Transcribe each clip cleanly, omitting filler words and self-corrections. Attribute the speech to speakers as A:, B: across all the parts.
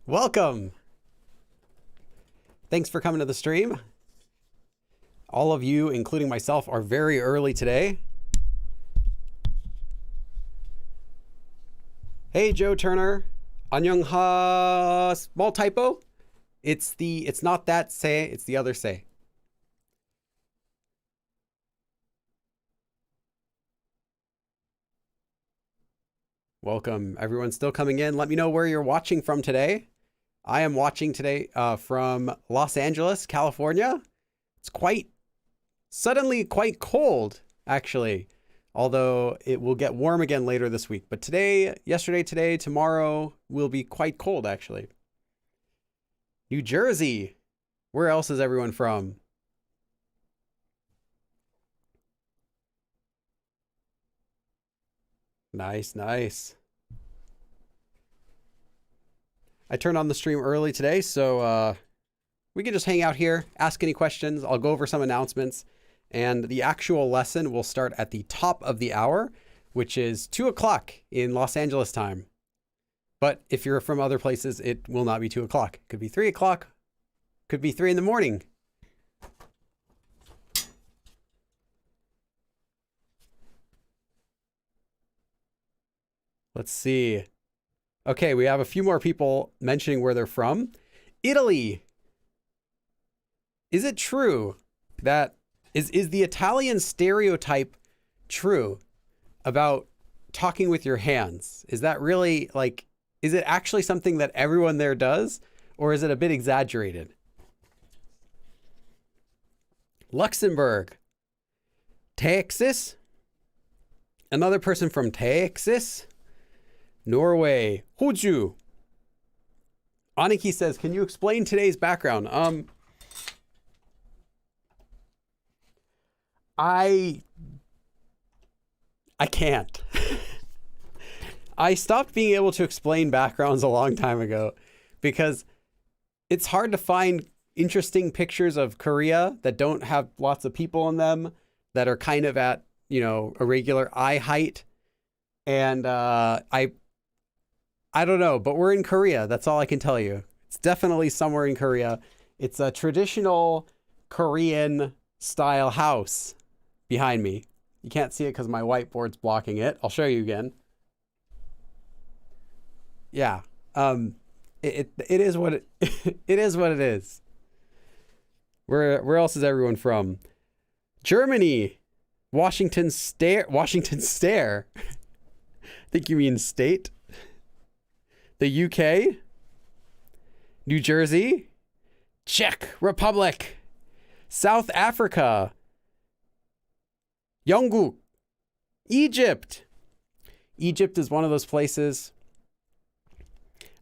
A: Welcome. Thanks for coming to the stream. All of you, including myself, are very early today. Hey, Joe Turner. 안녕하. Small typo. It's not that say, it's the other say. Welcome. Everyone's still coming in. Let me know where you're watching from today. I am watching today from Los Angeles, California. It's suddenly quite cold, actually. Although it will get warm again later this week. But today, tomorrow will be quite cold, actually. New Jersey. Where else is everyone from? Nice. I turned on the stream early today, so we can just hang out here, ask any questions. I'll go over some announcements, and the actual lesson will start at the top of the hour, which is 2 o'clock in Los Angeles time. But if you're from other places, it will not be 2 o'clock. It could be 3 o'clock, could be 3 in the morning. Let's see. Okay, we have a few more people mentioning where they're from. Italy. Is it true that is the Italian stereotype true about talking with your hands? Is that really is it actually something that everyone there does, or is it a bit exaggerated? Luxembourg. Texas. Another person from Texas. Norway. Hoju. Aniki says, can you explain today's background? I can't. I stopped being able to explain backgrounds a long time ago because it's hard to find interesting pictures of Korea that don't have lots of people in them, that are kind of at, a regular eye height. And I don't know, but we're in Korea. That's all I can tell you. It's definitely somewhere in Korea. It's a traditional Korean style house behind me. You can't see it because my whiteboard's blocking it. I'll show you again. Yeah. It is what it it is what it is. Where else is everyone from? Germany. Washington Stair. I think you mean state. The UK, New Jersey, Czech Republic, South Africa, 영국, Egypt. Egypt is one of those places.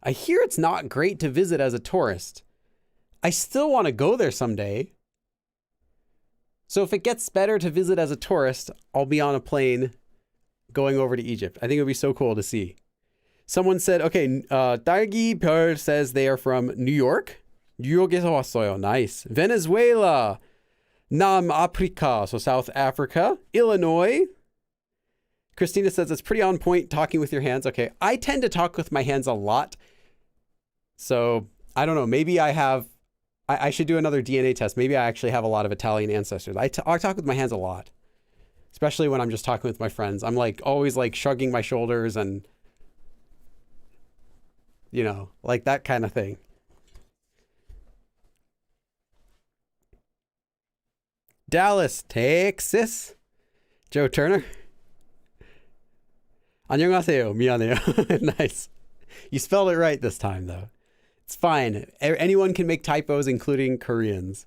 A: I hear it's not great to visit as a tourist. I still want to go there someday. So if it gets better to visit as a tourist, I'll be on a plane going over to Egypt. I think it would be so cool to see. Someone said, okay, Dargi Pearl says they are from New York. 뉴욕에서 왔어요. Nice. Venezuela. 남아프리카, so South Africa. Illinois. Christina says it's pretty on point talking with your hands. Okay, I tend to talk with my hands a lot. So, I don't know, maybe I should do another DNA test. Maybe I actually have a lot of Italian ancestors. I talk with my hands a lot. Especially when I'm just talking with my friends. I'm always shrugging my shoulders and that kind of thing. Dallas, Texas. Joe Turner. 안녕하세요. 미안해요. Nice. You spelled it right this time, though. It's fine. Anyone can make typos, including Koreans.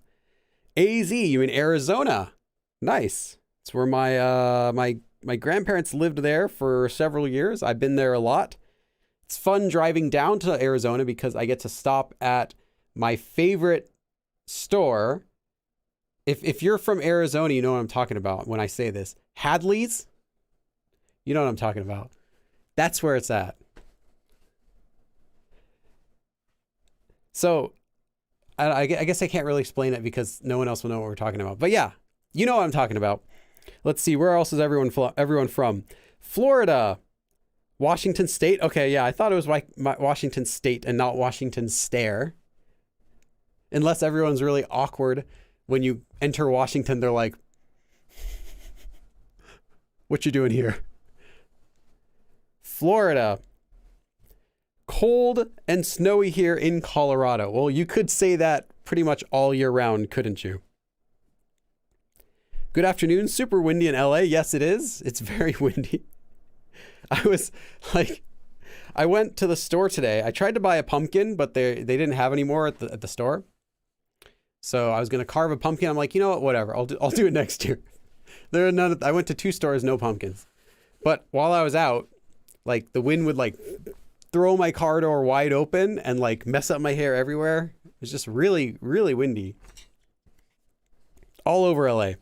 A: AZ, you in Arizona. Nice. It's where my grandparents lived there for several years. I've been there a lot. It's fun driving down to Arizona because I get to stop at my favorite store. If you're from Arizona, you know what I'm talking about when I say this. Hadley's? You know what I'm talking about. That's where it's at. So, I guess I can't really explain it because no one else will know what we're talking about. But yeah, you know what I'm talking about. Let's see, where else is everyone from? Florida. Washington State. Okay, yeah, I thought it was Washington State and not Washington Stare. Unless everyone's really awkward when you enter Washington, they're like, what you doing here? Florida. Cold and snowy here in Colorado. Well, you could say that pretty much all year round, couldn't you? Good afternoon. Super windy in LA. Yes, it is. It's very windy. I went to the store today. I tried to buy a pumpkin, but they didn't have any more at the store. So I was going to carve a pumpkin. I'm like, you know what? Whatever. I'll do it next year. I went to 2 stores, no pumpkins. But while I was out, like the wind would like throw my car door wide open and like mess up my hair everywhere. It was just really, really windy. All over LA.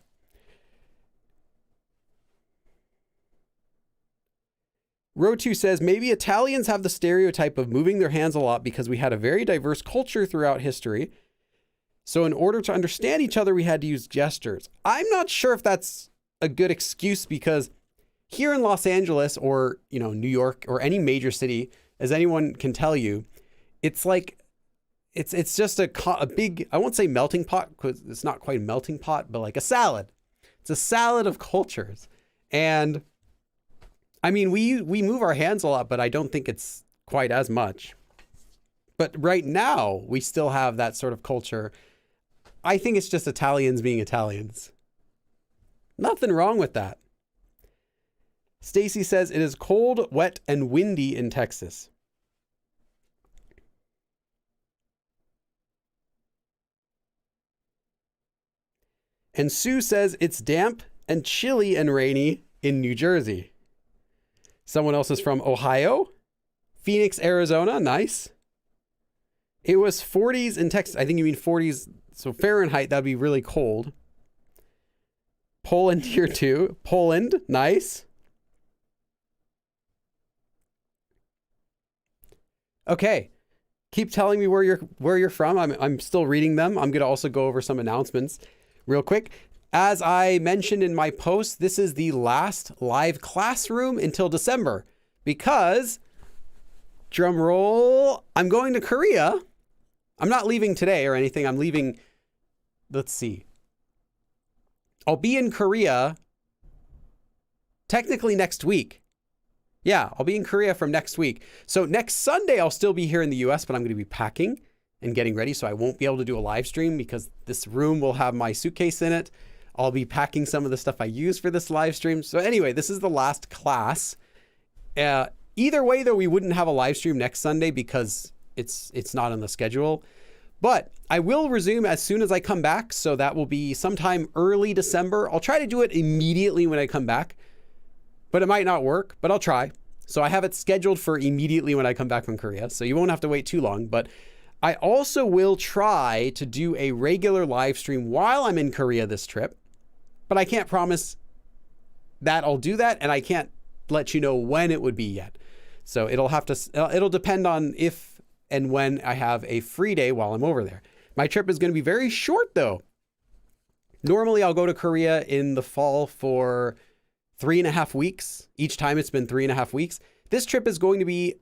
A: Row 2 says, maybe Italians have the stereotype of moving their hands a lot because we had a very diverse culture throughout history. So in order to understand each other, we had to use gestures. I'm not sure if that's a good excuse because here in Los Angeles or, New York or any major city, as anyone can tell you, it's like, it's just a big, I won't say melting pot because it's not quite a melting pot, but like a salad. It's a salad of cultures. And I mean, we move our hands a lot, but I don't think it's quite as much. But right now, we still have that sort of culture. I think it's just Italians being Italians. Nothing wrong with that. Stacy says it is cold, wet, and windy in Texas. And Sue says it's damp and chilly and rainy in New Jersey. Someone else is from Ohio. Phoenix, Arizona. Nice. It was 40s in Texas. I think you mean 40s. So Fahrenheit, that'd be really cold. Poland here too. Poland. Nice. Okay. Keep telling me where you're from. I'm still reading them. I'm going to also go over some announcements real quick. As I mentioned in my post, this is the last live classroom until December because, drum roll, I'm going to Korea. I'm not leaving today or anything. I'm leaving, let's see. I'll be in Korea technically next week. Yeah, I'll be in Korea from next week. So next Sunday, I'll still be here in the US, but I'm going to be packing and getting ready. So I won't be able to do a live stream because this room will have my suitcase in it. I'll be packing some of the stuff I use for this live stream. So anyway, this is the last class. Either way, though, we wouldn't have a live stream next Sunday because it's not on the schedule. But I will resume as soon as I come back. So that will be sometime early December. I'll try to do it immediately when I come back, but it might not work, but I'll try. So I have it scheduled for immediately when I come back from Korea. So you won't have to wait too long, but I also will try to do a regular live stream while I'm in Korea this trip. But I can't promise that I'll do that, and I can't let you know when it would be yet. So it'll depend on if and when I have a free day while I'm over there. My trip is going to be very short, though. Normally, I'll go to Korea in the fall for 3.5 weeks. Each time it's been 3.5 weeks. This trip is going to be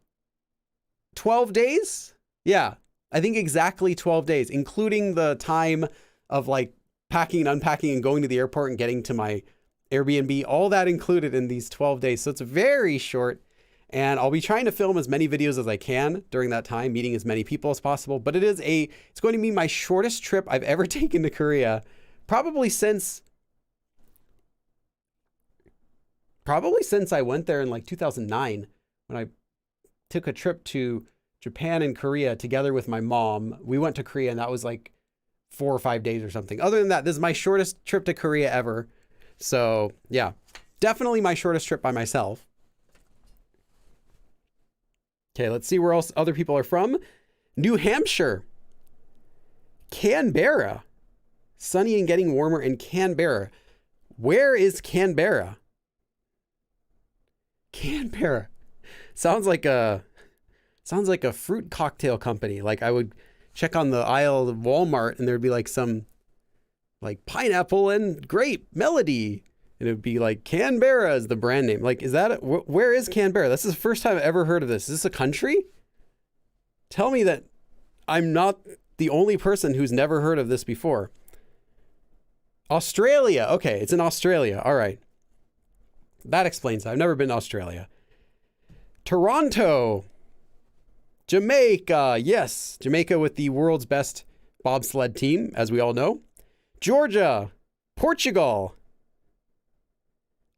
A: 12 days. Yeah, I think exactly 12 days, including the time of like packing and unpacking and going to the airport and getting to my Airbnb, all that included in these 12 days. So it's very short, and I'll be trying to film as many videos as I can during that time, meeting as many people as possible. But it's going to be my shortest trip I've ever taken to Korea, probably since I went there in like 2009 when I took a trip to Japan and Korea together with my mom. We went to Korea, and that was like 4 or 5 days or something. Other than that, this is my shortest trip to Korea ever. So yeah, definitely my shortest trip by myself. Okay, let's see where else other people are from. New Hampshire. Canberra. Sunny and getting warmer in Canberra. Where is Canberra? Canberra. Sounds like a fruit cocktail company. Like I would check on the aisle of Walmart and there'd be like some like pineapple and grape melody. And it would be like Canberra is the brand name. Like, is that, where is Canberra? This is the first time I've ever heard of this. Is this a country? Tell me that I'm not the only person who's never heard of this before. Australia. Okay, it's in Australia. All right. That explains it. I've never been to Australia. Toronto. Jamaica. Yes, Jamaica with the world's best bobsled team, as we all know. Georgia. Portugal.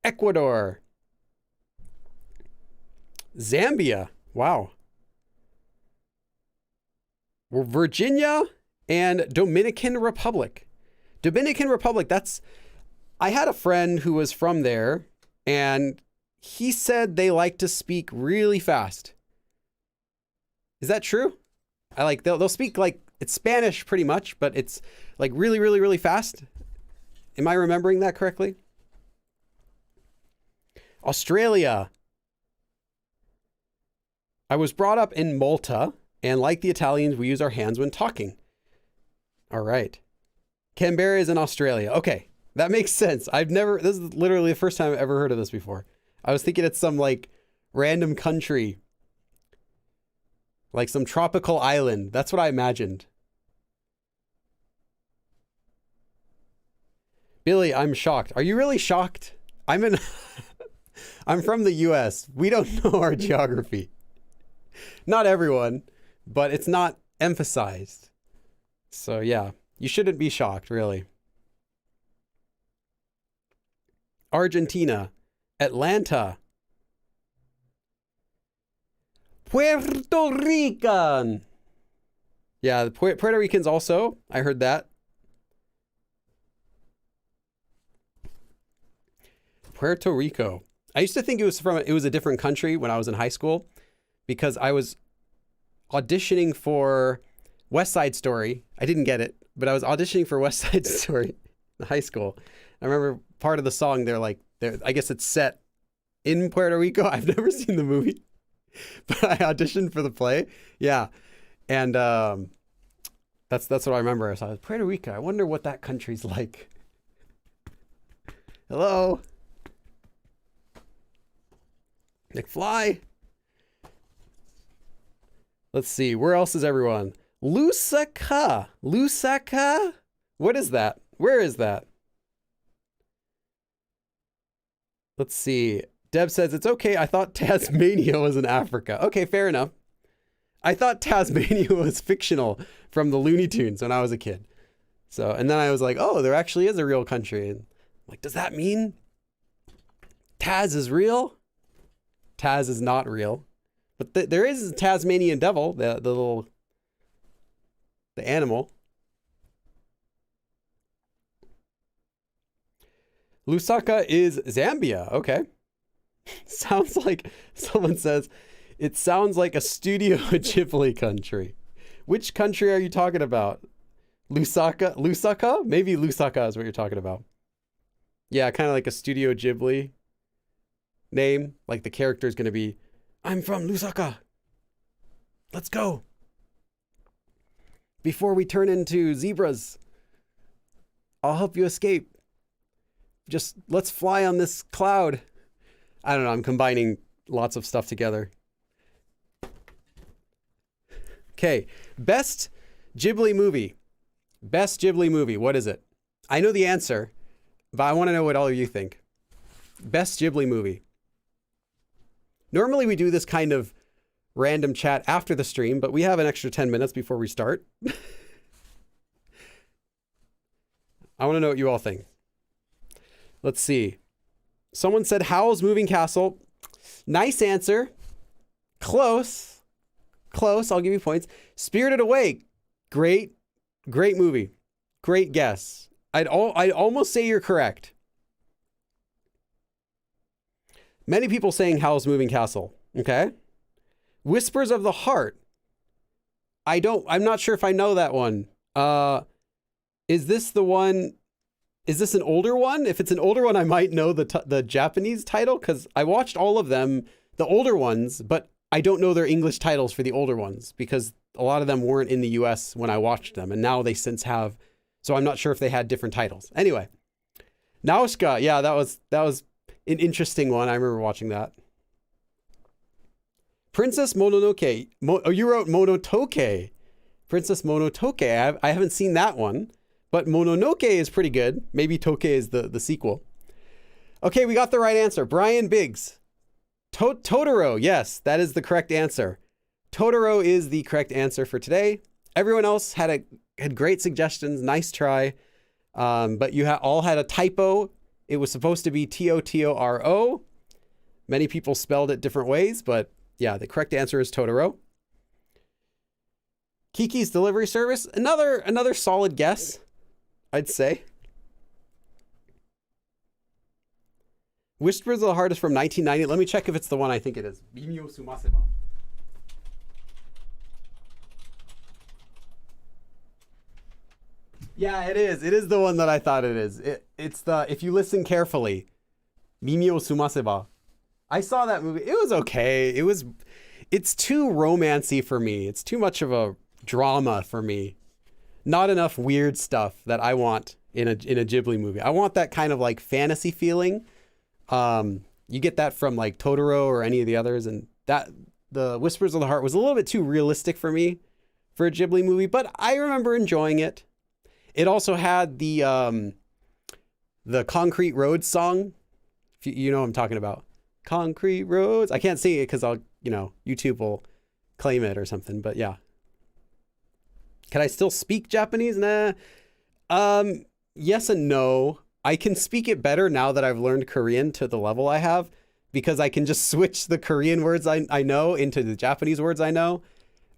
A: Ecuador. Zambia. Wow. Virginia and Dominican Republic. Dominican Republic, I had a friend who was from there, and he said they like to speak really fast. Is that true? They'll speak like it's Spanish pretty much, but it's like really, really, really fast. Am I remembering that correctly? Australia. I was brought up in Malta, and like the Italians, we use our hands when talking. All right. Canberra is in Australia. Okay, that makes sense. This is literally the first time I've ever heard of this before. I was thinking it's some like random country, like some tropical island. That's what I imagined. Billy, I'm shocked. Are you really shocked? I'm from the US. We don't know our geography. Not everyone, but it's not emphasized. So yeah, you shouldn't be shocked, really. Argentina, Atlanta. Puerto Rican. Yeah, the Puerto Ricans also. I heard that. Puerto Rico. I used to think it was a different country when I was in high school, because I was auditioning for West Side Story. I didn't get it, but I was auditioning for West Side Story in high school. I remember part of the song, I guess it's set in Puerto Rico. I've never seen the movie, but I auditioned for the play. Yeah. And that's what I remember. So I was Puerto Rico. I wonder what that country's like. Hello? McFly? Let's see. Where else is everyone? Lusaka. Lusaka? What is that? Where is that? Let's see. Deb says, it's okay. I thought Tasmania was in Africa. Okay, fair enough. I thought Tasmania was fictional from the Looney Tunes when I was a kid. So, and then I was like, oh, there actually is a real country. And I'm like, does that mean Taz is real? Taz is not real. But there is a Tasmanian devil, the animal. Lusaka is Zambia. Okay. Sounds like, someone says, it sounds like a Studio Ghibli country. Which country are you talking about? Lusaka? Lusaka? Maybe Lusaka is what you're talking about. Yeah, kind of like a Studio Ghibli name. Like the character is going to be, I'm from Lusaka. Let's go. Before we turn into zebras, I'll help you escape. Just let's fly on this cloud. I don't know. I'm combining lots of stuff together. Okay. Best Ghibli movie. Best Ghibli movie. What is it? I know the answer, but I want to know what all of you think. Best Ghibli movie. Normally we do this kind of random chat after the stream, but we have an extra 10 minutes before we start. I want to know what you all think. Let's see. Someone said Howl's Moving Castle. Nice answer. Close. Close. I'll give you points. Spirited Away. Great movie. Great guess. I'd almost say you're correct. Many people saying Howl's Moving Castle. Okay. Whispers of the Heart. I'm not sure if I know that one. Is this the one? Is this an older one? If it's an older one, I might know the Japanese title, because I watched all of them, the older ones, but I don't know their English titles for the older ones because a lot of them weren't in the US when I watched them, and now they since have, so I'm not sure if they had different titles. Anyway, Nausicaa. Yeah, that was an interesting one. I remember watching that. Princess Mononoke. You wrote Monotoke. Princess Monotoke. I haven't seen that one, but Mononoke is pretty good. Maybe Toke is the sequel. Okay, we got the right answer. Brian Biggs. Totoro. Yes, that is the correct answer. Totoro is the correct answer for today. Everyone else had great suggestions. Nice try. But you all had a typo. It was supposed to be Totoro. Many people spelled it different ways, but yeah, the correct answer is Totoro. Kiki's Delivery Service. Another solid guess, I'd say. Whispers of the Heart is from 1990. Let me check if it's the one I think it is. Bimyo Sumaseba. Yeah, it is. It is the one that I thought it is. It's the, if you listen carefully, Bimyo Sumaseba. I saw that movie. It was okay. It's too romancy for me. It's too much of a drama for me. Not enough weird stuff that I want in a Ghibli movie. I want that kind of like fantasy feeling. You get that from like Totoro or any of the others, and that the Whispers of the Heart was a little bit too realistic for me for a Ghibli movie, but I remember enjoying it. It also had the Concrete Roads song. If you know what I'm talking about. Concrete Roads. I can't sing it because YouTube will claim it or something, but yeah. Can I still speak Japanese? Nah. Yes and no. I can speak it better now that I've learned Korean to the level I have, because I can just switch the Korean words I know into the Japanese words I know,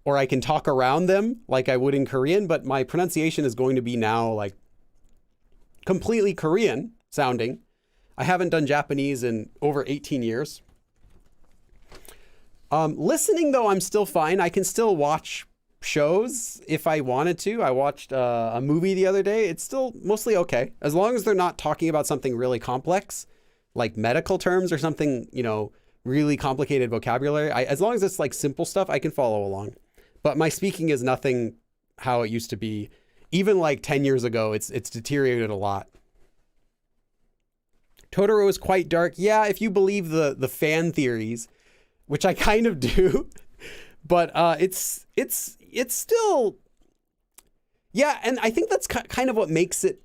A: or I can talk around them like I would in Korean, but my pronunciation is going to be now like completely Korean sounding. I haven't done Japanese in over 18 years. Listening though, I'm still fine. I can still watch shows if I wanted to. I watched a movie the other day. It's still mostly okay. As long as they're not talking about something really complex, like medical terms or something, really complicated vocabulary. As long as it's like simple stuff, I can follow along. But my speaking is nothing how it used to be. Even like 10 years ago, it's deteriorated a lot. Totoro is quite dark. Yeah, if you believe the fan theories, which I kind of do. But it's still, yeah, and I think that's kind of what makes it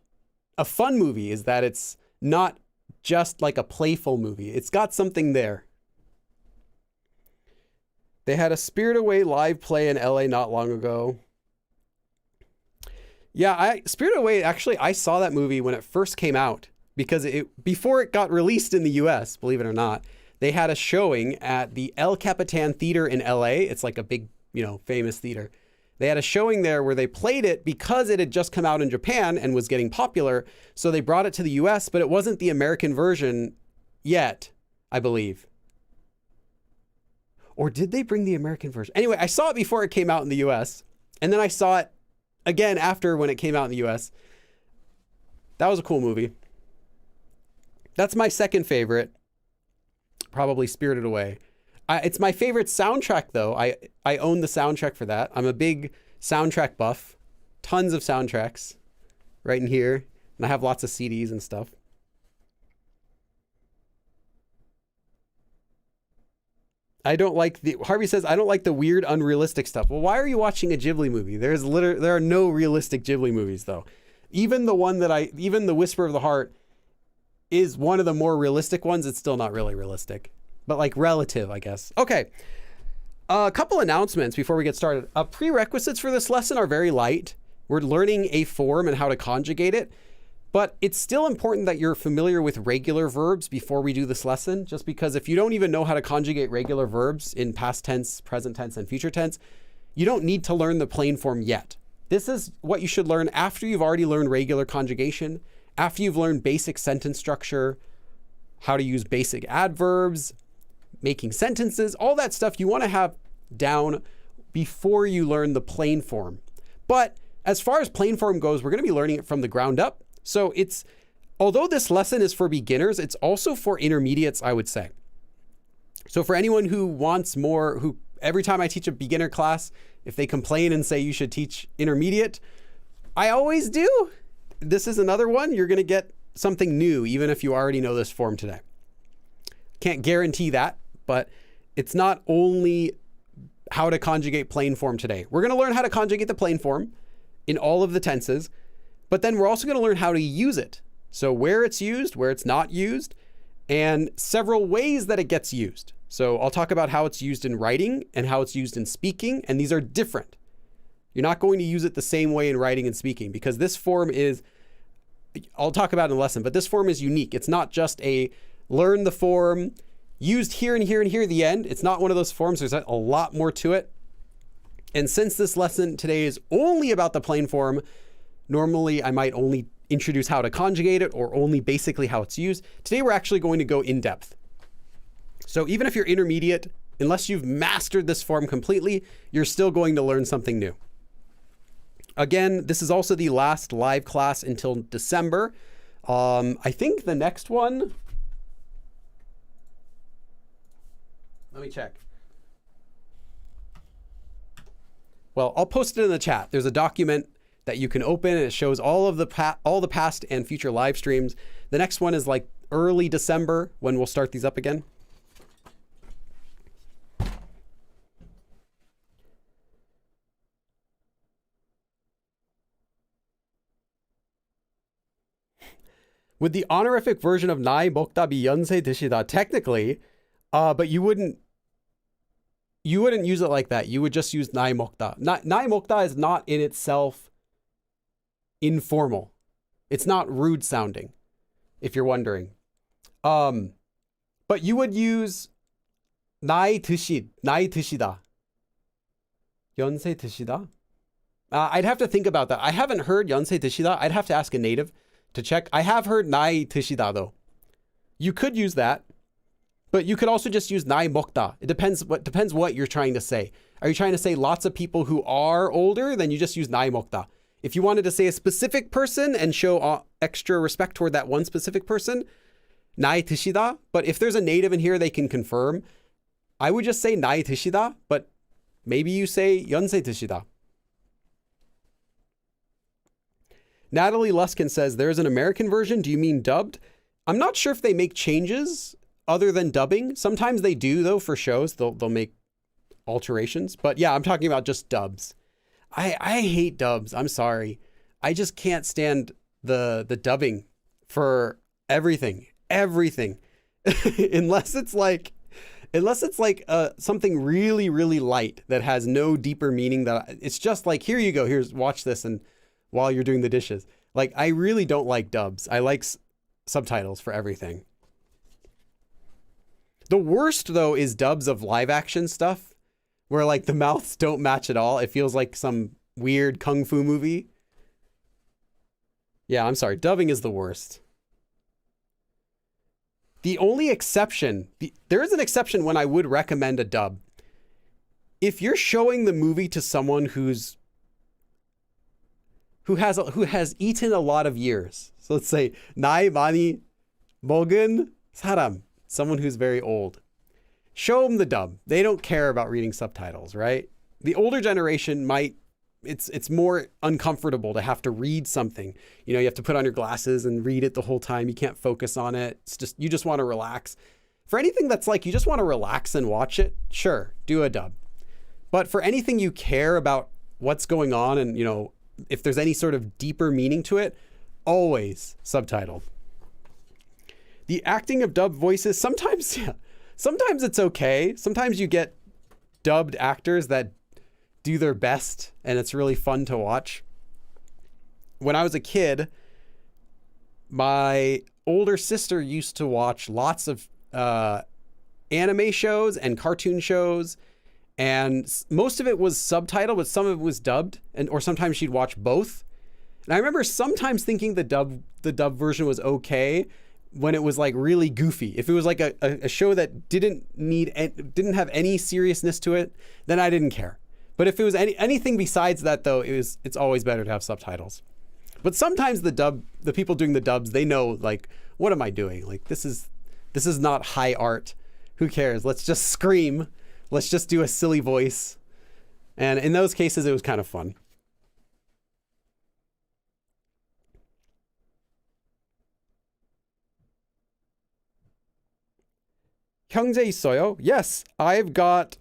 A: a fun movie, is that it's not just like a playful movie. It's got something there. They had a Spirit Away live play in LA not long ago. Yeah, Spirit Away, actually, I saw that movie when it first came out, because before it got released in the US, believe it or not, they had a showing at the El Capitan Theater in LA. It's like a big, famous theater. They had a showing there where they played it because it had just come out in Japan and was getting popular. So they brought it to the US, but it wasn't the American version yet, I believe. Or did they bring the American version? Anyway, I saw it before it came out in the US. And then I saw it again after when it came out in the US. That was a cool movie. That's my second favorite. Probably Spirited Away. It's my favorite soundtrack, though. I own the soundtrack for that. I'm a big soundtrack buff. Tons of soundtracks right in here. And I have lots of CDs and stuff. Harvey says, I don't like the weird, unrealistic stuff. Well, why are you watching a Ghibli movie? There are no realistic Ghibli movies, though. Even the Whisper of the Heart is one of the more realistic ones. It's still not really realistic, but like relative, I guess. Okay. A couple announcements before we get started. Prerequisites for this lesson are very light. We're learning a form and how to conjugate it, but it's still important that you're familiar with regular verbs before we do this lesson, just because if you don't even know how to conjugate regular verbs in past tense, present tense, and future tense, you don't need to learn the plain form yet. This is what you should learn after you've already learned regular conjugation, after you've learned basic sentence structure, how to use basic adverbs, making sentences, all that stuff you want to have down before you learn the plain form. But as far as plain form goes, we're going to be learning it from the ground up. So although this lesson is for beginners, it's also for intermediates, I would say. So for anyone who wants more, who every time I teach a beginner class, if they complain and say you should teach intermediate, I always do. This is another one. You're going to get something new, even if you already know this form today. Can't guarantee that, but it's not only how to conjugate plain form today. We're going to learn how to conjugate the plain form in all of the tenses, but then we're also going to learn how to use it. So where it's used, where it's not used, and several ways that it gets used. So I'll talk about how it's used in writing and how it's used in speaking, and these are different. You're not going to use it the same way in writing and speaking because this form is, I'll talk about in a lesson, but this form is unique. It's not just a learn the form, used here and here and here at the end. It's not one of those forms. There's a lot more to it. And since this lesson today is only about the plain form, normally I might only introduce how to conjugate it or only basically how it's used. Today we're actually going to go in depth. So even if you're intermediate, unless you've mastered this form completely, you're still going to learn something new. Again, this is also the last live class until December. I think the next one, let me check. Well, I'll post it in the chat. There's a document that you can open and it shows all of the past and future live streams. The next one is like early December when we'll start these up again. Would the honorific version of 나이 먹다 be 연세 드시다? Technically, but you wouldn't use it like that. You would just use 나이 먹다. 나이 먹다 is not in itself informal. It's not rude sounding, if you're wondering. But you would use 나이 드시다. 연세 드시다? I'd have to think about that. I haven't heard 연세 드시다. I'd have to ask a native to check. I have heard 나이 드시다 though. You could use that, but you could also just use 나이 먹다. It depends what you're trying to say. Are you trying to say lots of people who are older? Then you just use 나이 먹다. If you wanted to say a specific person and show extra respect toward that one specific person, 나이 드시다. But if there's a native in here, they can confirm. I would just say 나이 드시다, but maybe you say 연세 드시다. Natalie Luskin says, there's an American version. Do you mean dubbed? I'm not sure if they make changes other than dubbing. Sometimes they do, though, for shows. They'll make alterations. But yeah, I'm talking about just dubs. I hate dubs. I'm sorry. I just can't stand the dubbing for everything. unless it's like something really, really light that has no deeper meaning. That it's just like, here you go. Watch this and while you're doing the dishes. Like, I really don't like dubs. I like subtitles for everything. The worst, though, is dubs of live action stuff where like the mouths don't match at all. It feels like some weird kung fu movie. Yeah, I'm sorry. Dubbing is the worst. The only exception, there is an exception when I would recommend a dub. If you're showing the movie to someone who has eaten a lot of years. So let's say 나이 많이 먹은 사람, someone who's very old. Show them the dub. They don't care about reading subtitles, right? The older generation it's more uncomfortable to have to read something. You know, you have to put on your glasses and read it the whole time. You can't focus on it. You just want to relax. For anything that's like you just want to relax and watch it, sure, do a dub. But for anything you care about what's going on and, you know, if there's any sort of deeper meaning to it, always subtitled. The acting of dubbed voices, sometimes it's okay. Sometimes you get dubbed actors that do their best and it's really fun to watch. When I was a kid, my older sister used to watch lots of anime shows and cartoon shows, and most of it was subtitled, but some of it was dubbed, or sometimes she'd watch both. And I remember sometimes thinking the dub version was okay when it was like really goofy. If it was like a show that didn't have any seriousness to it, then I didn't care. But if it was anything besides that, though, it's always better to have subtitles. But sometimes the people doing the dubs, they know, like, what am I doing? Like, this is not high art. Who cares? Let's just scream. Let's just do a silly voice. And in those cases, it was kind of fun. . 형제 있어요? Yes, I've got.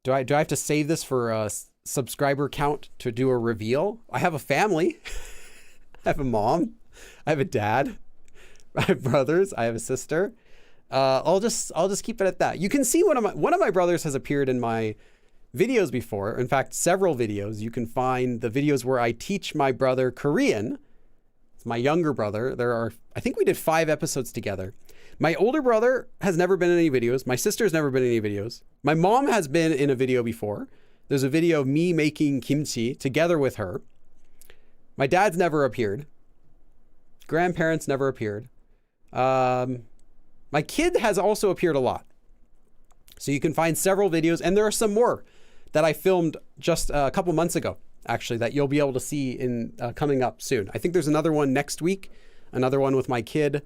A: Do I have to save this for a subscriber count to do a reveal? I have a family. I have a mom. I have a dad. I have brothers. I have a sister. I'll just keep it at that. You can see one of my brothers has appeared in my videos before. In fact, several videos. You can find the videos where I teach my brother Korean. It's my younger brother. I think we did 5 episodes together. My older brother has never been in any videos. My sister's never been in any videos. My mom has been in a video before. There's a video of me making kimchi together with her. My dad's never appeared. Grandparents never appeared. My kid has also appeared a lot. So you can find several videos, and there are some more that I filmed just a couple months ago, actually, that you'll be able to see in coming up soon. I think there's another one next week, another one with my kid,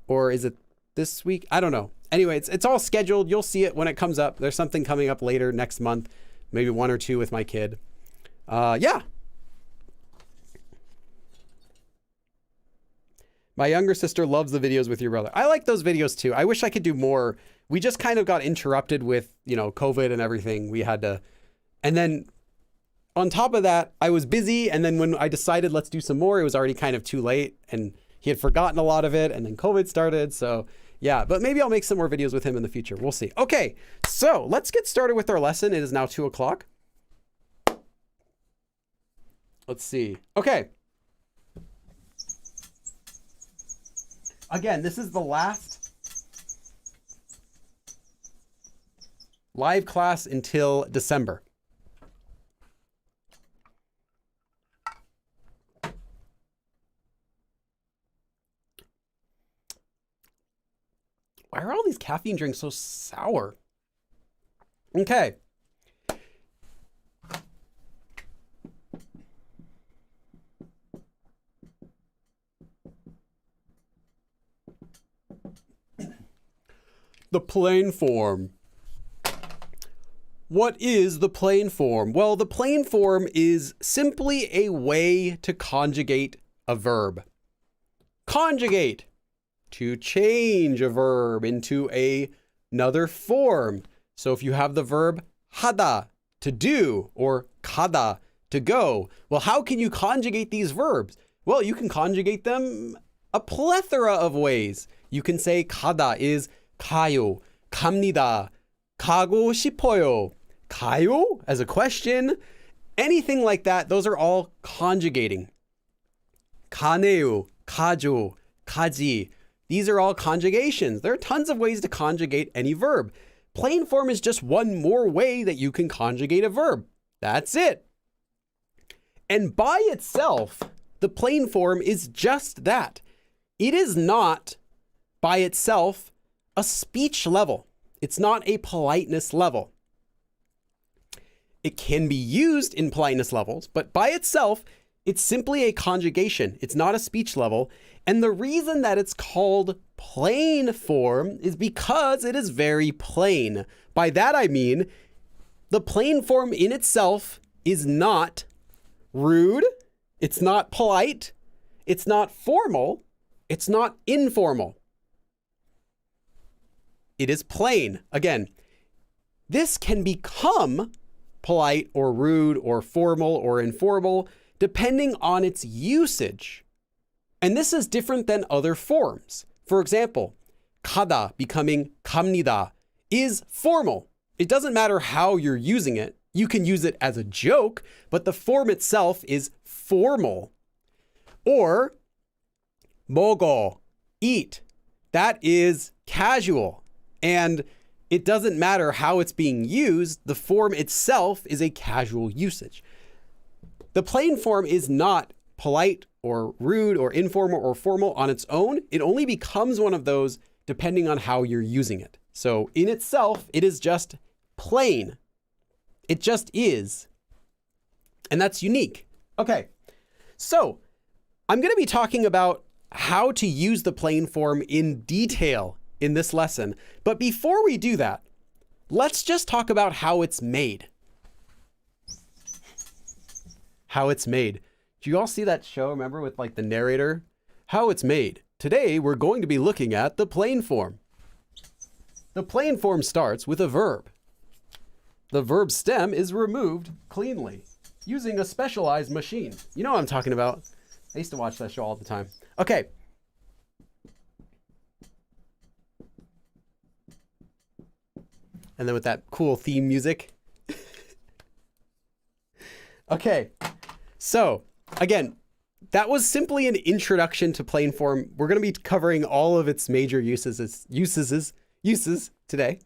A: or is it this week? I don't know. Anyway, it's all scheduled. You'll see it when it comes up. There's something coming up later next month, maybe 1 or 2 with my kid. Yeah. My younger sister loves the videos with your brother. I like those videos too. I wish I could do more. We just kind of got interrupted with, COVID and everything. We had to, and then on top of that, I was busy. And then when I decided let's do some more, it was already kind of too late and he had forgotten a lot of it. And then COVID started. So yeah, but maybe I'll make some more videos with him in the future. We'll see. Okay. So let's get started with our lesson. It is now 2:00. Let's see. Okay. Again, this is the last live class until December. Why are all these caffeine drinks so sour? Okay. The plain form. What is the plain form? Well, the plain form is simply a way to conjugate a verb. Conjugate, to change a verb into another form. So if you have the verb hada, to do, or kada, to go, well, how can you conjugate these verbs? Well, you can conjugate them a plethora of ways. You can say kada is 가요, 갑니다, 가고 싶어요, 가요 as a question, anything like that. Those are all conjugating. 가네요, 가죠, 가지. These are all conjugations. There are tons of ways to conjugate any verb. Plain form is just one more way that you can conjugate a verb. That's it. And by itself, the plain form is just that. It is not by itself a speech level. It's not a politeness level. It can be used in politeness levels, but by itself, it's simply a conjugation. It's not a speech level. And the reason that it's called plain form is because it is very plain. By that I mean, the plain form in itself is not rude. It's not polite. It's not formal. It's not informal. It is plain. Again, this can become polite or rude or formal or informal depending on its usage. And this is different than other forms. For example, 가다 becoming 갑니다 is formal. It doesn't matter how you're using it. You can use it as a joke, but the form itself is formal. Or 먹어, eat. That is casual. And it doesn't matter how it's being used. The form itself is a casual usage. The plain form is not polite or rude or informal or formal on its own. It only becomes one of those depending on how you're using it. So in itself, it is just plain. It just is. And that's unique. Okay, so I'm going to be talking about how to use the plain form in detail in this lesson. But before we do that, let's just talk about how it's made. How it's made. Do you all see that show, remember, with like the narrator? How it's made. Today, we're going to be looking at the plain form. The plain form starts with a verb. The verb stem is removed cleanly using a specialized machine. You know what I'm talking about. I used to watch that show all the time. Okay. And then with that cool theme music. Okay. So, again, that was simply an introduction to plain form. We're going to be covering all of its major uses today.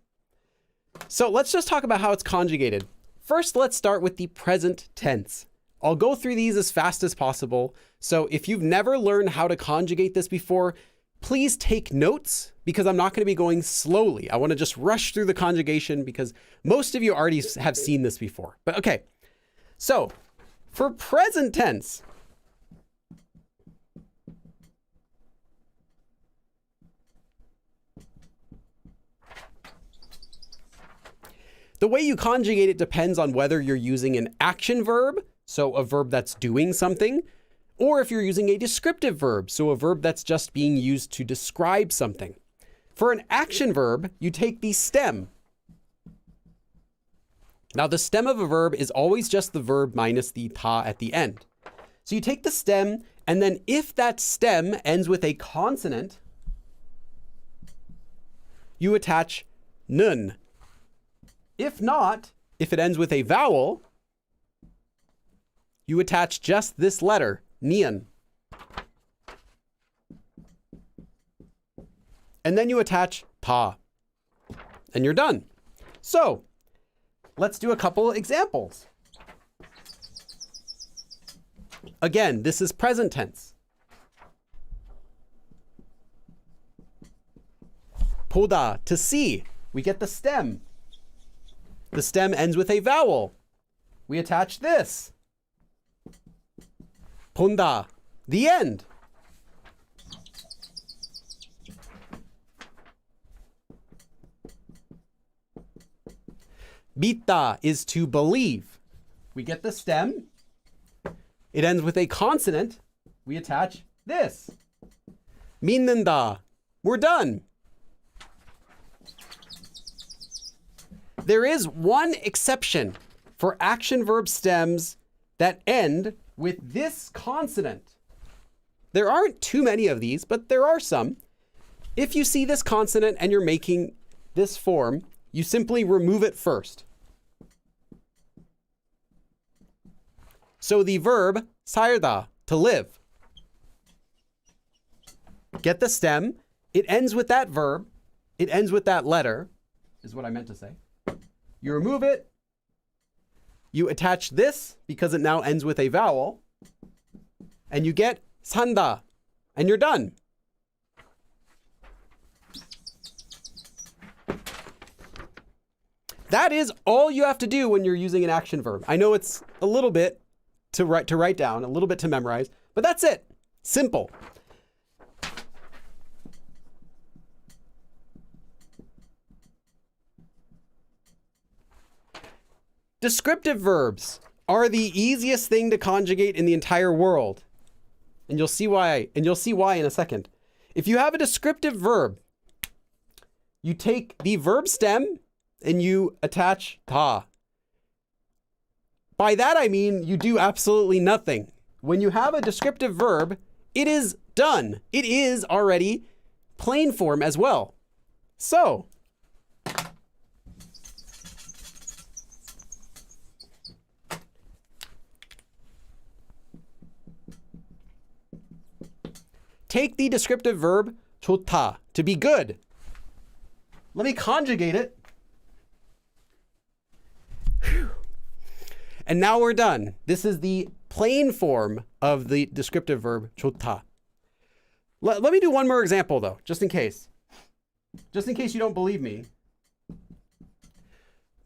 A: So let's just talk about how it's conjugated. First, let's start with the present tense. I'll go through these as fast as possible. So if you've never learned how to conjugate this before, please take notes because I'm not going to be going slowly. I want to just rush through the conjugation because most of you already have seen this before. But okay, so for present tense, the way you conjugate it depends on whether you're using an action verb, so a verb that's doing something, or if you're using a descriptive verb, so a verb that's just being used to describe something. For an action verb, you take the stem. Now, the stem of a verb is always just the verb minus the ta at the end. So you take the stem, and then if that stem ends with a consonant, you attach nun. If not, if it ends with a vowel, you attach just this letter, nian. And then you attach pa. And you're done. So, let's do a couple examples. Again, this is present tense. Poda, to see. We get the stem. The stem ends with a vowel. We attach this. Ponda, the end. Bita is to believe. We get the stem. It ends with a consonant. We attach this. Minnenda, we're done. There is one exception for action verb stems that end with this consonant. There aren't too many of these, but there are some. If you see this consonant and you're making this form, you simply remove it first. So the verb 살다, to live. Get the stem. It ends with that verb. It ends with that letter, is what I meant to say. You remove it. You attach this because it now ends with a vowel. And you get 산다. And you're done. That is all you have to do when you're using an action verb. I know it's a little bit to write down, a little bit to memorize, but that's it. Simple. Descriptive verbs are the easiest thing to conjugate in the entire world. And you'll see why, in a second. If you have a descriptive verb, you take the verb stem and you attach ta. By that I mean you do absolutely nothing. When you have a descriptive verb, it is done. It is already plain form as well. So, take the descriptive verb 좋다, to be good. Let me conjugate it. Whew. And now we're done. This is the plain form of the descriptive verb 좋다. Let me do one more example though, just in case. Just in case you don't believe me.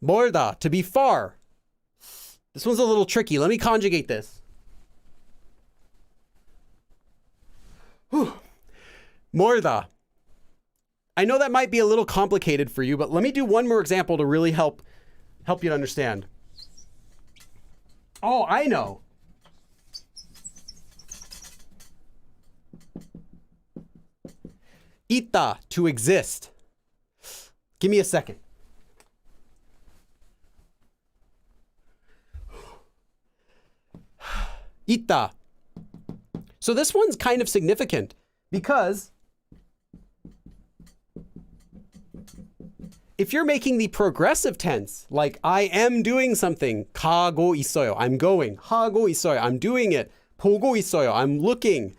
A: 멀다, to be far. This one's a little tricky. Let me conjugate this. Whew. 멀다. I know that might be a little complicated for you, but let me do one more example to really help you to understand. Oh, I know. 있다, to exist. Give me a second. Ita. So this one's kind of significant because if you're making the progressive tense, like I am doing something, 가고 있어요, I'm going, 하고 있어요, I'm doing it, 보고 있어요, I'm looking.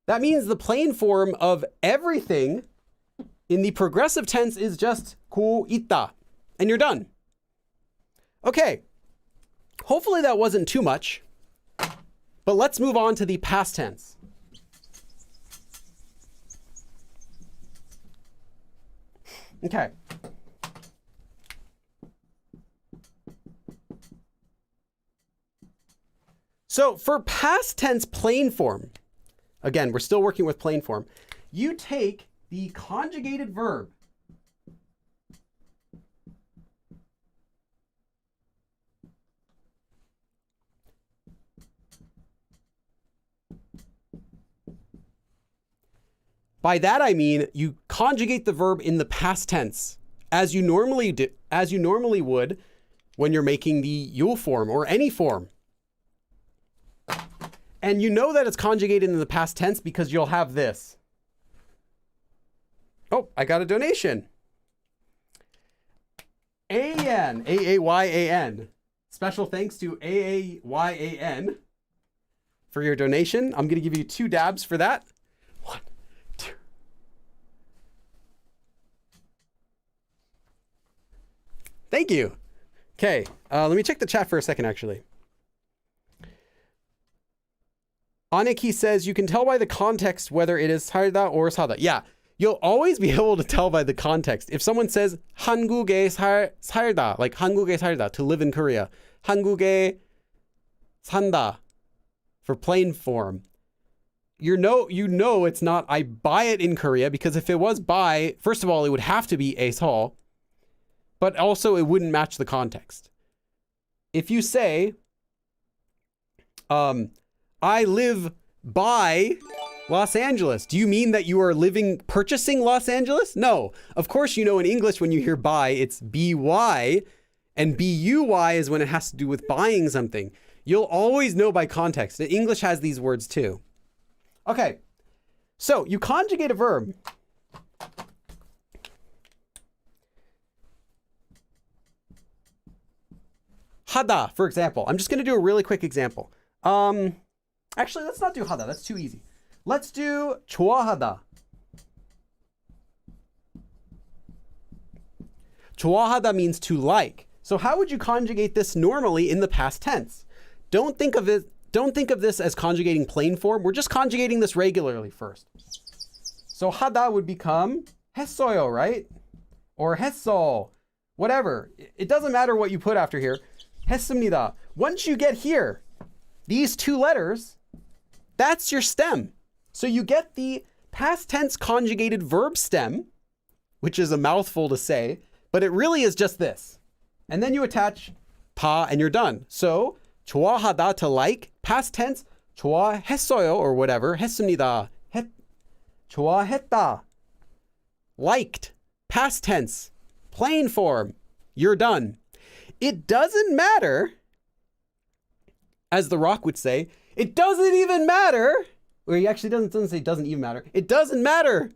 A: That means the plain form of everything in the progressive tense is just 고 있다, and you're done. Okay, hopefully that wasn't too much, but let's move on to the past tense. Okay. So for past tense plain form, again, we're still working with plain form. You take the conjugated verb by that I mean you conjugate the verb in the past tense as you normally would when you're making the yul form or any form. And you know that it's conjugated in the past tense because you'll have this. Oh, I got a donation. A-N, A-A-Y-A-N. Special thanks to A-A-Y-A-N for your donation. I'm going to give you 2 dabs for that. 1, 2. Thank you. Okay, let me check the chat for a second, actually. Aniki says, you can tell by the context whether it is 살다 or 사다. Yeah, you'll always be able to tell by the context. If someone says 한국에 살다, like 한국에 살다, to live in Korea, 한국에 산다, for plain form, you know it's not I buy it in Korea, because if it was buy, first of all, it would have to be 에서, but also it wouldn't match the context. If you say, I live by Los Angeles, do you mean that you are purchasing Los Angeles? No. Of course, you know in English when you hear buy, it's B-Y, and B-U-Y is when it has to do with buying something. You'll always know by context. English has these words too. Okay, so you conjugate a verb. 하다, for example. I'm just going to do a really quick example. Actually, let's not do 하다. That's too easy. Let's do 좋아하다. 좋아하다 means to like. So how would you conjugate this normally in the past tense? Don't think of this as conjugating plain form. We're just conjugating this regularly first. So 하다 would become 했어요, right? Or 했어, whatever. It doesn't matter what you put after here. 했습니다. Once you get here, these 2 letters, that's your stem. So you get the past tense conjugated verb stem, which is a mouthful to say, but it really is just this. And then you attach 다 and you're done. So 좋아하다, to like, past tense 좋아했어요 or whatever, 했습니다. 좋아했다. Liked, past tense, plain form, you're done. It doesn't matter, as The Rock would say, it doesn't even matter. Or he actually doesn't say it doesn't even matter. It doesn't matter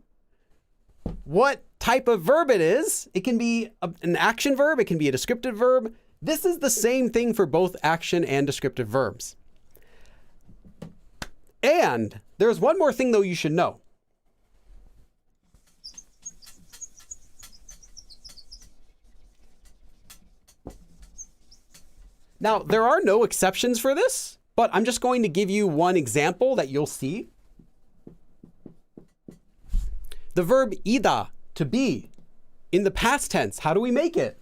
A: what type of verb it is. It can be an action verb. It can be a descriptive verb. This is the same thing for both action and descriptive verbs. And there's one more thing, though, you should know. Now, there are no exceptions for this, but I'm just going to give you one example that you'll see. The verb 이다, to be, in the past tense, how do we make it?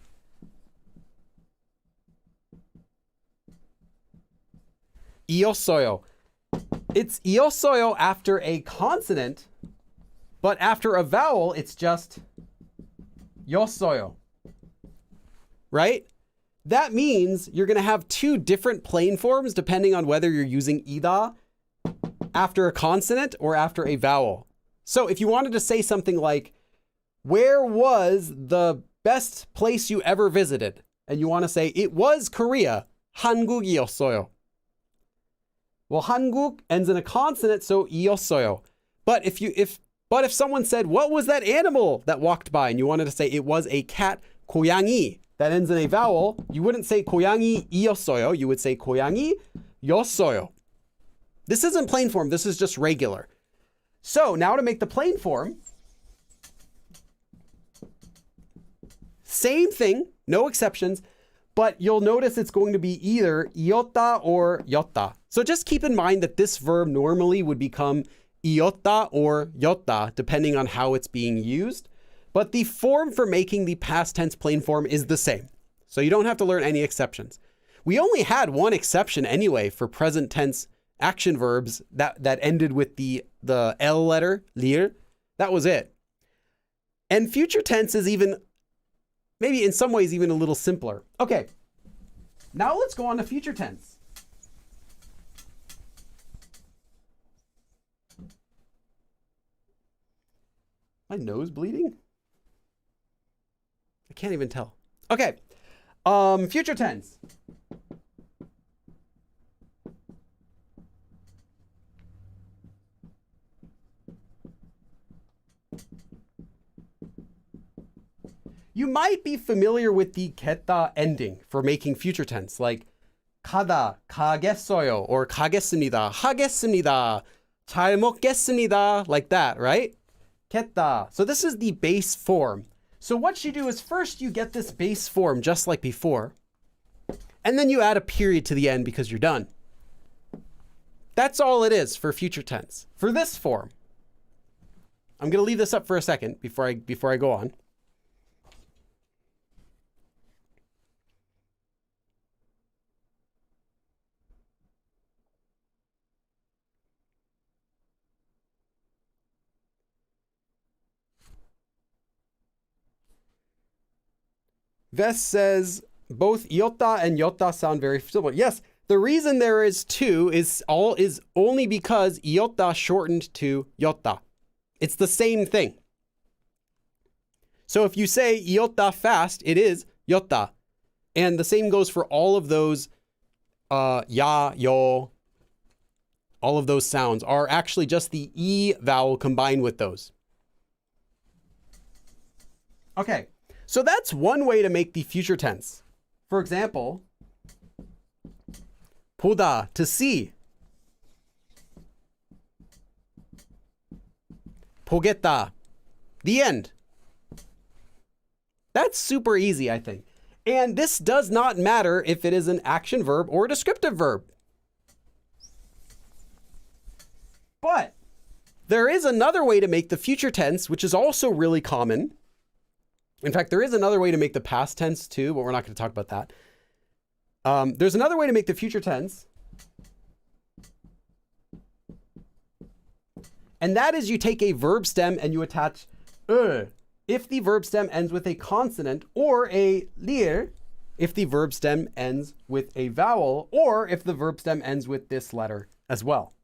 A: 이었어요. It's 이었어요 after a consonant, but after a vowel, it's just 였어요. Right? That means you're going to have 2 different plain forms depending on whether you're using ida after a consonant or after a vowel. So if you wanted to say something like, where was the best place you ever visited, and you want to say it was Korea, 한국이었어요. Well, 한국 ends in a consonant, so 이었어요. But if someone said, what was that animal that walked by? And you wanted to say it was a cat, 고양이, that ends in a vowel, you wouldn't say 고양이이었어요. You would say 고양이였어요. This isn't plain form. This is just regular. So now to make the plain form, same thing, no exceptions, but you'll notice it's going to be either iota or yotta. So just keep in mind that this verb normally would become iota or yotta, depending on how it's being used. But the form for making the past tense plain form is the same. So you don't have to learn any exceptions. We only had one exception anyway for present tense action verbs that ended with the L letter, lir. That was it. And future tense is even, maybe in some ways, even a little simpler. Okay, now let's go on to future tense. My nose bleeding? I can't even tell. Okay, future tense. You might be familiar with the 겠다 ending for making future tense, like 가다, 가겠어요, or 가겠습니다, 하겠습니다, 잘 먹겠습니다, like that, right? 겠다. So this is the base form. So what you do is first you get this base form just like before, and then you add a period to the end because you're done. That's all it is for future tense. For this form, I'm going to leave this up for a second before I go on. Ves says both iota and yotta sound very similar. Yes, the reason there is two is only because iota shortened to yotta. It's the same thing. So if you say iota fast, it is yotta. And the same goes for all of those ya, yo, all of those sounds are actually just the E vowel combined with those. Okay. So that's one way to make the future tense. For example, 보다, to see. 보겠다, the end. That's super easy, I think. And this does not matter if it is an action verb or a descriptive verb. But there is another way to make the future tense, which is also really common. In fact, there is another way to make the past tense too, but we're not going to talk about that. There's another way to make the future tense. And that is you take a verb stem and you attach if the verb stem ends with a consonant, or a lir if the verb stem ends with a vowel, or if the verb stem ends with this letter as well.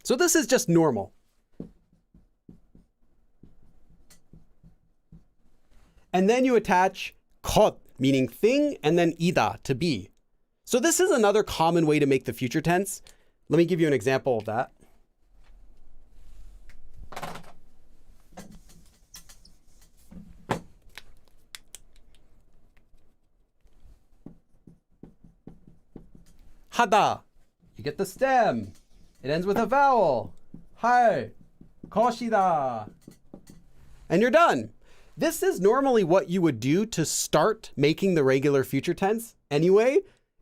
A: So this is just normal. And then you attach 것, meaning thing, and then ida, to be. So this is another common way to make the future tense. Let me give you an example of that. 하다. You get the stem. It ends with a vowel. 할 것이다. And you're done. This is normally what you would do to start making the regular future tense. Anyway,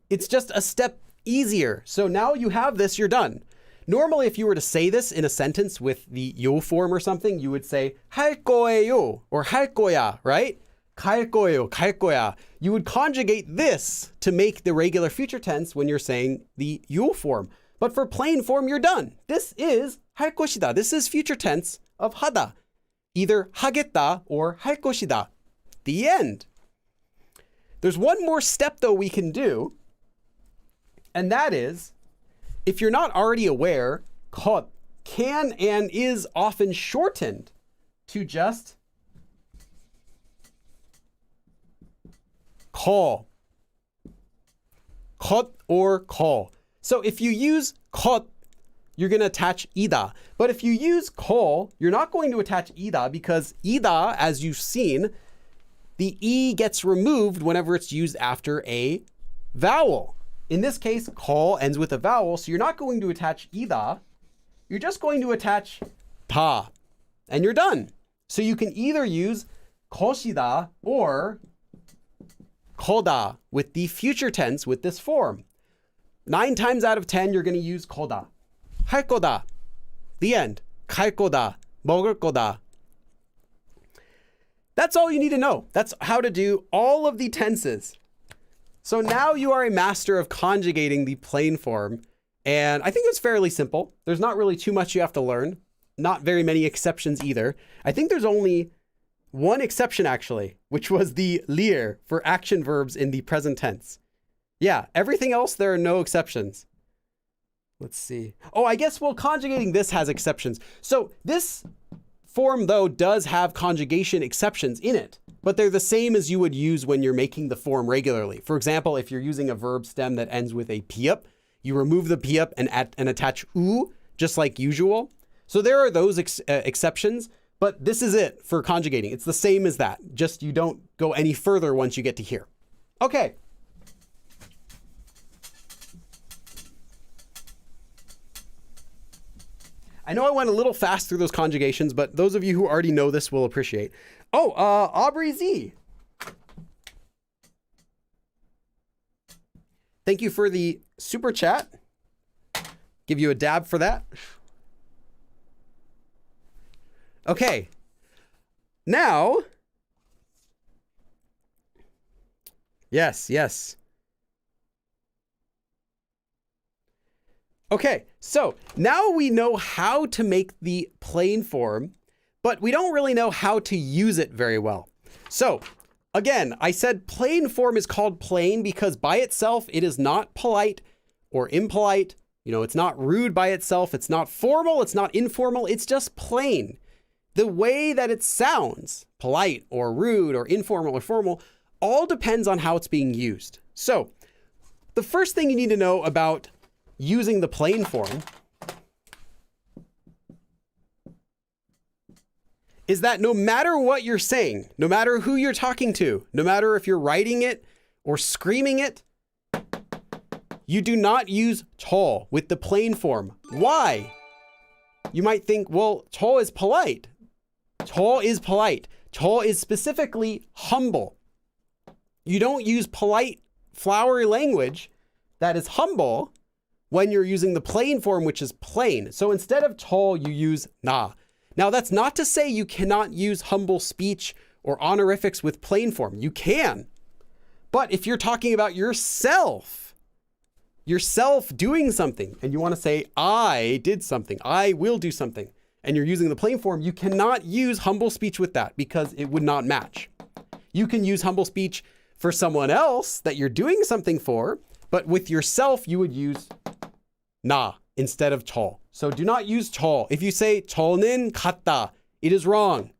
A: it's just a step easier. So now you have this, you're done. Normally, if you were to say this in a sentence with the 요 form or something, you would say 할 거예요 or 할 거야, right? 갈 거예요, 갈 거야. You would conjugate this to make the regular future tense when you're saying the 요 form. But for plain form, you're done. This is 할 것이다. This is future tense of 하다. Either 하겠다 or 할 것이다. The end. There's one more step though we can do, and that is, if you're not already aware, can and is often shortened to just call. 것 or call. So if you use 것, you're going to attach ida. But if you use call, you're not going to attach ida because ida, as you've seen, the E gets removed whenever it's used after a vowel. In this case, call ends with a vowel, so you're not going to attach ida. You're just going to attach 다, and you're done. So you can either use 것이다 or 거다 with the future tense with this form. 9 times out of 10, you're going to use 거다. 할 거다. The end. 갈 거다. 먹을 거다. That's all you need to know. That's how to do all of the tenses. So now you are a master of conjugating the plain form. And I think it's fairly simple. There's not really too much you have to learn. Not very many exceptions either. I think there's only one exception actually, which was the lir for action verbs in the present tense. Yeah, everything else, there are no exceptions. Let's see. Oh, I guess, well, conjugating this has exceptions. So this form, though, does have conjugation exceptions in it, but they're the same as you would use when you're making the form regularly. For example, if you're using a verb stem that ends with a piup, you remove the piup and attach u, just like usual. So there are those exceptions, but this is it for conjugating. It's the same as that, just you don't go any further once you get to here. Okay. I know I went a little fast through those conjugations, but those of you who already know this will appreciate. Oh, Aubrey Z. Thank you for the super chat. Give you a dab for that. Okay. Now. Yes. Okay, so now we know how to make the plain form, but we don't really know how to use it very well. So again, I said plain form is called plain because by itself, it is not polite or impolite. You know, it's not rude by itself. It's not formal. It's not informal. It's just plain. The way that it sounds, polite or rude or informal or formal, all depends on how it's being used. So the first thing you need to know about using the plain form is that no matter what you're saying, no matter who you're talking to, no matter if you're writing it or screaming it, you do not use 저 with the plain form. Why? You might think, well, 저 is polite. 저 is polite. 저 is specifically humble. You don't use polite, flowery language that is humble when you're using the plain form, which is plain. So instead of 저, you use 나. Now, that's not to say you cannot use humble speech or honorifics with plain form. You can. But if you're talking about yourself doing something, and you want to say, I did something, I will do something, and you're using the plain form, you cannot use humble speech with that because it would not match. You can use humble speech for someone else that you're doing something for, but with yourself, you would use 나 instead of 저. So do not use 저. If you say 저는 같다, it is wrong.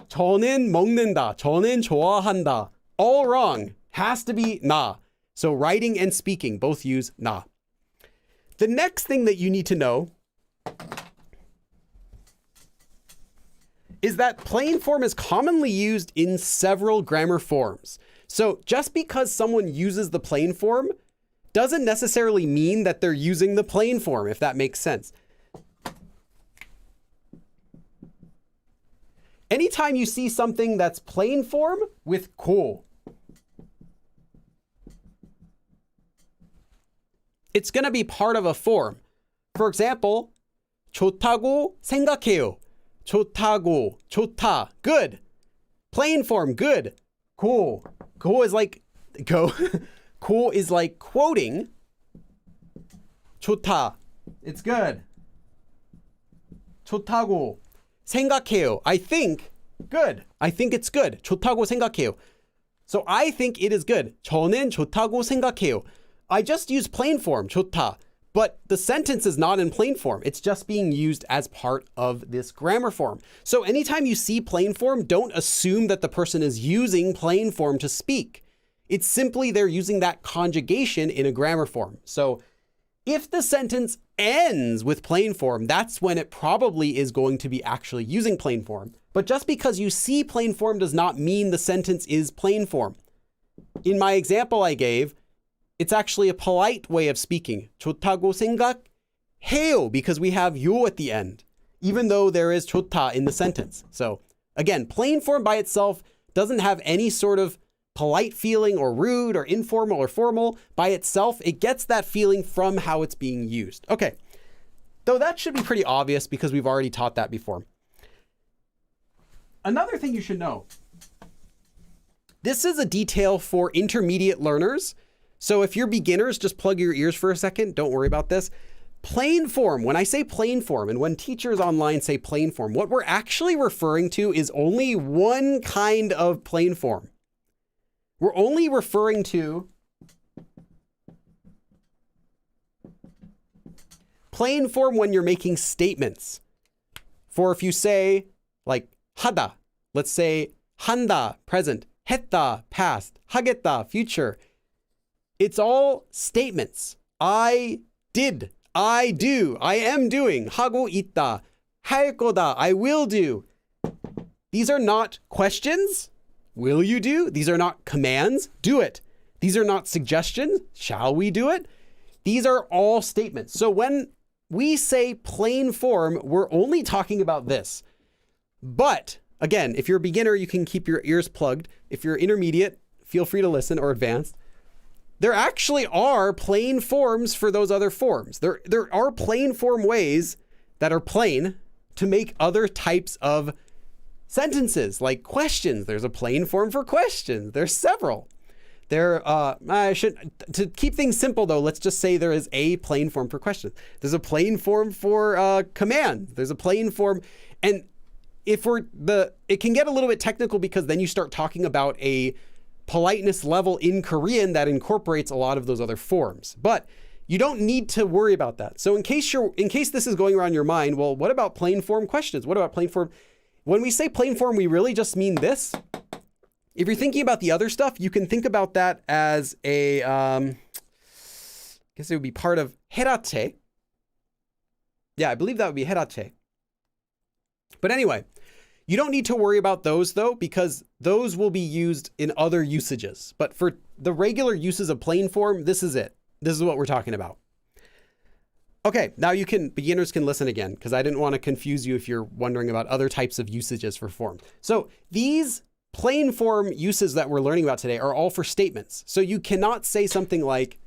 A: 저는 먹는다. 저는 좋아한다. All wrong. Has to be 나. So writing and speaking both use 나. The next thing that you need to know is that plain form is commonly used in several grammar forms. So just because someone uses the plain form doesn't necessarily mean that they're using the plain form, if that makes sense. Anytime you see something that's plain form with 고, it's going to be part of a form. For example, 좋다고 생각해요. 좋다고, 좋다, good. Plain form, good. 고, 고 is like, go. 고 is like quoting. 좋다, it's good. 좋다고 생각해요. I think, good. I think it's good. 좋다고 생각해요. So I think it is good. 저는 좋다고 생각해요. I just use plain form, 좋다. But the sentence is not in plain form. It's just being used as part of this grammar form. So anytime you see plain form, don't assume that the person is using plain form to speak. It's simply they're using that conjugation in a grammar form. So if the sentence ends with plain form, that's when it probably is going to be actually using plain form. But just because you see plain form does not mean the sentence is plain form. In my example I gave, it's actually a polite way of speaking. 좋다고 생각해요, because we have 요 at the end, even though there is 좋다 in the sentence. So again, plain form by itself doesn't have any sort of polite feeling or rude or informal or formal. By itself, it gets that feeling from how it's being used. Okay, though that should be pretty obvious because we've already taught that before. Another thing you should know, this is a detail for intermediate learners. So if you're beginners, just plug your ears for a second. Don't worry about this. Plain form, when I say plain form and when teachers online say plain form, what we're actually referring to is only one kind of plain form. We're only referring to plain form when you're making statements. For if you say like 하다, let's say 한다, present, 했다, past, 하겠다, future. It's all statements. I did, I do, I am doing, 하고 있다, 할 거다, I will do. These are not questions. Will you do? These are not commands. Do it. These are not suggestions. Shall we do it? These are all statements. So when we say plain form, we're only talking about this. But again, if you're a beginner, you can keep your ears plugged. If you're intermediate, feel free to listen, or advanced. There actually are plain forms for those other forms. There are plain form ways that are plain to make other types of sentences, like questions. There's a plain form for questions. There's several. To keep things simple though, let's just say there is a plain form for questions. There's a plain form for commands. There's a plain form. And it can get a little bit technical because then you start talking about a politeness level in Korean that incorporates a lot of those other forms. But you don't need to worry about that. So in case this is going around your mind, well, what about plain form questions? What about plain form? When we say plain form, we really just mean this. If you're thinking about the other stuff, you can think about that as a, I guess it would be part of herache. Yeah, I believe that would be herache. But anyway, you don't need to worry about those though, because those will be used in other usages. But for the regular uses of plain form, this is it. This is what we're talking about. Okay, now beginners can listen again, because I didn't want to confuse you if you're wondering about other types of usages for forms. So these plain form uses that we're learning about today are all for statements. So you cannot say something like,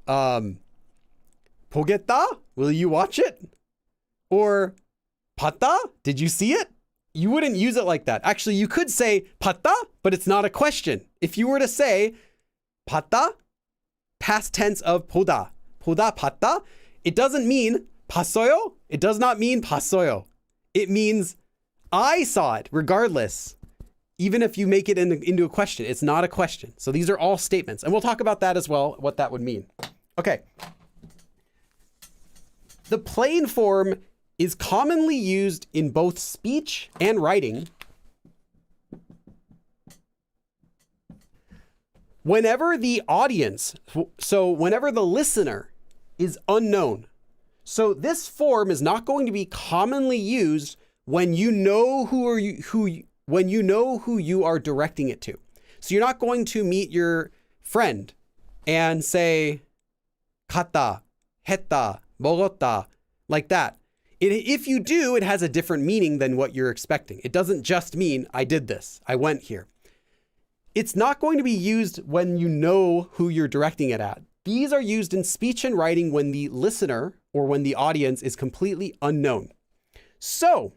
A: 보겠다? Will you watch it? Or 봤다? Did you see it? You wouldn't use it like that. Actually, you could say 봤다, but it's not a question. If you were to say 봤다, past tense of 보다, 봤다, it doesn't mean 봤어요. It does not mean 봤어요. It means I saw it, regardless. Even if you make it into a question, it's not a question. So these are all statements. And we'll talk about that as well, what that would mean. Okay. The plain form is commonly used in both speech and writing whenever the audience, so whenever the listener is unknown. So this form is not going to be commonly used when you know who you are directing it to. So you're not going to meet your friend and say 갔다, 했다, 먹었다, like that. If you do, it has a different meaning than what you're expecting. It doesn't just mean I did this, I went here. It's not going to be used when you know who you're directing it at. These are used in speech and writing when the listener or when the audience is completely unknown. So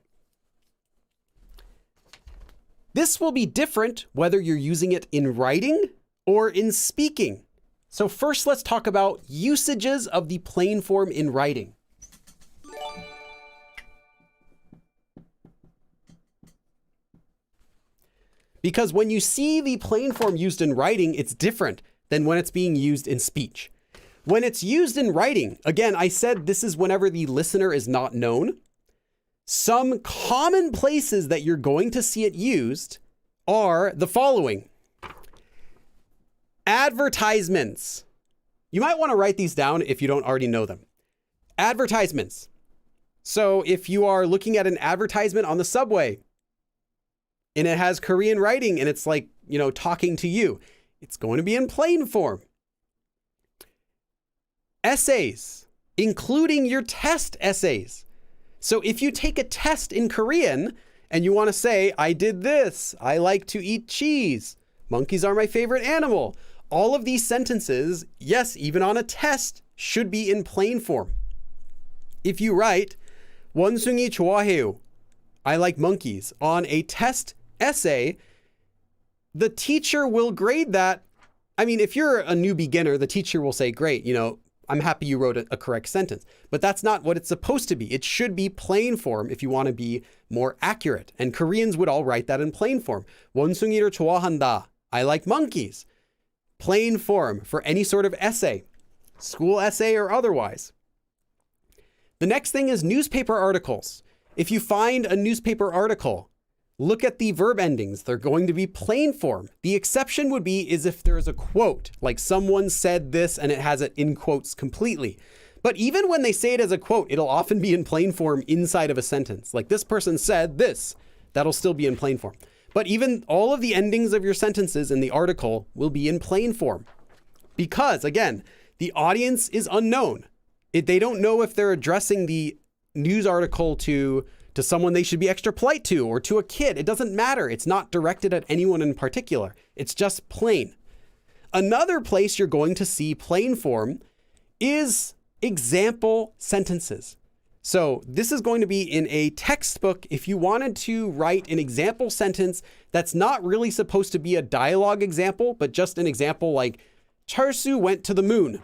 A: this will be different whether you're using it in writing or in speaking. So first, let's talk about usages of the plain form in writing. Because when you see the plain form used in writing, it's different than when it's being used in speech. When it's used in writing, again, I said this is whenever the listener is not known. Some common places that you're going to see it used are the following. Advertisements. You might want to write these down if you don't already know them. Advertisements. So if you are looking at an advertisement on the subway and it has Korean writing and it's like, talking to you, it's going to be in plain form. Essays, including your test essays. So if you take a test in Korean and you want to say, I did this, I like to eat cheese, monkeys are my favorite animal. All of these sentences, yes, even on a test, should be in plain form. If you write, 원숭이 좋아해요, I like monkeys, on a test essay, the teacher will grade that. I mean, if you're a new beginner, the teacher will say, great, I'm happy you wrote a correct sentence. But that's not what it's supposed to be. It should be plain form if you want to be more accurate. And Koreans would all write that in plain form. 원숭이를 좋아한다, I like monkeys. Plain form for any sort of essay, school essay or otherwise. The next thing is newspaper articles. If you find a newspaper article, look at the verb endings. They're going to be plain form. The exception would be is if there's a quote, like someone said this and it has it in quotes completely. But even when they say it as a quote, it'll often be in plain form inside of a sentence. Like this person said this, that'll still be in plain form. But even all of the endings of your sentences in the article will be in plain form. Because, again, the audience is unknown. They don't know if they're addressing the news article to someone they should be extra polite to or to a kid. It doesn't matter. It's not directed at anyone in particular. It's just plain. Another place you're going to see plain form is example sentences. So this is going to be in a textbook. If you wanted to write an example sentence that's not really supposed to be a dialogue example, but just an example like Charsu went to the moon,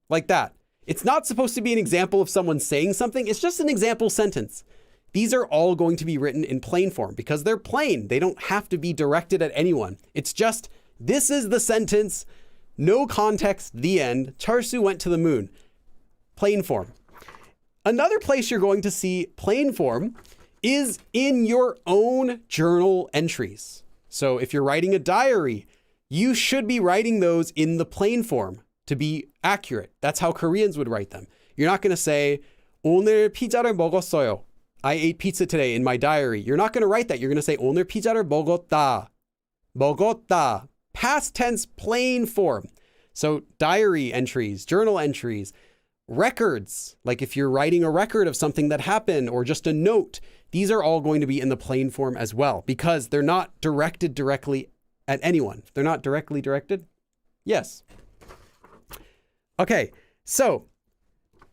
A: like that. It's not supposed to be an example of someone saying something. It's just an example sentence. These are all going to be written in plain form because they're plain. They don't have to be directed at anyone. It's just, this is the sentence, no context, the end. Charsu went to the moon. Plain form. Another place you're going to see plain form is in your own journal entries. So if you're writing a diary, you should be writing those in the plain form to be accurate. That's how Koreans would write them. You're not going to say, 오늘 피자를 먹었어요. I ate pizza today in my diary. You're not going to write that. You're going to say, 오늘 피자를 먹었다. 먹었다. Past tense, plain form. So diary entries, journal entries, records, like if you're writing a record of something that happened or just a note, these are all going to be in the plain form as well because they're not directed directly at anyone. They're not directly directed. Yes. Okay. So,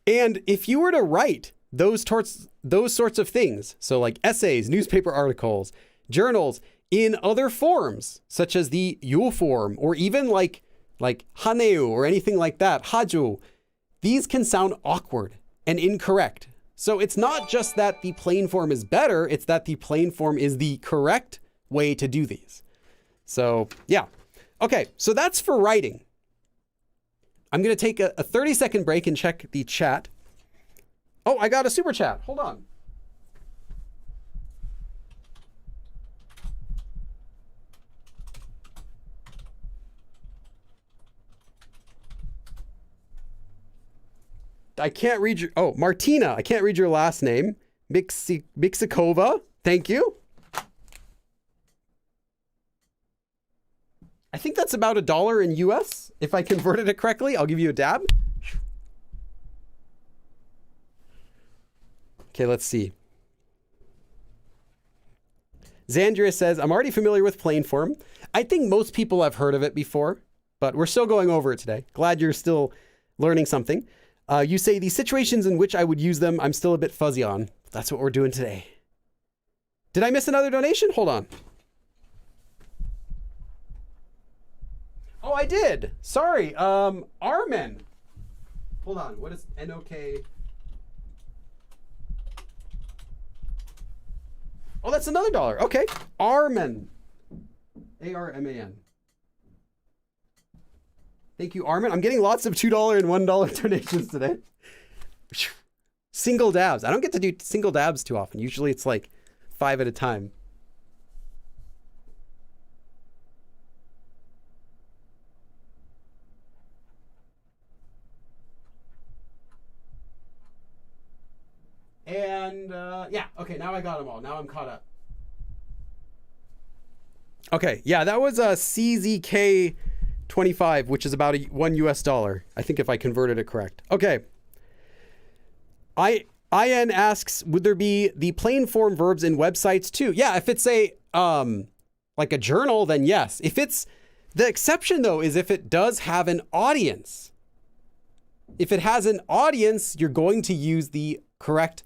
A: and if you were to write those sorts of things, so like essays, newspaper articles, journals in other forms, such as the 요 form, or even like 하네요 or anything like that, 하죠, these can sound awkward and incorrect. So it's not just that the plain form is better, it's that the plain form is the correct way to do these. So yeah. Okay, so that's for writing. I'm going to take a 30-second break and check the chat. Oh, I got a super chat. Hold on. I can't read your... Oh, Martina. I can't read your last name. Mixikova. Thank you. I think that's about $1 in US. If I converted it correctly, I'll give you a dab. Okay, let's see. Zandria says, I'm already familiar with plain form. I think most people have heard of it before, but we're still going over it today. Glad you're still learning something. You say the situations in which I would use them, I'm still a bit fuzzy on. That's what we're doing today. Did I miss another donation? Hold on. Oh, I did. Sorry. Armin. Hold on. What is NOK? Oh, that's another $1. Okay. Armin. ARMAN. Thank you, Armin. I'm getting lots of $2 and $1 donations today. Single dabs. I don't get to do single dabs too often. Usually it's like 5 at a time. And yeah, okay, now I got them all. Now I'm caught up. Okay, yeah, that was a CZK 25, which is about $1 US. I think if I converted it correct. Okay. IN asks, would there be the plain form verbs in websites too? Yeah, if it's a like a journal, then yes. If it's the exception though is if it does have an audience. If it has an audience, you're going to use the correct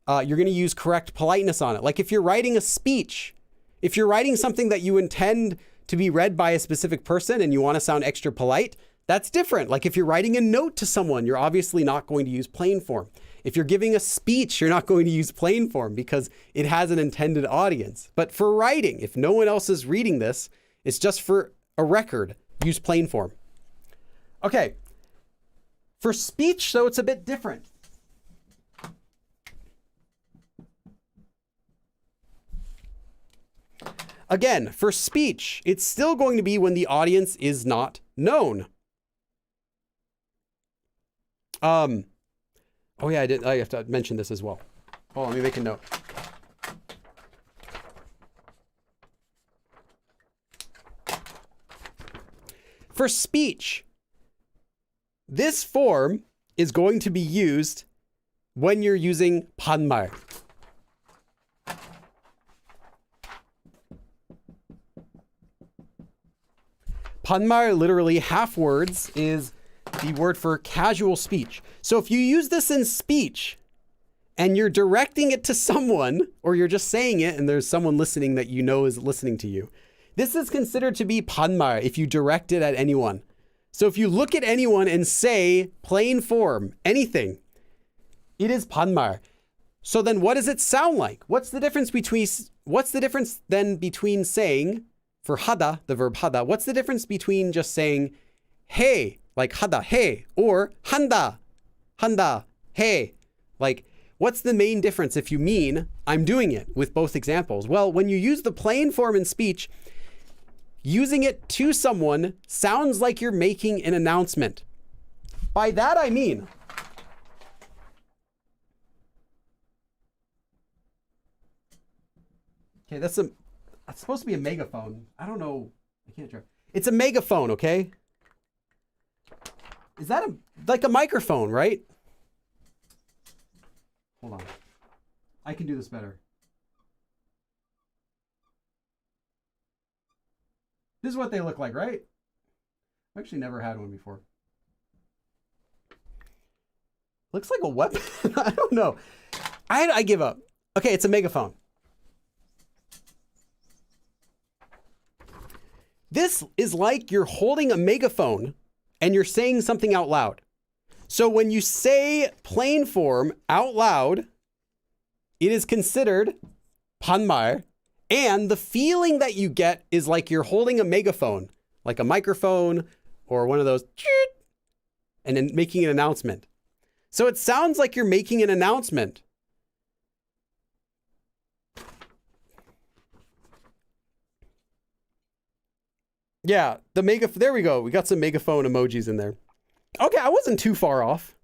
A: you're going to use correct politeness on it. Like if you're writing a speech, if you're writing something that you intend to be read by a specific person and you want to sound extra polite, that's different. Like if you're writing a note to someone, you're obviously not going to use plain form. If you're giving a speech, you're not going to use plain form because it has an intended audience. But for writing, if no one else is reading this, it's just for a record, use plain form. Okay. For speech, though, it's a bit different. Again, for speech, it's still going to be when the audience is not known. Oh yeah, I have to mention this as well. Oh, let me make a note. For speech, this form is going to be used when you're using 반말. 반말, literally half words, is the word for casual speech. So if you use this in speech and you're directing it to someone, or you're just saying it and there's someone listening that you know is listening to you, this is considered to be 반말 if you direct it at anyone. So if you look at anyone and say plain form, anything, it is 반말. So then what does it sound like? What's the difference then between saying, for 하다, the verb 하다, what's the difference between just saying hey, like 하다, hey, or 한다, hey? Like, what's the main difference if you mean I'm doing it with both examples? Well, when you use the plain form in speech, using it to someone sounds like you're making an announcement. By that I mean, okay, that's supposed to be a megaphone. I don't know. I can't try. It's a megaphone, okay? Is that like a microphone, right? Hold on. I can do this better. This is what they look like, right? I've actually never had one before. Looks like a weapon. I don't know. I give up. Okay, it's a megaphone. This is like you're holding a megaphone and you're saying something out loud. So when you say plain form out loud, it is considered 반말, and the feeling that you get is like you're holding a megaphone, like a microphone or one of those, and then making an announcement. So it sounds like you're making an announcement. Yeah, there we go. We got some megaphone emojis in there. Okay, I wasn't too far off.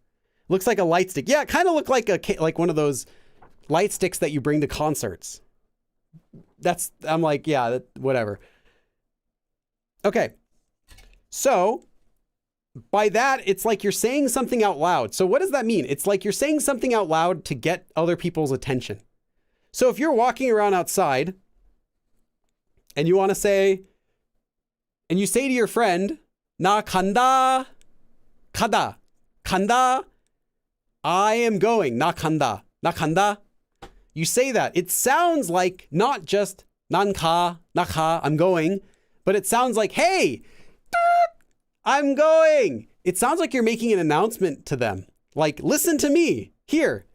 A: Looks like a light stick. Yeah, it kind of looked like one of those light sticks that you bring to concerts. I'm like, yeah, whatever. Okay. So by that, it's like you're saying something out loud. So what does that mean? It's like you're saying something out loud to get other people's attention. So if you're walking around outside and you want to say, and you say to your friend, 나 간다, 간다, I am going, 나 간다, 나 간다. You say that. It sounds like not just 난 가, I'm going, but it sounds like, hey, I'm going. It sounds like you're making an announcement to them. Like, listen to me. Here,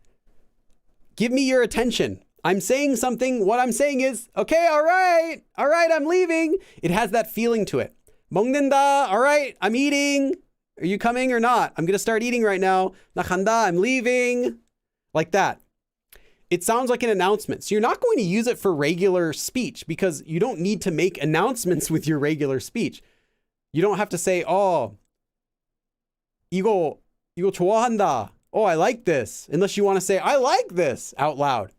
A: give me your attention. I'm saying something. What I'm saying is, okay, all right, I'm leaving. It has that feeling to it. 먹는다, all right, I'm eating. Are you coming or not? I'm going to start eating right now. 나 간다, I'm leaving. Like that. It sounds like an announcement. So you're not going to use it for regular speech because you don't need to make announcements with your regular speech. You don't have to say, 이거 좋아한다. oh, I like this. Unless you want to say, I like this out loud.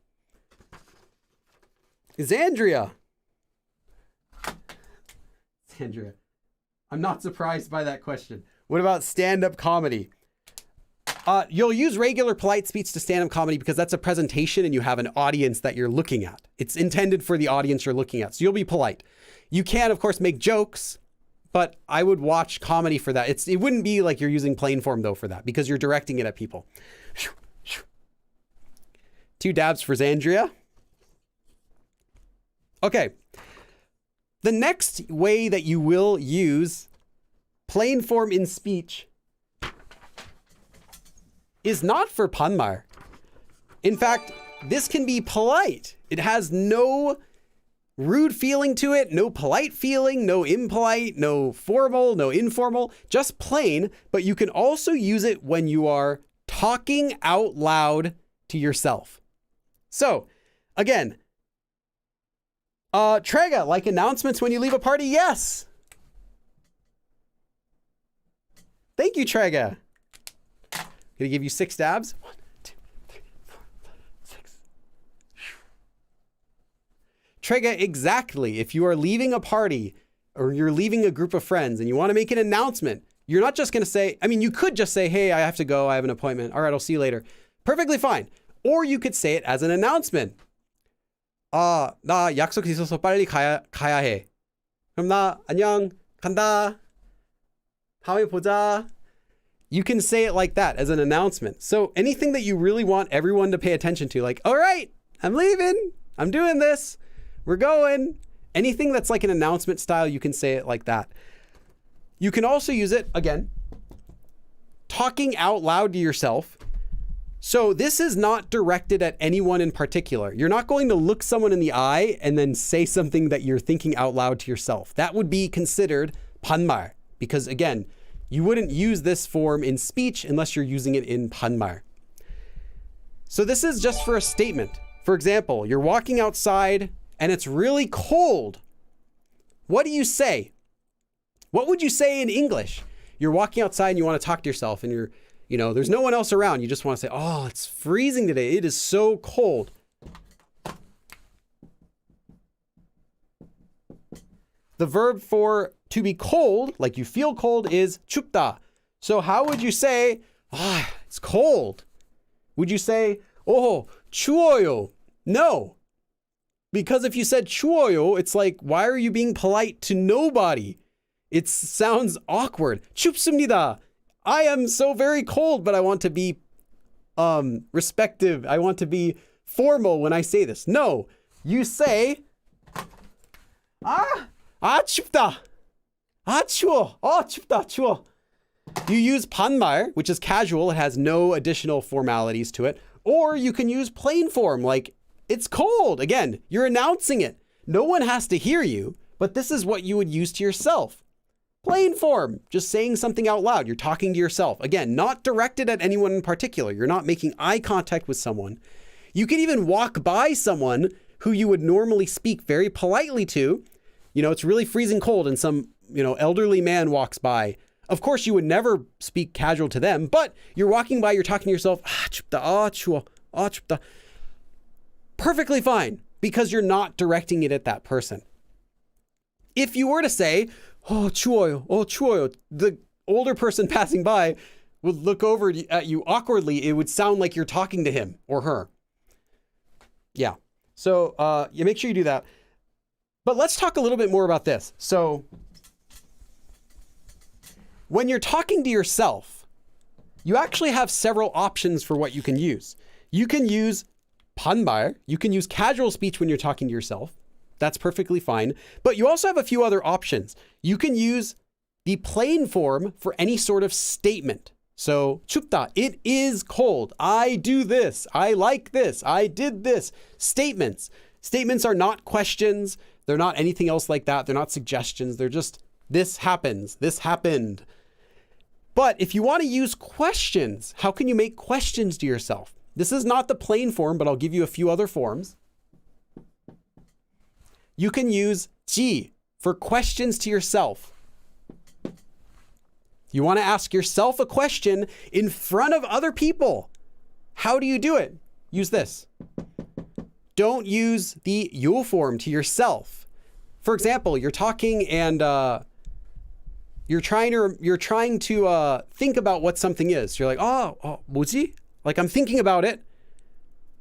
A: Xandria. Xandria. I'm not surprised by that question. What about stand-up comedy? You'll use regular polite speech to stand-up comedy because that's a presentation and you have an audience that you're looking at. It's intended for the audience you're looking at. So you'll be polite. You can, of course, make jokes, but I would watch comedy for that. It wouldn't be like you're using plain form, though, for that because you're directing it at people. 2 dabs for Xandria. Okay. The next way that you will use plain form in speech is not for 반말. In fact, this can be polite. It has no rude feeling to it, no polite feeling, no impolite, no formal, no informal, just plain, but you can also use it when you are talking out loud to yourself. So, again, Trega, like announcements when you leave a party? Yes. Thank you, Trega. Gonna give you 6 dabs. 1, 2, 3, 4, 6. Trega, exactly. If you are leaving a party or you're leaving a group of friends and you want to make an announcement, you're not just gonna say, I mean, you could just say, hey, I have to go. I have an appointment. All right, I'll see you later. Perfectly fine. Or you could say it as an announcement. 나 약속 있어서 빨리 가야 해. 그럼 나 안녕 간다. 다음에 보자. You can say it like that as an announcement. So anything that you really want everyone to pay attention to, like, all right, I'm leaving. I'm doing this. We're going. Anything that's like an announcement style, you can say it like that. You can also use it, again, talking out loud to yourself. So this is not directed at anyone in particular. You're not going to look someone in the eye and then say something that you're thinking out loud to yourself. That would be considered 반말 because, again, you wouldn't use this form in speech unless you're using it in 반말. So this is just for a statement. For example, you're walking outside and it's really cold. What do you say? What would you say in English? You're walking outside and you want to talk to yourself and there's no one else around. You just want to say, oh, it's freezing today. It is so cold. The verb for to be cold, like you feel cold, is 춥다. So how would you say, it's cold? Would you say, 추워요? No. Because if you said 추워요, it's like, why are you being polite to nobody? It sounds awkward. 춥습니다. I am so very cold, but I want to be respective. I want to be formal when I say this. No, you say, 춥다. 추워. 춥다. 추워. You use 반말, which is casual. It has no additional formalities to it. Or you can use plain form, like, it's cold. Again, you're announcing it. No one has to hear you, but this is what you would use to yourself. Plain form, just saying something out loud. You're talking to yourself. Again, not directed at anyone in particular. You're not making eye contact with someone. You can even walk by someone who you would normally speak very politely to. It's really freezing cold and some, elderly man walks by. Of course, you would never speak casual to them, but you're walking by, you're talking to yourself. 춥다. 추워. 춥다. Perfectly fine because you're not directing it at that person. If you were to say, 추워요. 추워요. The older person passing by would look over at you awkwardly. It would sound like you're talking to him or her. Yeah. So you make sure you do that. But let's talk a little bit more about this. So when you're talking to yourself, you actually have several options for what you can use. You can use 반말. You can use casual speech when you're talking to yourself. That's perfectly fine. But you also have a few other options. You can use the plain form for any sort of statement. So, 춥다, it is cold. I do this. I like this. I did this. Statements. Statements are not questions. They're not anything else like that. They're not suggestions. They're just, this happens. This happened. But if you want to use questions, how can you make questions to yourself? This is not the plain form, but I'll give you a few other forms. You can use 지 for questions to yourself. You want to ask yourself a question in front of other people. How do you do it? Use this. Don't use the you form to yourself. For example, you're talking and you're trying to think about what something is. You're like, oh, 뭐지? Like, I'm thinking about it.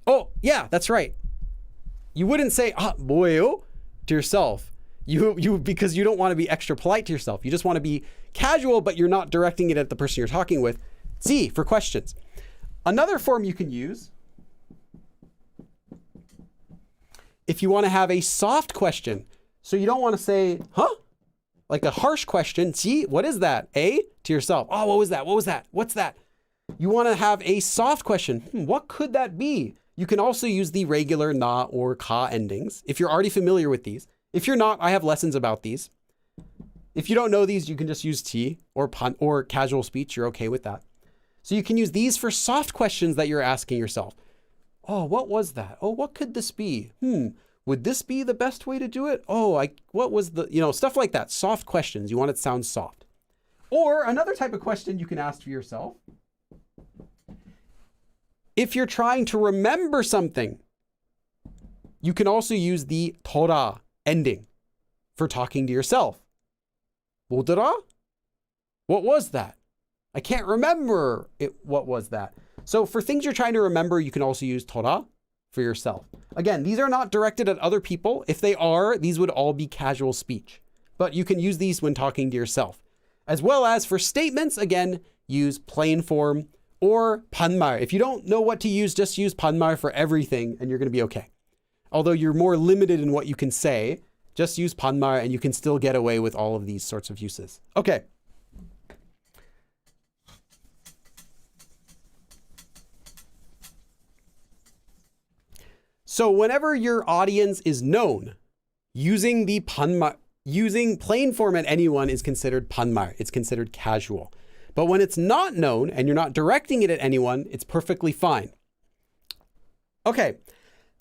A: Oh, yeah, that's right. You wouldn't say 뭐예요 to yourself. You because you don't want to be extra polite to yourself. You just want to be casual, but you're not directing it at the person you're talking with. Z for questions. Another form you can use if you want to have a soft question. So you don't want to say, huh? Like a harsh question. Z, what is that? A to yourself. Oh, what was that? What was that? What's that? You want to have a soft question. What could that be? You can also use the regular na or ka endings if you're already familiar with these. If you're not, I have lessons about these. If you don't know these, you can just use ti or pan or casual speech. You're okay with that. So you can use these for soft questions that you're asking yourself. Oh, what was that? Oh, what could this be? Would this be the best way to do it? Oh, what was the, stuff like that. Soft questions. You want it to sound soft. Or another type of question you can ask for yourself. If you're trying to remember something, you can also use the tora ending for talking to yourself. 뭐더라? What was that? I can't remember it. What was that? So for things you're trying to remember, you can also use tora for yourself. Again, these are not directed at other people. If they are, these would all be casual speech. But you can use these when talking to yourself. As well as for statements, again, use plain form or 반말. If you don't know what to use, just use 반말 for everything and you're going to be okay. Although you're more limited in what you can say, just use 반말 and you can still get away with all of these sorts of uses. Okay. So whenever your audience is known, using plain form at anyone is considered 반말. It's considered casual. But when it's not known and you're not directing it at anyone, it's perfectly fine. Okay,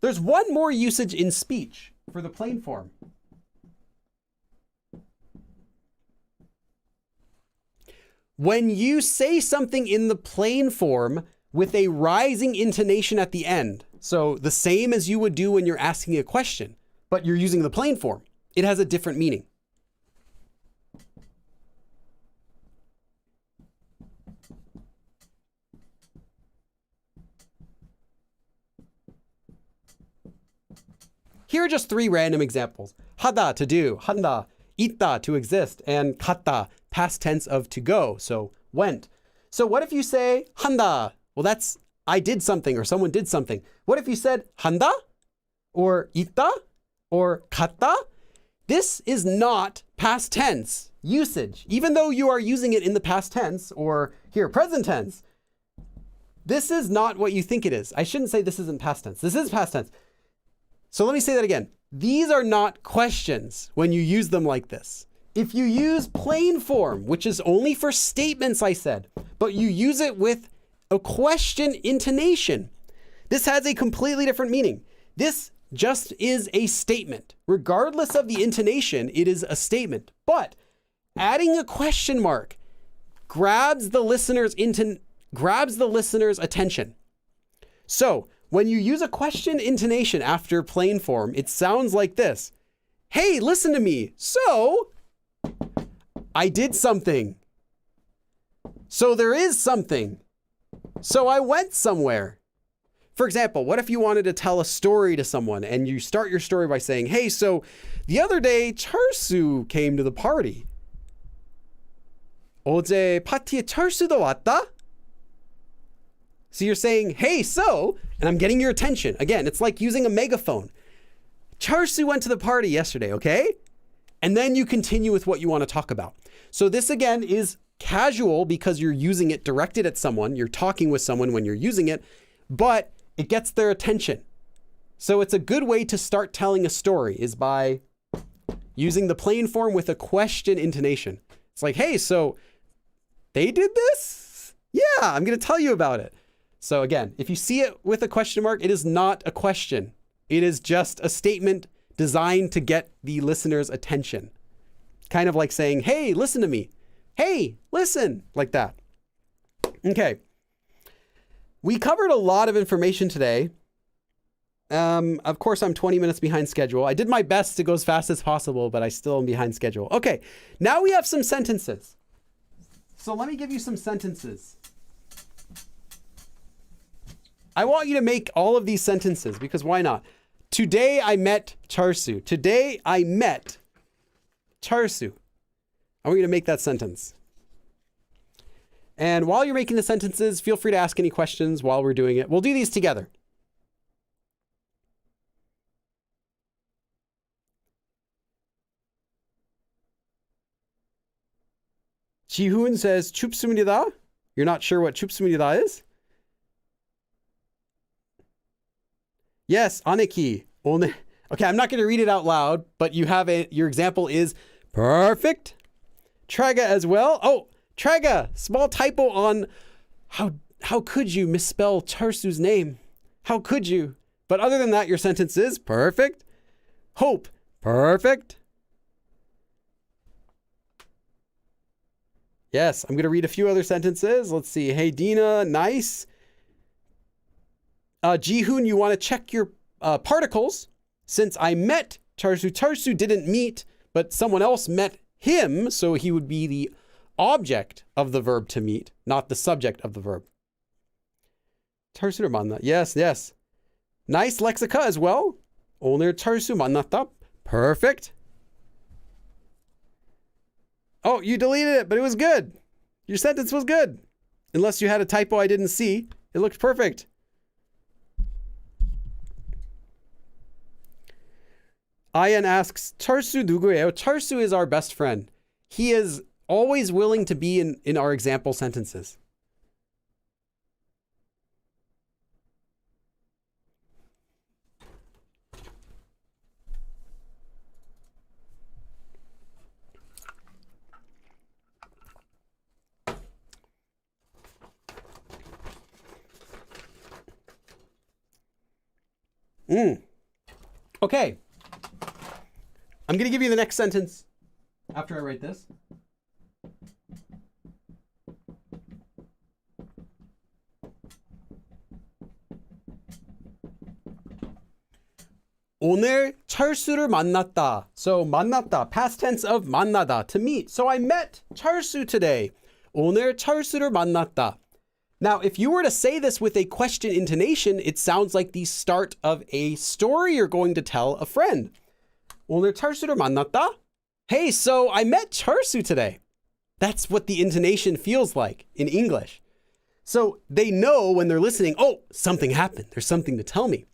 A: there's one more usage in speech for the plain form. When you say something in the plain form with a rising intonation at the end, so the same as you would do when you're asking a question, but you're using the plain form, it has a different meaning. Here are just 3 random examples. 하다, to do, 한다, 있다, to exist, and 갔다, past tense of to go, so went. So what if you say 한다? Well, that's I did something or someone did something. What if you said 한다? Or 있다? Or 갔다? This is not past tense usage, even though you are using it in the past tense or here, present tense. This is not what you think it is. I shouldn't say this isn't past tense. This is past tense. So let me say that again. These are not questions when you use them like this. If you use plain form, which is only for statements, I said, but you use it with a question intonation, this has a completely different meaning. This just is a statement. Regardless of the intonation, it is a statement. But adding a question mark grabs the listener's attention. So when you use a question intonation after plain form, it sounds like this. Hey, listen to me. So I did something. So there is something. So I went somewhere. For example, what if you wanted to tell a story to someone and you start your story by saying, hey, so the other day 철수 came to the party. 어제 파티에 철수도 왔다? So you're saying, hey, so, and I'm getting your attention. Again, it's like using a megaphone. 철수 went to the party yesterday, okay? And then you continue with what you want to talk about. So this again is casual because you're using it directed at someone. You're talking with someone when you're using it, but it gets their attention. So it's a good way to start telling a story is by using the plain form with a question intonation. It's like, hey, so they did this? Yeah, I'm going to tell you about it. So again, if you see it with a question mark, it is not a question. It is just a statement designed to get the listener's attention. Kind of like saying, hey, listen to me. Hey, listen, like that. Okay. We covered a lot of information today. Of course, I'm 20 minutes behind schedule. I did my best to go as fast as possible, but I still am behind schedule. Okay, now we have some sentences. So let me give you some sentences. I want you to make all of these sentences because why not? Today I met Charsu. Today I met Charsu. I want you to make that sentence. And while you're making the sentences, feel free to ask any questions while we're doing it. We'll do these together. Jihoon says, 춥습니다. You're not sure what 춥습니다 is? Yes, Aniki. 오늘. Okay, I'm not going to read it out loud, but you have it. Your example is perfect. Traga as well. Oh, Traga, small typo on how could you misspell Charsu's name? How could you? But other than that, your sentence is perfect. Hope, perfect. Yes, I'm going to read a few other sentences. Let's see. Hey, Dina, nice. Jihoon, you want to check your particles. Since I met Charsu, Charsu didn't meet, but someone else met him, so he would be the object of the verb to meet, not the subject of the verb. Charsu를 만나. Yes, yes. Nice lexica as well. 오늘 Charsu 만났다. Perfect. Oh, you deleted it, but it was good. Your sentence was good. Unless you had a typo I didn't see. It looked perfect. Ayan asks, Charsu 누구예요? Charsu is our best friend. He is always willing to be in our example sentences. Okay. I'm going to give you the next sentence after I write this. 오늘 철수를 만났다. So 만났다, past tense of 만나다, to meet. So I met 철수 today. 오늘 철수를 만났다. Now, if you were to say this with a question intonation, it sounds like the start of a story you're going to tell a friend. 오늘 철수를 만났다? Hey, so I met 철수 today. That's what the intonation feels like in English. So they know when they're listening, oh, something happened. There's something to tell me.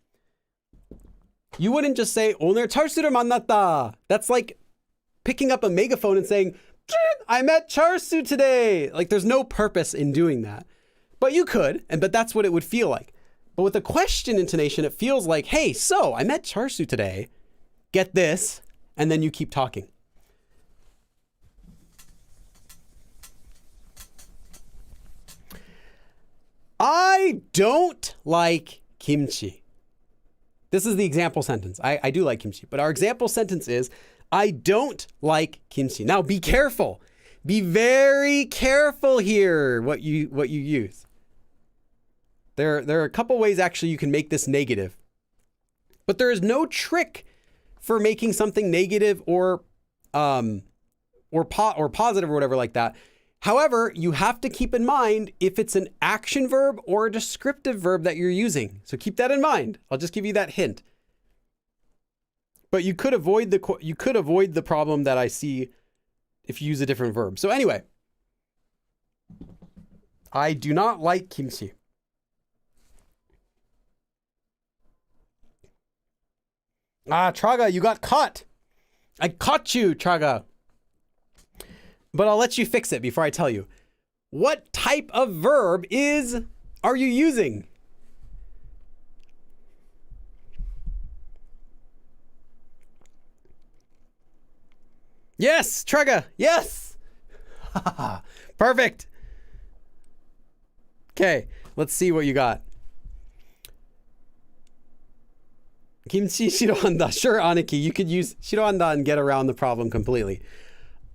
A: You wouldn't just say, 오늘 철수를 만났다. That's like picking up a megaphone and saying, I met 철수 today. Like there's no purpose in doing that. But you could, but that's what it would feel like. But with the question intonation, it feels like, hey, so I met Charsu today. Get this, and then you keep talking. I don't like kimchi. This is the example sentence. I do like kimchi, but our example sentence is, I don't like kimchi. Now be careful. Be very careful here what you use. There are a couple ways actually you can make this negative. But there is no trick for making something negative or positive or whatever like that. However, you have to keep in mind if it's an action verb or a descriptive verb that you're using. So keep that in mind. I'll just give you that hint. But you could avoid the problem that I see if you use a different verb. So anyway, I do not like kimchi. Traga, you got caught. I caught you, Traga. But I'll let you fix it before I tell you. What type of verb are you using? Yes, Traga, yes. Perfect. Okay, let's see what you got. Kimchi 싫어한다. Sure, Aniki, you could use 싫어한다 and get around the problem completely.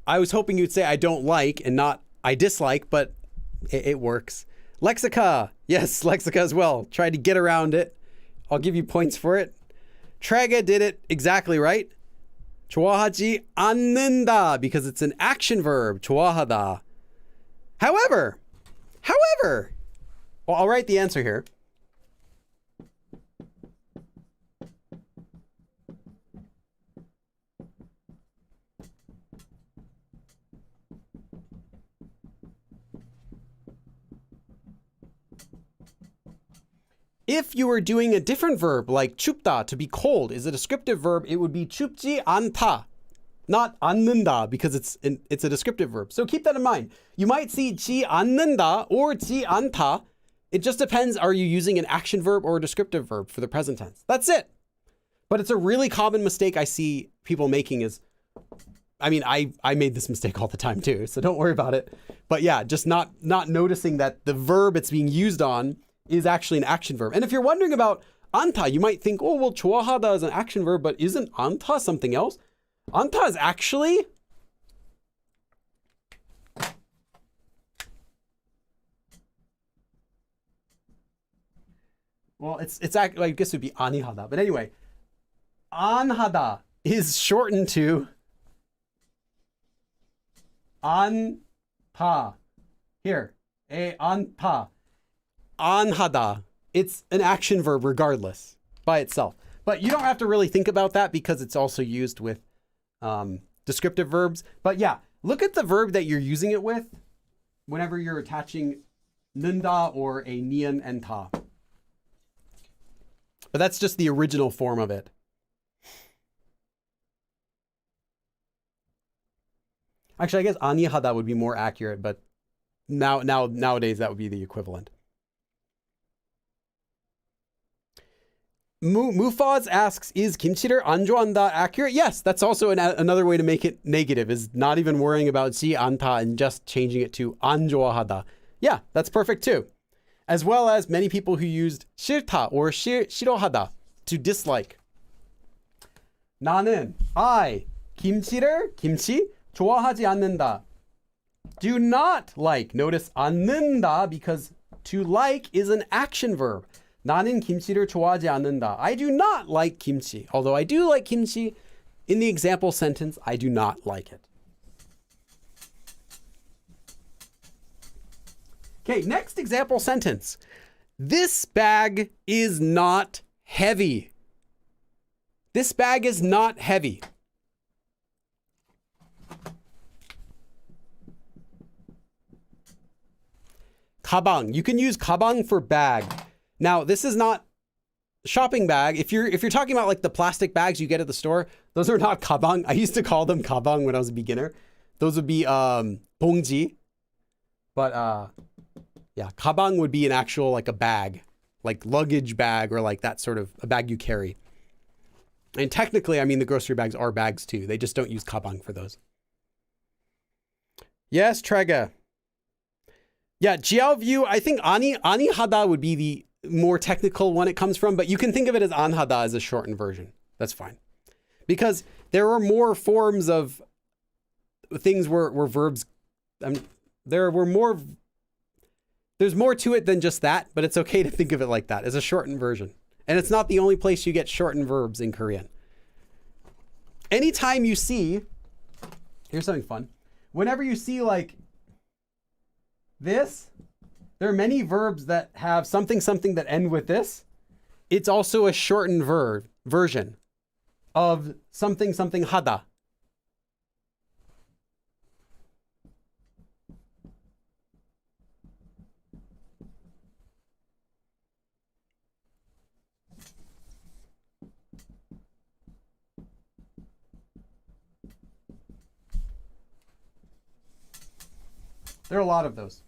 A: I was hoping you'd say I don't like and not I dislike, but it works. Lexica. Yes, lexica as well. Tried to get around it. I'll give you points for it. Trega did it exactly right. 좋아하지 않는다, because it's an action verb. 좋아하다. However, well, I'll write the answer here. If you were doing a different verb like 춥다, to be cold, is a descriptive verb, it would be 춥지 않다, not 않는다, because it's a descriptive verb. So keep that in mind. You might see 지 않는다 or 지 않다. It just depends, are you using an action verb or a descriptive verb for the present tense? That's it. But it's a really common mistake I see people making is, I mean, I made this mistake all the time too, so don't worry about it. But yeah, just not noticing that the verb it's being used on is actually an action verb. And if you're wondering about anta, you might think, oh, well, 좋아하다 is an action verb, but isn't anta something else? Anta is actually well, it's I guess it would be 아니하다. But anyway, 안하다 is shortened to 안타. Here, 안타. 안하다. It's an action verb regardless by itself. But you don't have to really think about that because it's also used with descriptive verbs. But yeah, look at the verb that you're using it with whenever you're attaching 는다 or a nian and ta. But that's just the original form of it. Actually, I guess 아니하다 would be more accurate, but nowadays that would be the equivalent. Mufaz asks, is 김치를 안 좋아한다 accurate? Yes, that's also another way to make it negative, is not even worrying about 지 않다 and just changing it to 안 좋아하다. Yeah, that's perfect too. As well as many people who used 싫다 or 싫어하다 to dislike. 나는, I, 김치 좋아하지 않는다. Do not like. Notice 않는다 because to like is an action verb. 나는 김치를 좋아하지 않는다. I do not like kimchi. Although I do like kimchi, in the example sentence, I do not like it. Okay, next example sentence. This bag is not heavy. This bag is not heavy. 가방. You can use 가방 for bag. Now, this is not shopping bag. If you're talking about like the plastic bags you get at the store, those are not 가방. I used to call them 가방 when I was a beginner. Those would be 봉지. But yeah, 가방 would be an actual like a bag, like luggage bag or like that sort of a bag you carry. And technically, I mean, the grocery bags are bags too. They just don't use 가방 for those. Yes, Trega. Yeah, 지하view, I think 아니하다 would be the more technical one it comes from, but you can think of it as 안하다 as a shortened version. That's fine. Because there are more forms of things where verbs, there's more to it than just that, but it's okay to think of it like that, as a shortened version. And it's not the only place you get shortened verbs in Korean. Anytime you see, here's something fun. Whenever you see like this, there are many verbs that have something that end with this. It's also a shortened version of something 하다. There are a lot of those.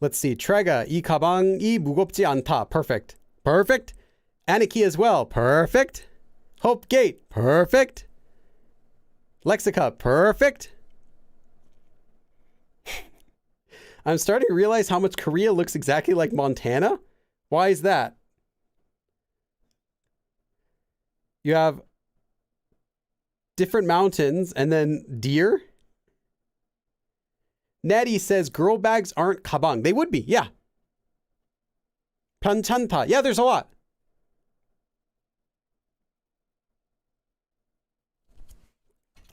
A: Let's see. Trega, 이 가방이 무겁지 않다. Perfect. Perfect. Aniki as well. Perfect. Hope Gate. Perfect. Lexica. Perfect. I'm starting to realize how much Korea looks exactly like Montana. Why is that? You have different mountains and then deer. Nettie says girl bags aren't 가방. They would be, yeah. 편찮다. Yeah, there's a lot.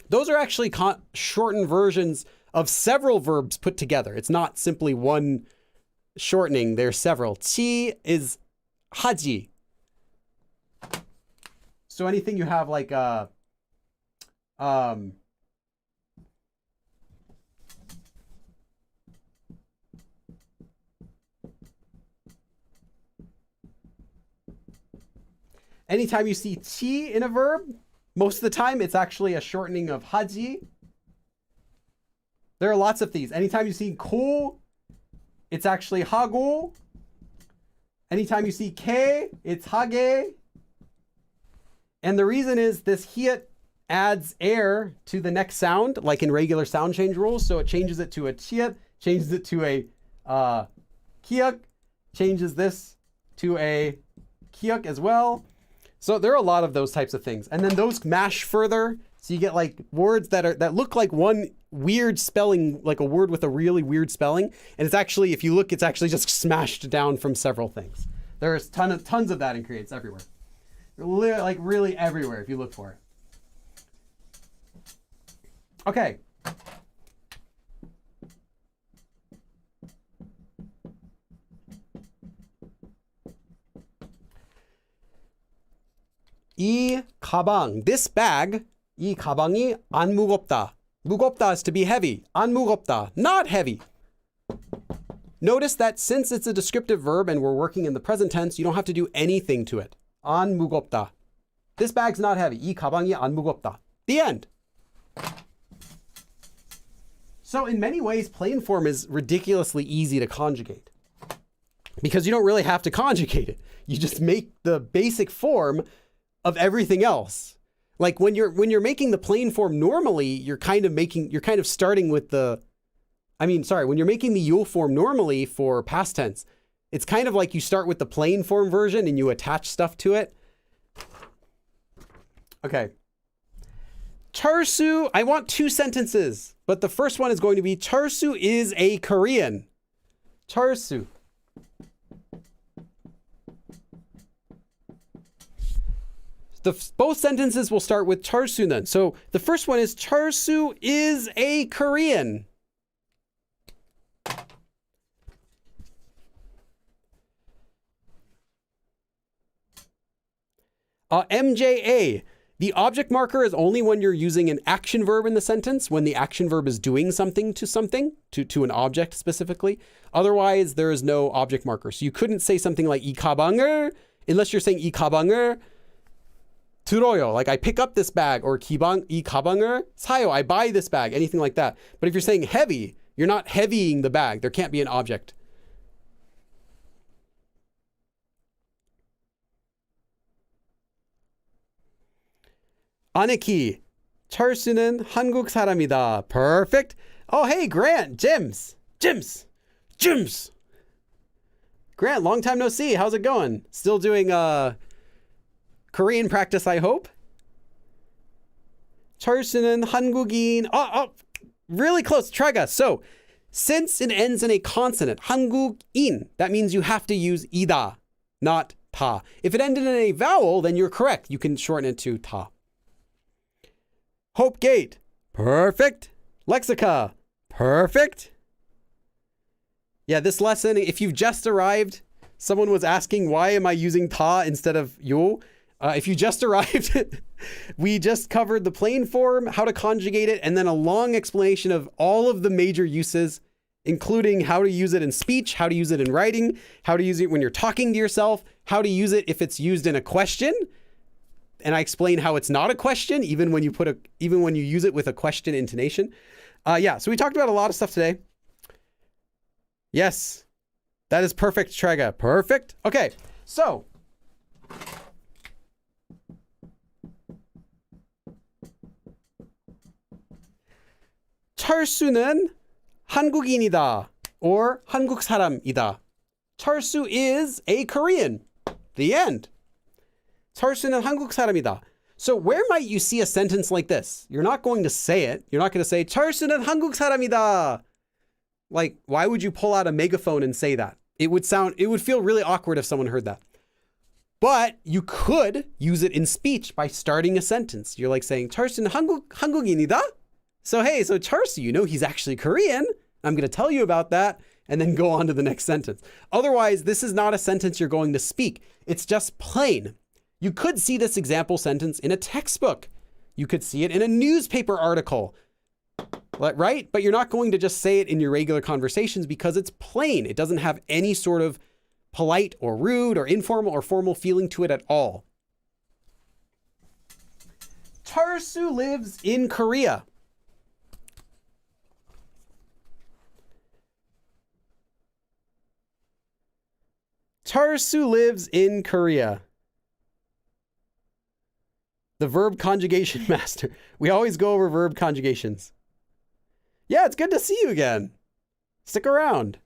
A: Those are actually shortened versions of several verbs put together. It's not simply one shortening. There's several. 치 is 하지. So anything you have like anytime you see 치 in a verb, most of the time it's actually a shortening of 하지. There are lots of these. Anytime you see 고, it's actually 하고. Anytime you see 개, it's 하게. And the reason is this hiat adds air to the next sound, like in regular sound change rules. So it changes it to a chiat, changes it to a kiak, changes this to a kiak as well. So there are a lot of those types of things. And then those mash further. So you get like words that look like one weird spelling, like a word with a really weird spelling. And it's actually, if you look, it's actually just smashed down from several things. There's tons of that in Korean. It's everywhere. Like really everywhere if you look for it. Okay. 이 가방, this bag, 이 가방이 안 무겁다. 무겁다 is to be heavy. 안 무겁다, not heavy. Notice that since it's a descriptive verb and we're working in the present tense, you don't have to do anything to it. 안 무겁다. This bag's not heavy. 이 가방이 안 무겁다. The end. So in many ways, plain form is ridiculously easy to conjugate because you don't really have to conjugate it. You just make the basic form of everything else. Like when you're making the plain form normally, you're kind of starting with when you're making the yul form normally for past tense, it's kind of like you start with the plain form version and you attach stuff to it. Okay. Charsu, I want two sentences, but the first one is going to be Charsu is a Korean. Charsu. Both sentences will start with Charsu는. So the first one is Charsu is a Korean. MJA. The object marker is only when you're using an action verb in the sentence, when the action verb is doing something, to an object specifically. Otherwise, there is no object marker. So you couldn't say something like 이 가방을, unless you're saying 이 가방을 들어요, like I pick up this bag, or 이 가방을 사요, I buy this bag, anything like that. But if you're saying heavy, you're not heavying the bag. There can't be an object. 아네키, 철수는 한국 사람이다. Perfect. Oh, hey, Grant, Jims. Grant, long time no see. How's it going? Still doing Korean practice, I hope. 철수는 한국인. Really close. Trega. So, since it ends in a consonant, 한국인, that means you have to use 이다, not 다. If it ended in a vowel, then you're correct. You can shorten it to 다. Hope Gate. Perfect. Lexica. Perfect. Yeah, this lesson, if you've just arrived, someone was asking, why am I using ta instead of yo? If you just arrived, we just covered the plain form, how to conjugate it, and then a long explanation of all of the major uses, including how to use it in speech, how to use it in writing, how to use it when you're talking to yourself, how to use it if it's used in a question. And I explain how it's not a question, even when you use it with a question intonation. So we talked about a lot of stuff today. Yes, that is perfect, Trega. Perfect. Okay, so 철수는 한국인이다, or 한국 사람이다. 철수 is a Korean. The end. 철수는 한국 사람이다. So where might you see a sentence like this? You're not going to say it. You're not going to say, 철수는 한국 사람이다. Like, why would you pull out a megaphone and say that? It would feel really awkward if someone heard that. But you could use it in speech by starting a sentence. You're like saying, 철수는 한국인이다? So, hey, so Charsu, you know he's actually Korean. I'm going to tell you about that and then go on to the next sentence. Otherwise, this is not a sentence you're going to speak. It's just plain. You could see this example sentence in a textbook. You could see it in a newspaper article, right? But you're not going to just say it in your regular conversations because it's plain. It doesn't have any sort of polite or rude or informal or formal feeling to it at all. Charsu lives in Korea. Charsu lives in Korea. The verb conjugation master. We always go over verb conjugations. Yeah, it's good to see you again. Stick around.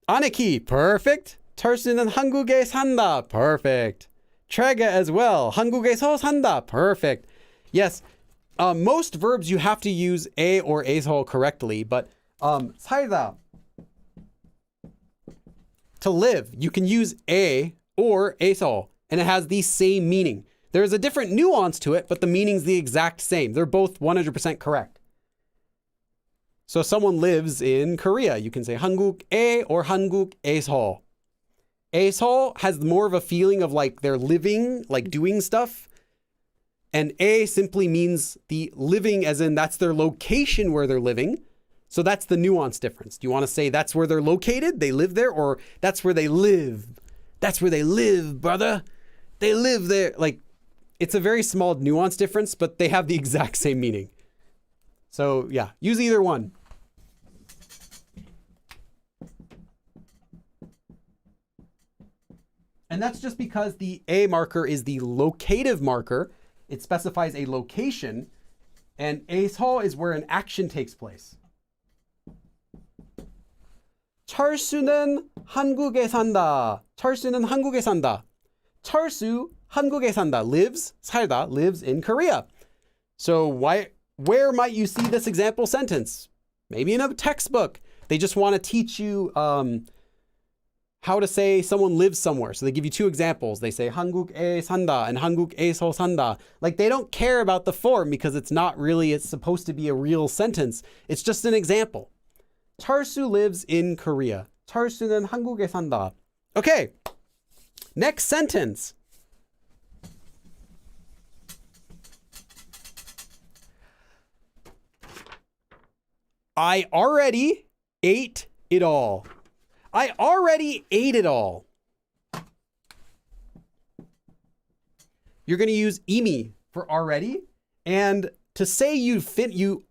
A: Aniki, perfect. 철수는 한국에 산다, perfect. Trega as well, 한국에서 산다, perfect. Yes, most verbs you have to use a or 에서 correctly, but 살다, to live, you can use a or 에서, and it has the same meaning. There's a different nuance to it, but the meaning's the exact same. They're both 100% correct. So someone lives in Korea. You can say 한국에 or 한국에서. 에서 has more of a feeling of like they're living, like doing stuff. And 에 simply means the living as in that's their location where they're living. So that's the nuance difference. Do you want to say that's where they're located? They live there, or that's where they live? That's where they live, brother. They live there. Like, it's a very small nuance difference, but they have the exact same meaning. So yeah, use either one. And that's just because the A marker is the locative marker. It specifies a location, and 에서 is where an action takes place. 철수는 한국에 산다. 철수는 한국에 산다. 철수, 한국에 산다. Lives, 살다, lives in Korea. So where might you see this example sentence? Maybe in a textbook. They just want to teach you how to say someone lives somewhere. So they give you two examples. They say 한국에 산다 and 한국에서 산다. Like they don't care about the form because it's supposed to be a real sentence. It's just an example. 철수 lives in Korea. 철수는 한국에 산다. Okay. Next sentence. I already ate it all. I already ate it all. You're going to use 이미 for already. And to say you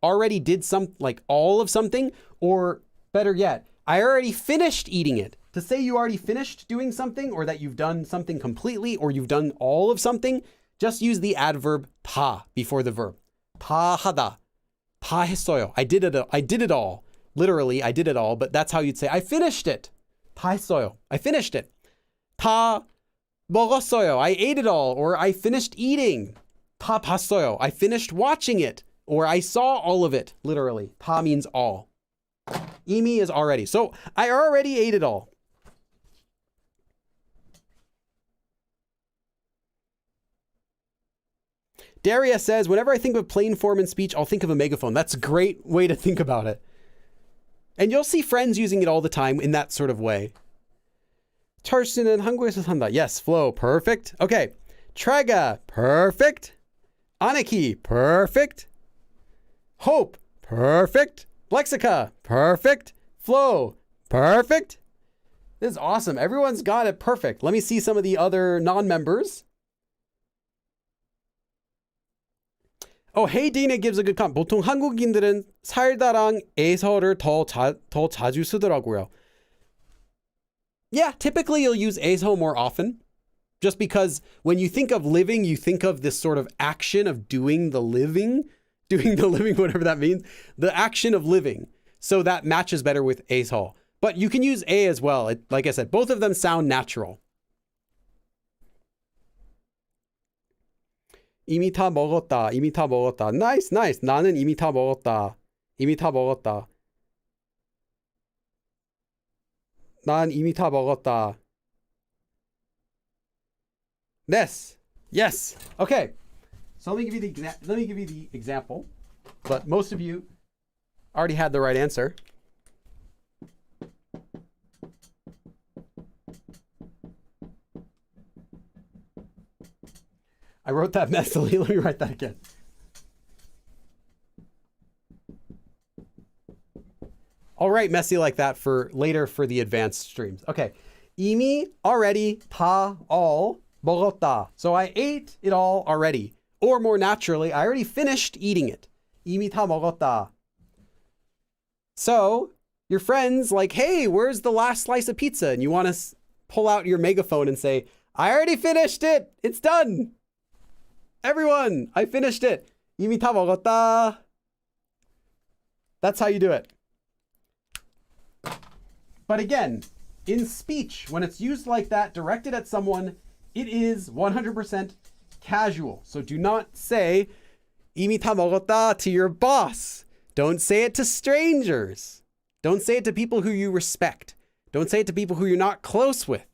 A: already did like all of something, or better yet, I already finished eating it. To say you already finished doing something, or that you've done something completely, or you've done all of something, just use the adverb 다 before the verb. 다 하다. 다 했어요. I did it all. Literally, I did it all, but that's how you'd say, I finished it. 다 했어요. I finished it. 다 먹었어요. I ate it all, or I finished eating. 다 봤어요. I finished watching it, or I saw all of it. Literally, 다 means all. 이미 is already. So I already ate it all. Daria says, whenever I think of plain form in speech, I'll think of a megaphone. That's a great way to think about it. And you'll see friends using it all the time in that sort of way. 철수는 한국에서 산다. Yes, flow, perfect. Okay. Trega, perfect. Aniki, perfect. Hope, perfect. Lexica, perfect. Flow, perfect. This is awesome. Everyone's got it perfect. Let me see some of the other non-members. Oh, Hey Dina gives a good comment. 보통 한국인들은 살다랑 에서를 더 자주 쓰더라고요. Yeah, typically you'll use 에서 more often. Just because when you think of living, you think of this sort of action of doing the living, whatever that means, the action of living. So that matches better with 에서. But you can use a as well. Like I said, both of them sound natural. 이미 다 먹었다. 이미 다 먹었다. 나이스, 나이스. 나는 이미 다 먹었다. 이미 다 먹었다. 난 이미 다 먹었다. Yes. Yes. Okay. So let me give you the example. But most of you already had the right answer. I wrote that messily. Let me write that again. I'll write messy like that for later for the advanced streams. Okay. 이미 already 다 all 먹었다. So I ate it all already. Or more naturally, I already finished eating it. 이미 다 먹었다. So your friend's like, hey, where's the last slice of pizza? And you want to pull out your megaphone and say, I already finished it. It's done. Everyone, I finished it. 이미 다 먹었다. That's how you do it. But again, in speech, when it's used like that, directed at someone, it is 100% casual. So do not say 이미 다 먹었다 to your boss. Don't say it to strangers. Don't say it to people who you respect. Don't say it to people who you're not close with.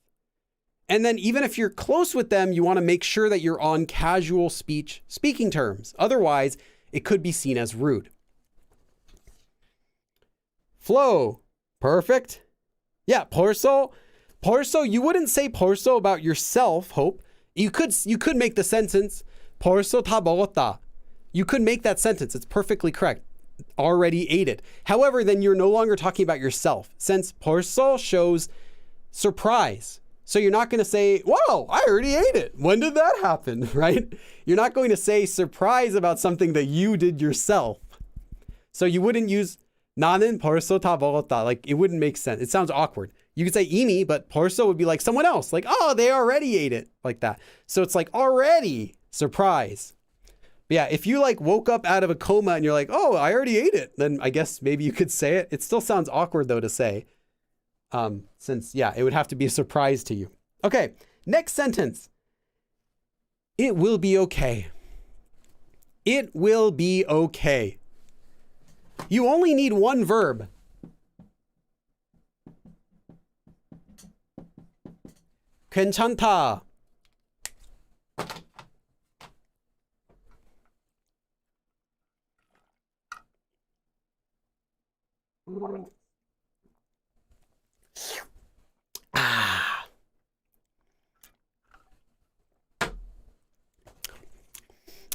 A: And then even if you're close with them, you want to make sure that you're on casual speaking terms. Otherwise, it could be seen as rude. Flow. Perfect. Yeah, 벌써, you wouldn't say 벌써 about yourself, Hope. You could make the sentence 벌써 다 먹었다. You could make that sentence. It's perfectly correct. Already ate it. However, then you're no longer talking about yourself, since 벌써 shows surprise. So you're not going to say, whoa, I already ate it. When did that happen, right? You're not going to say surprise about something that you did yourself. So you wouldn't use 나는 벌써 다 먹었다. Like, it wouldn't make sense. It sounds awkward. You could say 이미, but 벌써 would be like someone else. Like, oh, they already ate it. Like that. So it's like already surprise. But yeah, if you like woke up out of a coma and you're like, oh, I already ate it, then I guess maybe you could say it. It still sounds awkward though to say. Since, yeah, it would have to be a surprise to you. Okay, next sentence. It will be okay. It will be okay. You only need one verb. 괜찮다.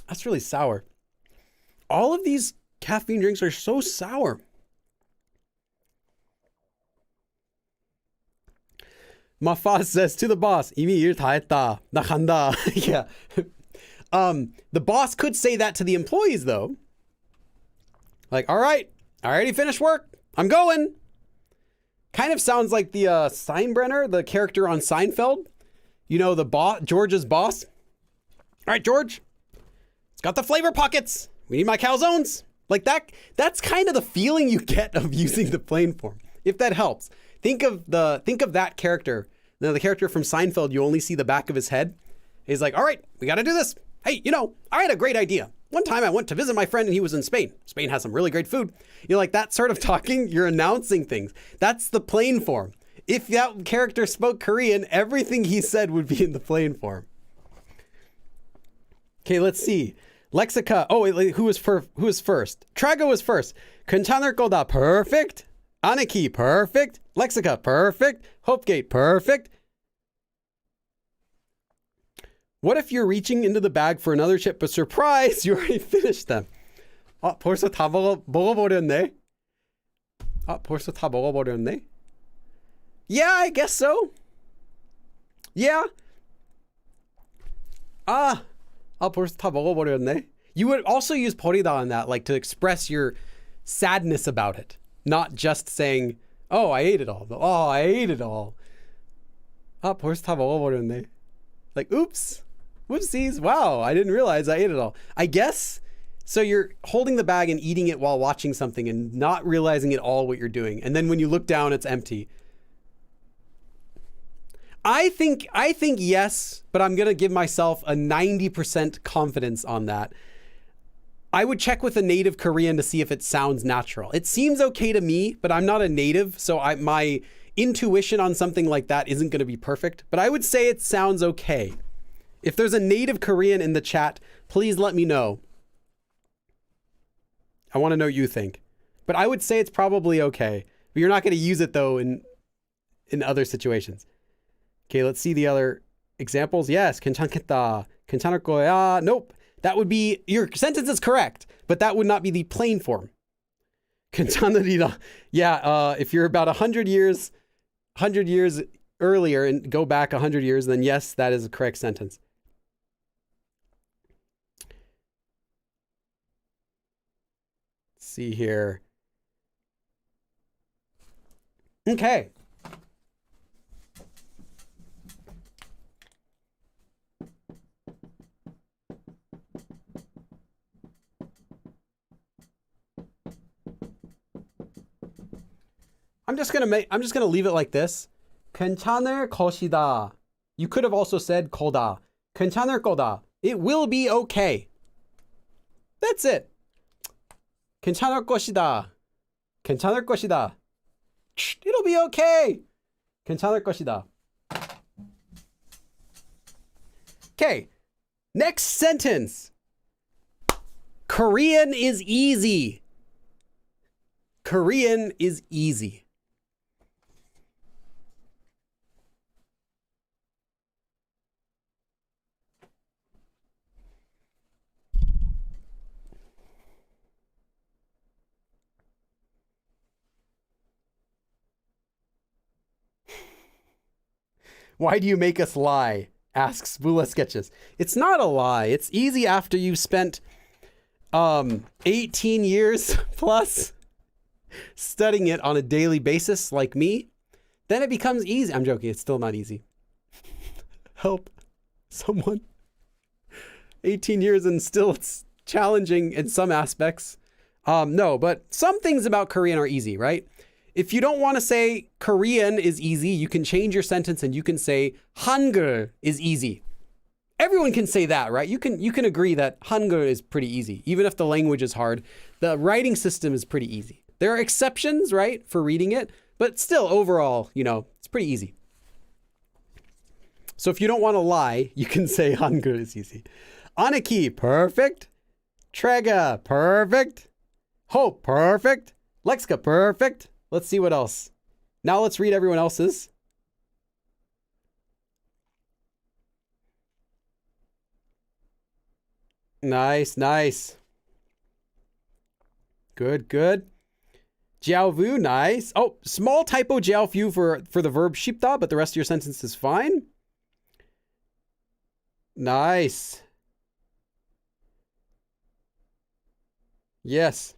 A: That's really sour. All of these caffeine drinks are so sour. Mafaz says to the boss, 이미 일 다 했다. 나 간다. Yeah. The boss could say that to the employees though. Like, all right, I already finished work. I'm going. Kind of sounds like the Steinbrenner, the character on Seinfeld. You know, the boss, George's boss. All right, George. It's got the flavor pockets. We need my calzones. Like that. That's kind of the feeling you get of using the plain form. If that helps. Think of that character. Now, the character from Seinfeld, you only see the back of his head. He's like, all right, we got to do this. Hey, you know, I had a great idea. One time I went to visit my friend and he was in Spain. Spain has some really great food. You know, like that sort of talking, you're announcing things. That's the plain form. If that character spoke Korean, everything he said would be in the plain form. Okay, let's see. Lexica. Oh, wait, who was first? Trago was first. 괜찮을 거다. Perfect. Aniki. Perfect. Lexica. Perfect. Hopegate. Perfect. What if you're reaching into the bag for another chip, but surprise, you already finished them? 벌써 다 먹어버렸네. 벌써 다 먹어버렸네. Yeah, I guess so. Yeah. 벌써 다 먹어버렸네. You would also use 버리다 on that, like to express your sadness about it. Not just saying, oh, I ate it all. Oh, I ate it all. 벌써 다 먹어버렸네. Like, oops. Whoopsies. Wow, I didn't realize I ate it all. I guess, so you're holding the bag and eating it while watching something and not realizing at all what you're doing. And then when you look down, it's empty. I think yes, but I'm going to give myself a 90% confidence on that. I would check with a native Korean to see if it sounds natural. It seems okay to me, but I'm not a native, so my intuition on something like that isn't going to be perfect, but I would say it sounds okay. If there's a native Korean in the chat, please let me know. I want to know what you think. But I would say it's probably okay. But you're not going to use it though in other situations. Okay, let's see the other examples. Yes, 괜찮겠다. 괜찮을 거야. Nope. That would be, your sentence is correct, but that would not be the plain form. 괜찮으리라. Yeah, if you're about 100 years earlier and go back 100 years, then yes, that is a correct sentence. Let's see here. Okay. I'm just gonna leave it like this. 괜찮을 것이다. You could have also said 거다. 괜찮을 거다. It will be okay. That's it. 괜찮을 것이다. 괜찮을 것이다. It'll be okay. 괜찮을 것이다. Okay. Next sentence. Korean is easy. Korean is easy. Why do you make us lie? Asks Bula Sketches. It's not a lie. It's easy after you've spent 18 years plus studying it on a daily basis like me. Then it becomes easy. I'm joking. It's still not easy. Help someone. 18 years and still it's challenging in some aspects. No, but some things about Korean are easy, right? If you don't want to say Korean is easy, you can change your sentence and you can say Hangul is easy. Everyone can say that, right? You can agree that Hangul is pretty easy. Even if the language is hard, the writing system is pretty easy. There are exceptions, right, for reading it, but still overall, it's pretty easy. So if you don't want to lie, you can say Hangul is easy. Aniki, perfect. Trega, perfect. Hope, perfect. Lexka, perfect. Let's see what else. Now let's read everyone else's. Nice, nice. Good, good. Jiaovu, nice. Oh, small typo jiaovu for the verb shipta, but the rest of your sentence is fine. Nice. Yes.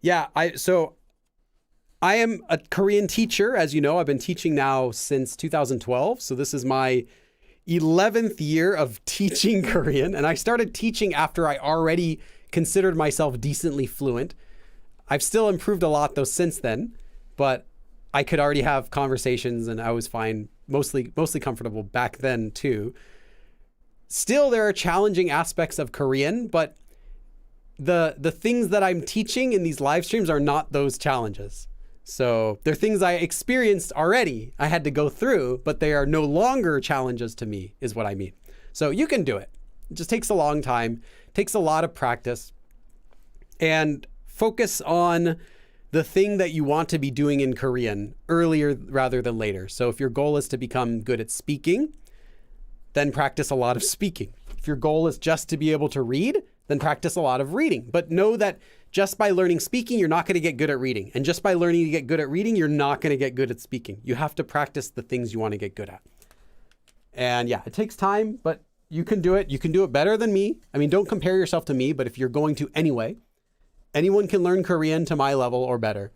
A: Yeah, I am a Korean teacher, as you know. I've been teaching now since 2012, so this is my 11th year of teaching Korean, and I started teaching after I already considered myself decently fluent. I've still improved a lot though since then, but I could already have conversations and I was fine, mostly comfortable back then too. Still, there are challenging aspects of Korean, but the things that I'm teaching in these live streams are not those challenges. So they're things I experienced already. I had to go through, but they are no longer challenges to me, is what I mean. So you can do it. It just takes a long time, takes a lot of practice, and focus on the thing that you want to be doing in Korean earlier rather than later. So if your goal is to become good at speaking, then practice a lot of speaking. If your goal is just to be able to read, then practice a lot of reading. But know that just by learning speaking, you're not going to get good at reading. And just by learning to get good at reading, you're not going to get good at speaking. You have to practice the things you want to get good at. And yeah, it takes time, but you can do it. You can do it better than me. I mean, don't compare yourself to me, but if you're going to anyway, anyone can learn Korean to my level or better.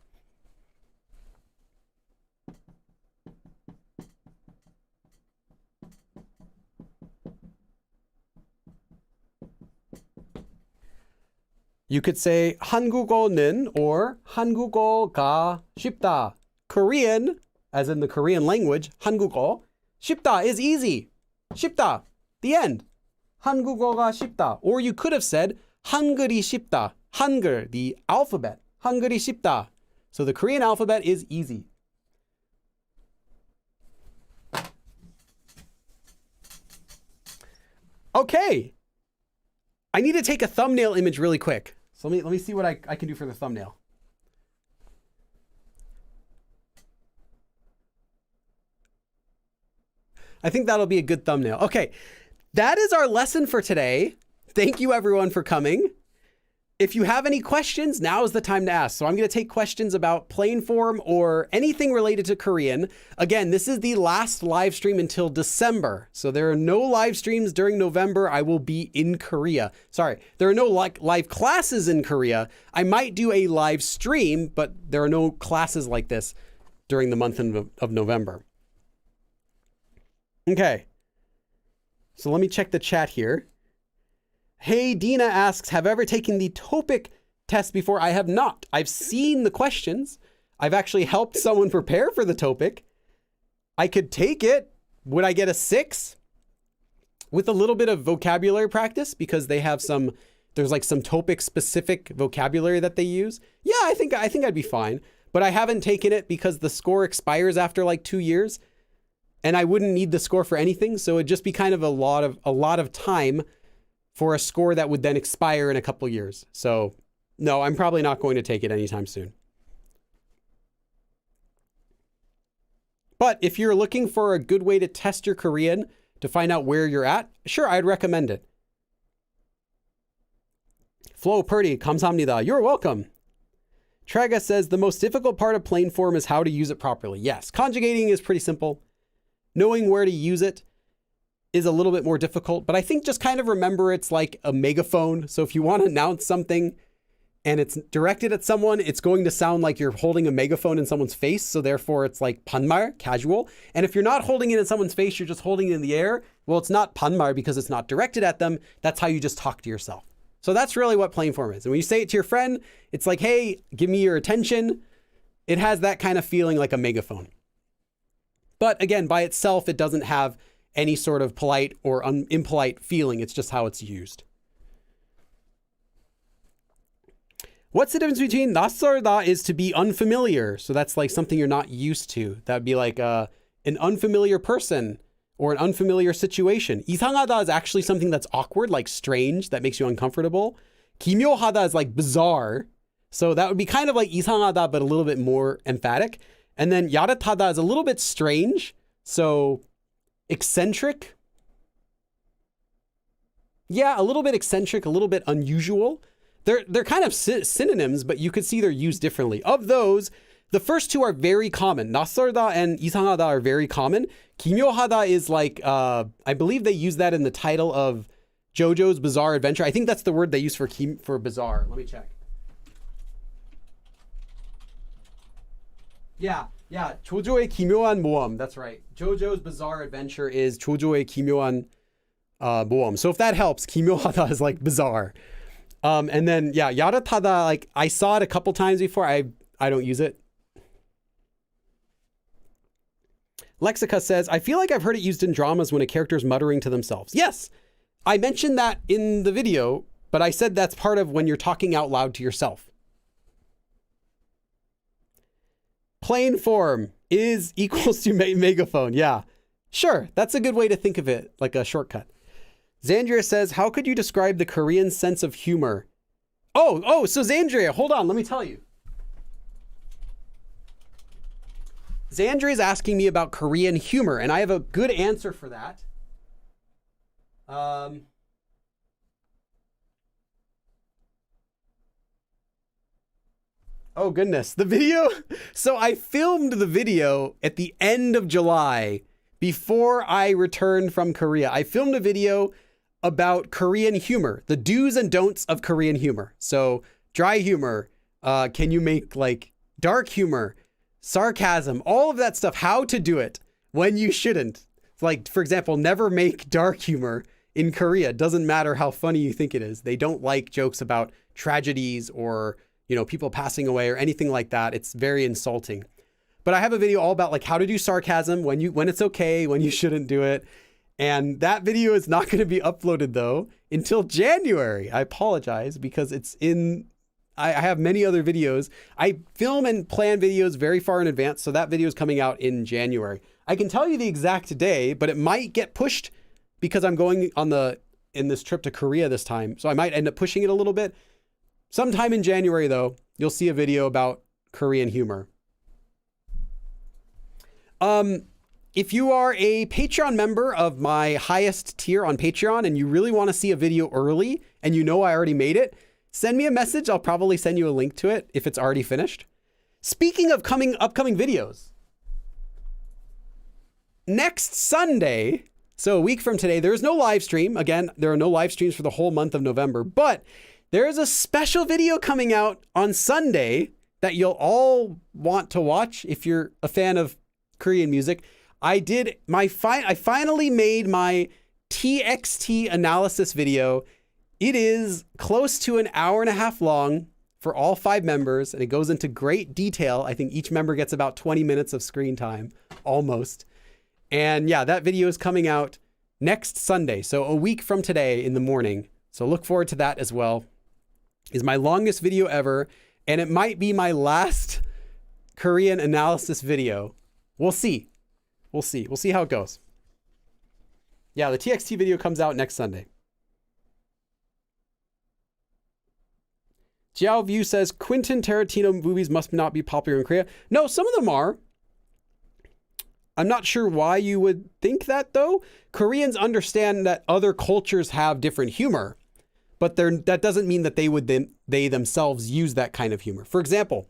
A: You could say 한국어는 or 한국어가 쉽다. Korean, as in the Korean language, 한국어. 쉽다 is easy. 쉽다, the end. 한국어가 쉽다. Or you could have said 한글이 쉽다. 한글, the alphabet. 한글이 쉽다. So the Korean alphabet is easy. Okay. I need to take a thumbnail image really quick. So let me see what I can do for the thumbnail. I think that'll be a good thumbnail. Okay, that is our lesson for today. Thank you everyone for coming. If you have any questions, now is the time to ask. So I'm going to take questions about plain form or anything related to Korean. Again, this is the last live stream until December. So there are no live streams during November. I will be in Korea. Sorry, there are no live classes in Korea. I might do a live stream, but there are no classes like this during the month of November. Okay, so let me check the chat here. Hey, Dina asks, have I ever taken the TOPIK test before? I have not. I've seen the questions. I've actually helped someone prepare for the TOPIK. I could take it. Would I get a 6? With a little bit of vocabulary practice, because they have there's like some TOPIK specific vocabulary that they use. Yeah, I think I'd be fine. But I haven't taken it because the score expires after like 2 years. And I wouldn't need the score for anything. So it'd just be kind of a lot of time for a score that would then expire in a couple years. So no, I'm probably not going to take it anytime soon. But if you're looking for a good way to test your Korean to find out where you're at, sure, I'd recommend it. Flo Purdy, 감사합니다. You're welcome. Traga says the most difficult part of plain form is how to use it properly. Yes, conjugating is pretty simple. Knowing where to use it is a little bit more difficult, but I think just kind of remember it's like a megaphone. So if you want to announce something and it's directed at someone, it's going to sound like you're holding a megaphone in someone's face. So therefore it's like 반말, casual. And if you're not holding it in someone's face, you're just holding it in the air. Well, it's not 반말 because it's not directed at them. That's how you just talk to yourself. So that's really what plain form is. And when you say it to your friend, it's like, hey, give me your attention. It has that kind of feeling like a megaphone. But again, by itself, it doesn't have any sort of polite or impolite feeling. It's just how it's used. What's the difference between 낯설다 is to be unfamiliar. So that's like something you're not used to. That would be like an unfamiliar person or an unfamiliar situation. 이상하다 is actually something that's awkward, like strange, that makes you uncomfortable. 기묘하다 is like bizarre. So that would be kind of like 이상하다, but a little bit more emphatic. And then 야릇하다 is a little bit strange. So eccentric. Yeah, a little bit eccentric, a little bit unusual. They're kind of synonyms, but you could see they're used differently. Of those, the first two are very common. 낯설다 and 이상하다 are very common. 기묘하다 is like, I believe they use that in the title of JoJo's Bizarre Adventure. I think that's the word they use for bizarre. Let me check. Yeah. 조조의 기묘한 모험. That's right. JoJo's Bizarre Adventure is 조조의 기묘한 모험. So if that helps, 기묘하다 is like bizarre. And then, yeah, 야릇하다, like I saw it a couple times before. I don't use it. Lexica says, I feel like I've heard it used in dramas when a character is muttering to themselves. Yes, I mentioned that in the video, but I said that's part of when you're talking out loud to yourself. Plain form is equals to megaphone. Yeah, sure. That's a good way to think of it, like a shortcut. Zandria says, how could you describe the Korean sense of humor? Oh, so Zandria, hold on, let me tell you. Zandria is asking me about Korean humor, and I have a good answer for that. Oh goodness, the video. So I filmed the video at the end of July before I returned from Korea. I filmed a video about Korean humor, the do's and don'ts of Korean humor. So dry humor, can you make like dark humor, sarcasm, all of that stuff, how to do it when you shouldn't. Like, for example, never make dark humor in Korea. It doesn't matter how funny you think it is. They don't like jokes about tragedies or, you know, people passing away or anything like that. It's very insulting. But I have a video all about like how to do sarcasm, when it's okay, when you shouldn't do it. And that video is not going to be uploaded though until January. I apologize because I have many other videos. I film and plan videos very far in advance. So that video is coming out in January. I can tell you the exact day, but it might get pushed because I'm going in this trip to Korea this time. So I might end up pushing it a little bit. Sometime in January though, you'll see a video about Korean humor. If you are a Patreon member of my highest tier on Patreon and you really want to see a video early and you know I already made it, send me a message. I'll probably send you a link to it if it's already finished. Speaking of upcoming videos, next Sunday, so a week from today, there's no live stream. Again, there are no live streams for the whole month of November, but there is a special video coming out on Sunday that you'll all want to watch if you're a fan of Korean music. I finally made my TXT analysis video. It is close to an hour and a half long for all 5 members, and it goes into great detail. I think each member gets about 20 minutes of screen time, almost. And yeah, that video is coming out next Sunday, so a week from today in the morning. So look forward to that as well. It's my longest video ever, and it might be my last Korean analysis video. We'll see. We'll see how it goes. Yeah, the TXT video comes out next Sunday. Jiao View says Quentin Tarantino movies must not be popular in Korea. No, some of them are. I'm not sure why you would think that though. Koreans understand that other cultures have different humor, but that doesn't mean that they themselves use that kind of humor. For example,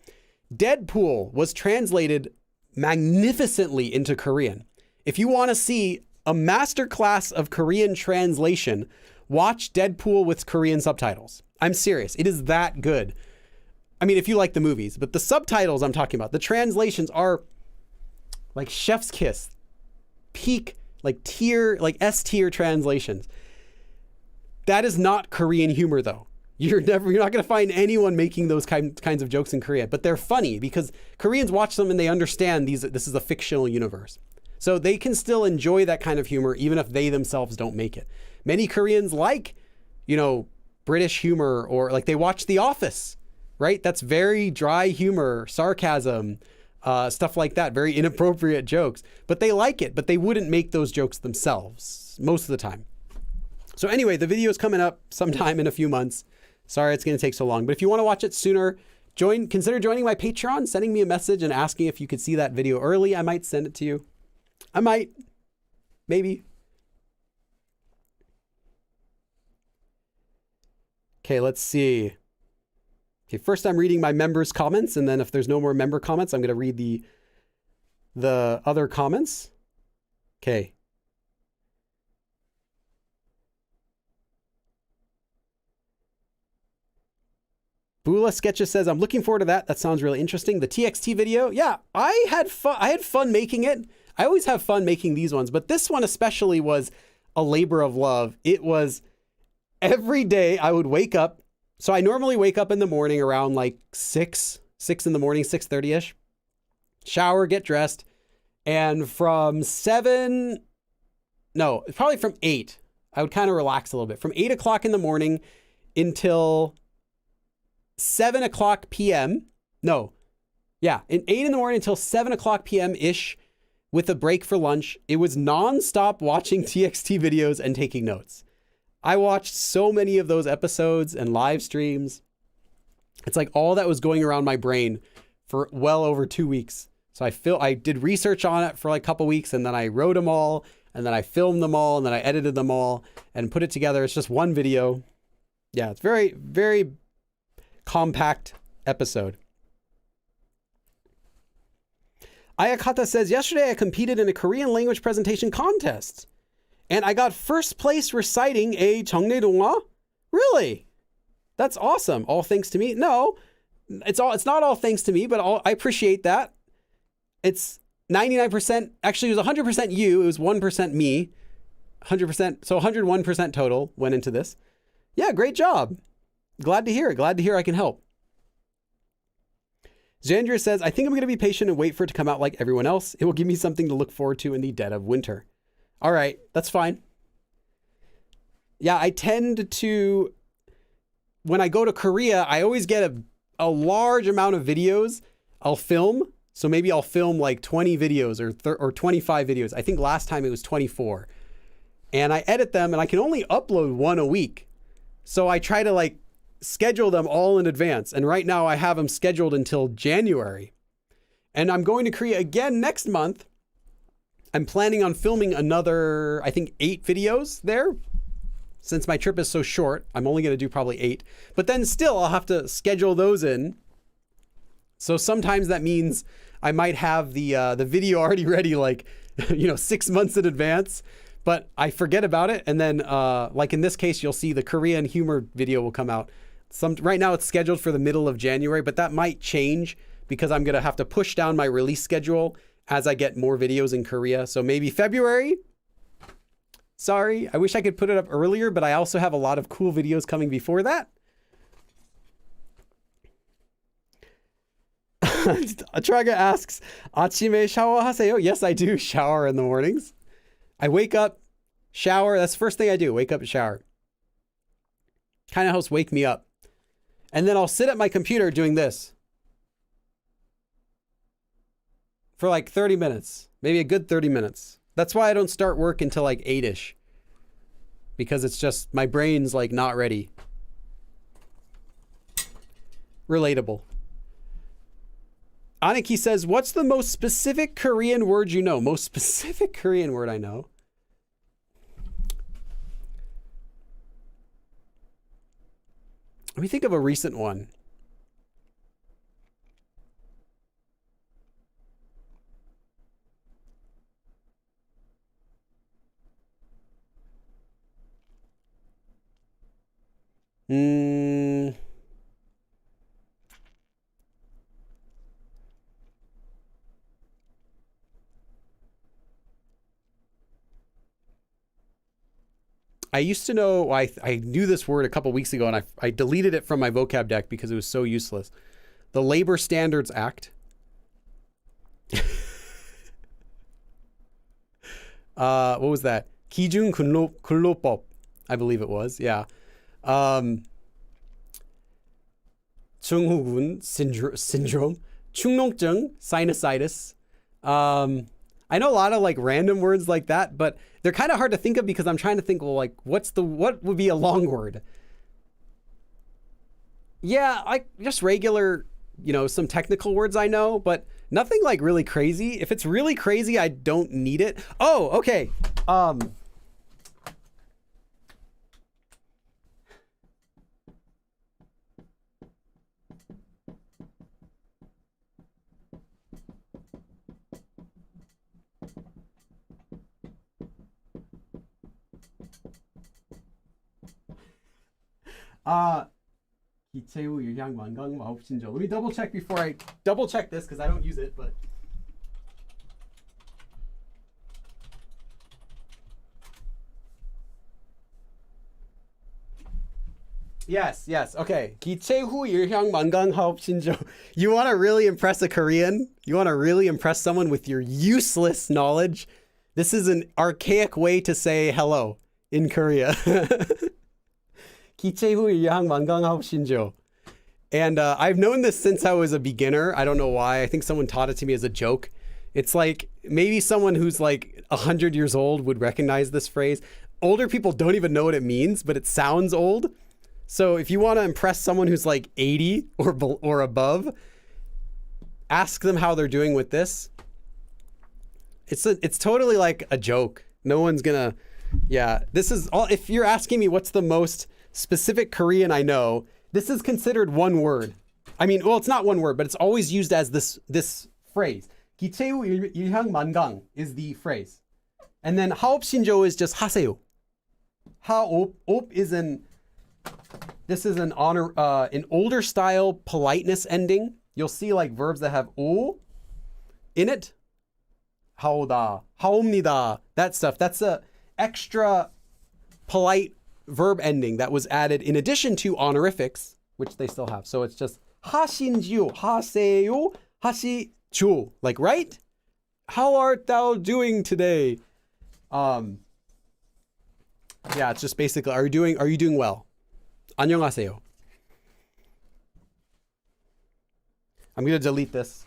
A: Deadpool was translated magnificently into Korean. If you want to see a masterclass of Korean translation, watch Deadpool with Korean subtitles. I'm serious. It is that good. I mean, if you like the movies, but the subtitles I'm talking about, the translations are like chef's kiss, peak, like S tier translations. That is not Korean humor though. You're not going to find anyone making those kinds of jokes in Korea, but they're funny because Koreans watch them and they understand this is a fictional universe. So they can still enjoy that kind of humor even if they themselves don't make it. Many Koreans like, British humor, or like they watch The Office, right? That's very dry humor, sarcasm, stuff like that, very inappropriate jokes, but they like it, but they wouldn't make those jokes themselves most of the time. So anyway, the video is coming up sometime in a few months. Sorry it's going to take so long, but if you want to watch it sooner, consider joining my Patreon, sending me a message and asking if you could see that video early. I might send it to you. I might, maybe. Okay, let's see. Okay, first I'm reading my members' comments, and then if there's no more member comments, I'm going to read the other comments. Okay. Bula Sketches says, I'm looking forward to that. That sounds really interesting. The TXT video. Yeah, I had fun making it. I always have fun making these ones, but this one especially was a labor of love. It was every day I would wake up. So I normally wake up in the morning around like 6 in the morning, 6:30ish, shower, get dressed. And from probably from 8, I would kind of relax a little bit. From 8 o'clock in the morning until 7 o'clock p.m. In 8 in the morning until 7 o'clock p.m.-ish with a break for lunch. It was nonstop watching TXT videos and taking notes. I watched so many of those episodes and live streams. It's like all that was going around my brain for well over 2 weeks. So I did research on it for like a couple weeks, and then I wrote them all, and then I filmed them all, and then I edited them all and put it together. It's just one video. Yeah, it's very, very compact episode. Ayakata says, yesterday I competed in a Korean language presentation contest and I got first place reciting a 정례동화. Really? That's awesome. All thanks to me? No, it's not all thanks to me, but I appreciate that. It's 99%. Actually, it was 100% you. It was 1% me. 100%. So 101% total went into this. Yeah, great job. Glad to hear it. Glad to hear I can help. Xandria says, I think I'm going to be patient and wait for it to come out like everyone else. It will give me something to look forward to in the dead of winter. All right, that's fine. Yeah, I tend to, when I go to Korea, I always get a large amount of videos I'll film. So maybe I'll film like 20 videos or 25 videos. I think last time it was 24. And I edit them and I can only upload one a week. So I try to like schedule them all in advance. And right now I have them scheduled until January. And I'm going to Korea again next month. I'm planning on filming another, I think 8 videos there. Since my trip is so short, I'm only going to do probably 8. But then still I'll have to schedule those in. So sometimes that means I might have the video already ready like, 6 months in advance. But I forget about it, and then, like in this case, you'll see the Korean humor video will come out. Right now it's scheduled for the middle of January, but that might change because I'm going to have to push down my release schedule as I get more videos in Korea. So maybe February? Sorry, I wish I could put it up earlier, but I also have a lot of cool videos coming before that. Atraga asks, 아침에 샤워하세요? Yes, I do shower in the mornings. I wake up, shower. That's the first thing I do. Wake up and shower. Kind of helps wake me up. And then I'll sit at my computer doing this for like 30 minutes, maybe a good 30 minutes. That's why I don't start work until like 8-ish, because it's just my brain's like not ready. Relatable. Aniki says, what's the most specific Korean word you know? Most specific Korean word I know. Let me think of a recent one. I used to know, I knew this word a couple weeks ago, and I deleted it from my vocab deck because it was so useless. The Labor Standards Act. What was that? 기준 근로법, I believe it was. Yeah. 증후군 syndrome, 충농증, sinusitis. I know a lot of like random words like that, but they're kind of hard to think of because I'm trying to think, well, like what would be a long word? Yeah, like just regular, some technical words I know, but nothing like really crazy. If it's really crazy, I don't need it. Oh, okay. 기체후 유향 만강 마법신조. Let me double check before I double check this because I don't use it, but yes, okay. 기체후 유향 만강 마법신조. You want to really impress a Korean? You want to really impress someone with your useless knowledge? This is an archaic way to say hello in Korea. 기체후 유향 만강하오 신조. And I've known this since I was a beginner. I don't know why. I think someone taught it to me as a joke. It's like maybe someone who's like 100 years old would recognize this phrase. Older people don't even know what it means, but it sounds old. So if you want to impress someone who's like 80 or above, ask them how they're doing with this. It's totally like a joke. No one's gonna, yeah. This is all. If you're asking me what's the most specific Korean I know, this is considered one word. I mean, well, it's not one word, but it's always used as this phrase. 기체후 유향 만강 is the phrase. And then 하옵신조 is just 하세요. 하옵 is this is an honor, an older style politeness ending. You'll see like verbs that have 오 in it. 하오다, 하옵니다, that stuff. That's a extra polite verb ending that was added in addition to honorifics, which they still have. So it's just 하신지요, 하세요, 하시죠. Like, right? How art thou doing today? Yeah, it's just basically, are you doing well? 안녕하세요. I'm gonna delete this.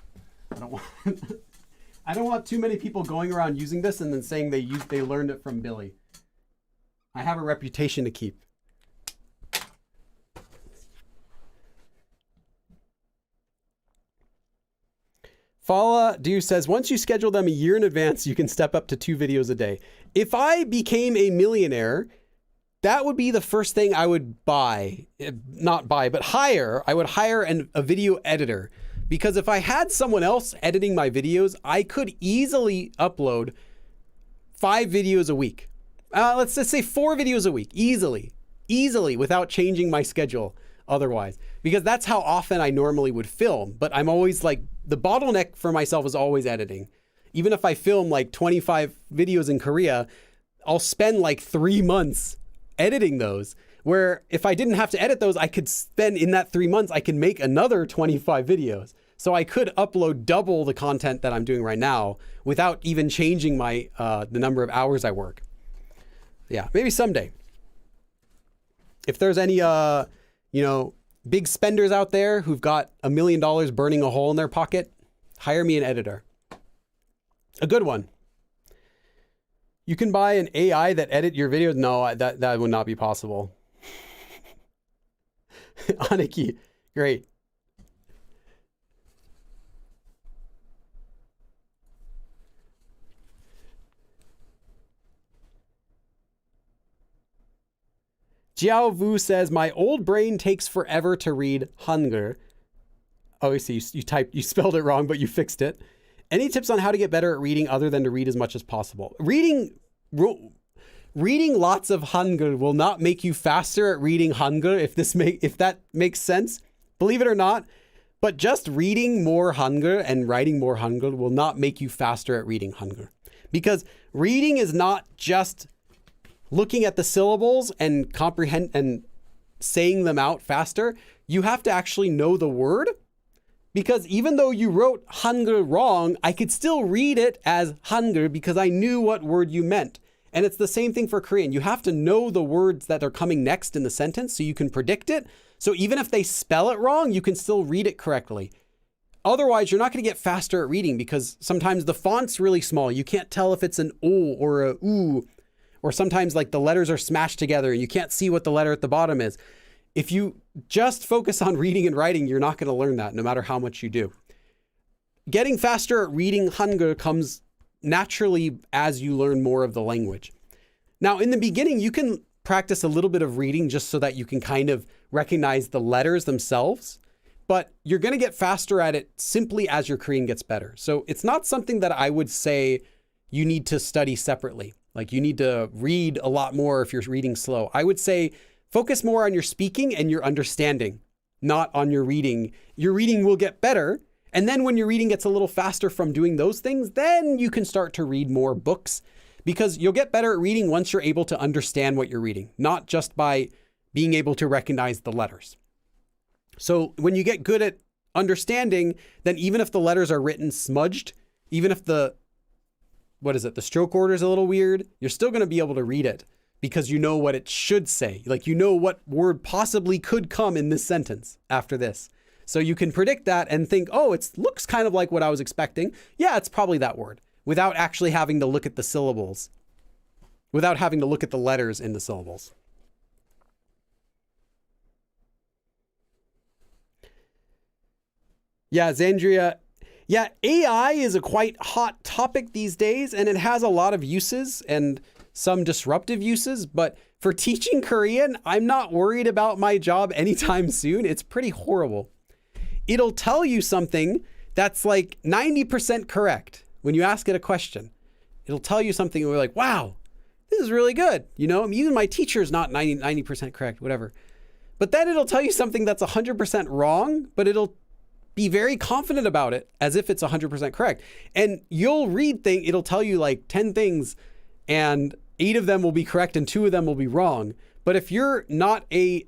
A: I don't want too many people going around using this and then saying they learned it from Billy. I have a reputation to keep. Fala Du says, once you schedule them a year in advance, you can step up to 2 videos a day. If I became a millionaire, that would be the first thing I would buy. Not buy, but hire. I would hire a video editor. Because if I had someone else editing my videos, I could easily upload 5 videos a week. Let's just say 4 videos a week. Easily, without changing my schedule otherwise. Because that's how often I normally would film. But I'm always like, the bottleneck for myself is always editing. Even if I film like 25 videos in Korea, I'll spend like 3 months editing those. Where if I didn't have to edit those, I could spend in that 3 months, I can make another 25 videos. So I could upload double the content that I'm doing right now without even changing my the number of hours I work. Yeah, maybe someday. If there's any big spenders out there who've got $1 million burning a hole in their pocket, hire me an editor. A good one. You can buy an AI that edit your videos. No, that would not be possible. Aniki, great. Jiao Vu says, my old brain takes forever to read Hangul. Oh, I see. You spelled it wrong, but you fixed it. Any tips on how to get better at reading other than to read as much as possible? Reading lots of Hangul will not make you faster at reading Hangul, if that makes sense. Believe it or not, but just reading more Hangul and writing more Hangul will not make you faster at reading Hangul. Because reading is not just looking at the syllables and comprehend and saying them out faster. You have to actually know the word, because even though you wrote Hangul wrong, I could still read it as Hangul because I knew what word you meant. And it's the same thing for Korean. You have to know the words that are coming next in the sentence so you can predict it. So even if they spell it wrong, you can still read it correctly. Otherwise, you're not going to get faster at reading because sometimes the font's really small. You can't tell if it's an O or a U. Or sometimes like the letters are smashed together and you can't see what the letter at the bottom is. If you just focus on reading and writing, you're not going to learn that no matter how much you do. Getting faster at reading Hangul comes naturally as you learn more of the language. Now, in the beginning, you can practice a little bit of reading just so that you can kind of recognize the letters themselves, but you're going to get faster at it simply as your Korean gets better. So it's not something that I would say you need to study separately. Like you need to read a lot more if you're reading slow. I would say focus more on your speaking and your understanding, not on your reading. Your reading will get better. And then when your reading gets a little faster from doing those things, then you can start to read more books, because you'll get better at reading once you're able to understand what you're reading, not just by being able to recognize the letters. So when you get good at understanding, then even if the letters are written smudged, even if the stroke order is a little weird, you're still going to be able to read it because you know what it should say. Like you know what word possibly could come in this sentence after this. So you can predict that and think, oh, it looks kind of like what I was expecting. Yeah, it's probably that word, without actually having to look at the syllables, without having to look at the letters in the syllables. Yeah, Zandria. Yeah, AI is a quite hot topic these days, and it has a lot of uses and some disruptive uses. But for teaching Korean, I'm not worried about my job anytime soon. It's pretty horrible. It'll tell you something that's like 90% correct when you ask it a question. It'll tell you something and we're like, wow, this is really good. You know, even my teacher is not 90% correct, whatever. But then it'll tell you something that's 100% wrong, but it'll be very confident about it as if it's 100% correct. And you'll read it'll tell you like 10 things and 8 of them will be correct and 2 of them will be wrong. But if you're not a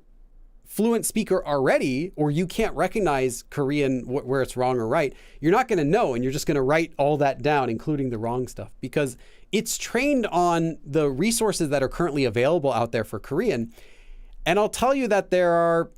A: fluent speaker already, or you can't recognize Korean where it's wrong or right, you're not going to know, and you're just going to write all that down, including the wrong stuff, because it's trained on the resources that are currently available out there for Korean. And I'll tell you that there are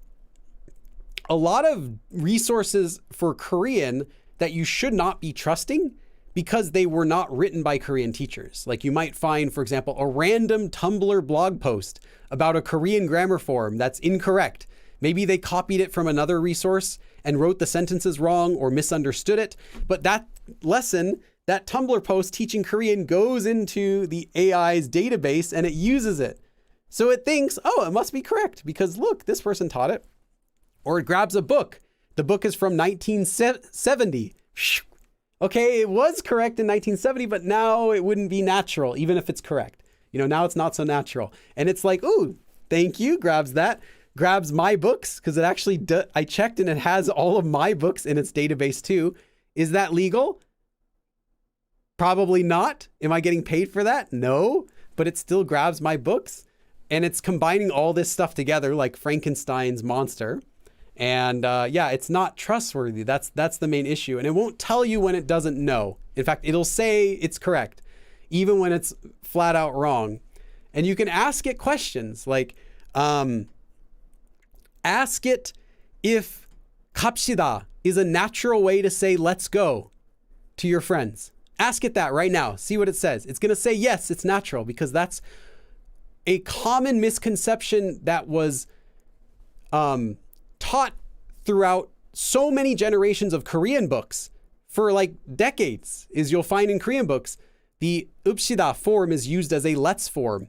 A: a lot of resources for Korean that you should not be trusting because they were not written by Korean teachers. Like, you might find, for example, a random Tumblr blog post about a Korean grammar form that's incorrect. Maybe they copied it from another resource and wrote the sentences wrong or misunderstood it. But that lesson, that Tumblr post teaching Korean, goes into the AI's database and it uses it. So it thinks, oh, it must be correct because look, this person taught it. Or it grabs a book. The book is from 1970. Okay, it was correct in 1970, but now it wouldn't be natural, even if it's correct. You know, now it's not so natural. And it's like, ooh, thank you, grabs that, grabs my books, because it actually, I checked and it has all of my books in its database too. Is that legal? Probably not. Am I getting paid for that? No, but it still grabs my books. And it's combining all this stuff together like Frankenstein's monster. And yeah, it's not trustworthy. That's the main issue. And it won't tell you when it doesn't know. In fact, it'll say it's correct, even when it's flat out wrong. And you can ask it questions like, ask it if 갑시다 is a natural way to say let's go to your friends. Ask it that right now. See what it says. It's going to say, yes, it's natural, because that's a common misconception that was taught throughout so many generations of Korean books for like decades. Is you'll find in Korean books, the upsida form is used as a let's form.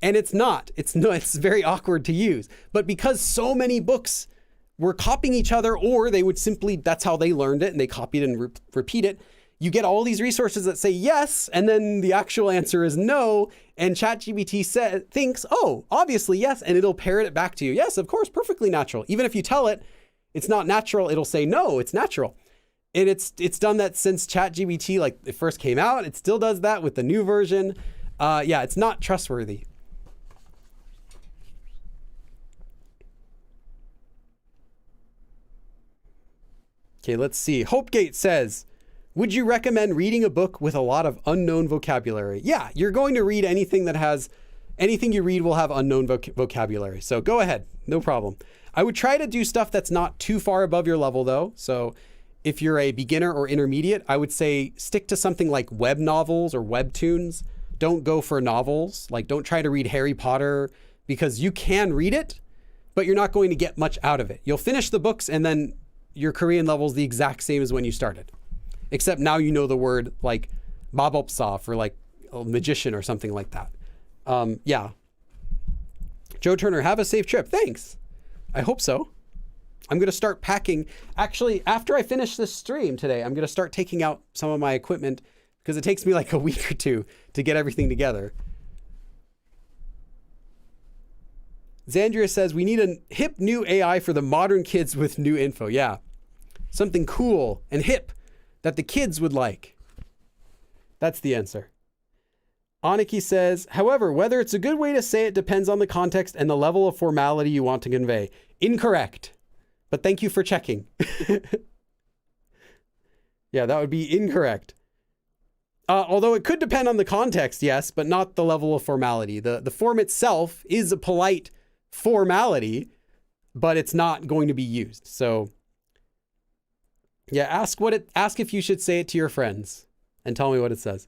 A: And it's not. It's very awkward to use. But because so many books were copying each other, or they would simply, that's how they learned it and they copied it and repeat it, you get all these resources that say yes, and then the actual answer is no, and ChatGPT thinks, oh, obviously yes, and it'll parrot it back to you. Yes, of course, perfectly natural. Even if you tell it it's not natural, it'll say, no, it's natural. And it's done that since ChatGPT, like, it first came out. It still does that with the new version. Yeah, it's not trustworthy. Okay, let's see. Hopegate says, would you recommend reading a book with a lot of unknown vocabulary? Yeah, you're going to read anything anything you read will have unknown vocabulary. So go ahead, no problem. I would try to do stuff that's not too far above your level though. So if you're a beginner or intermediate, I would say stick to something like web novels or webtoons. Don't go for novels. Like, don't try to read Harry Potter, because you can read it, but you're not going to get much out of it. You'll finish the books and then your Korean level is the exact same as when you started. Except now you know the word like 마법사 for like a magician or something like that. Yeah. Joe Turner, have a safe trip. Thanks. I hope so. I'm going to start packing. Actually, after I finish this stream today, I'm going to start taking out some of my equipment because it takes me like a week or two to get everything together. Zandria says, we need a hip new AI for the modern kids with new info. Yeah. Something cool and hip that the kids would like. That's the answer. Aniki says, however, whether it's a good way to say it depends on the context and the level of formality you want to convey. Incorrect. But thank you for checking. Yeah, that would be incorrect. Although it could depend on the context, yes, but not the level of formality. The form itself is a polite formality, but it's not going to be used. So yeah, ask if you should say it to your friends and tell me what it says.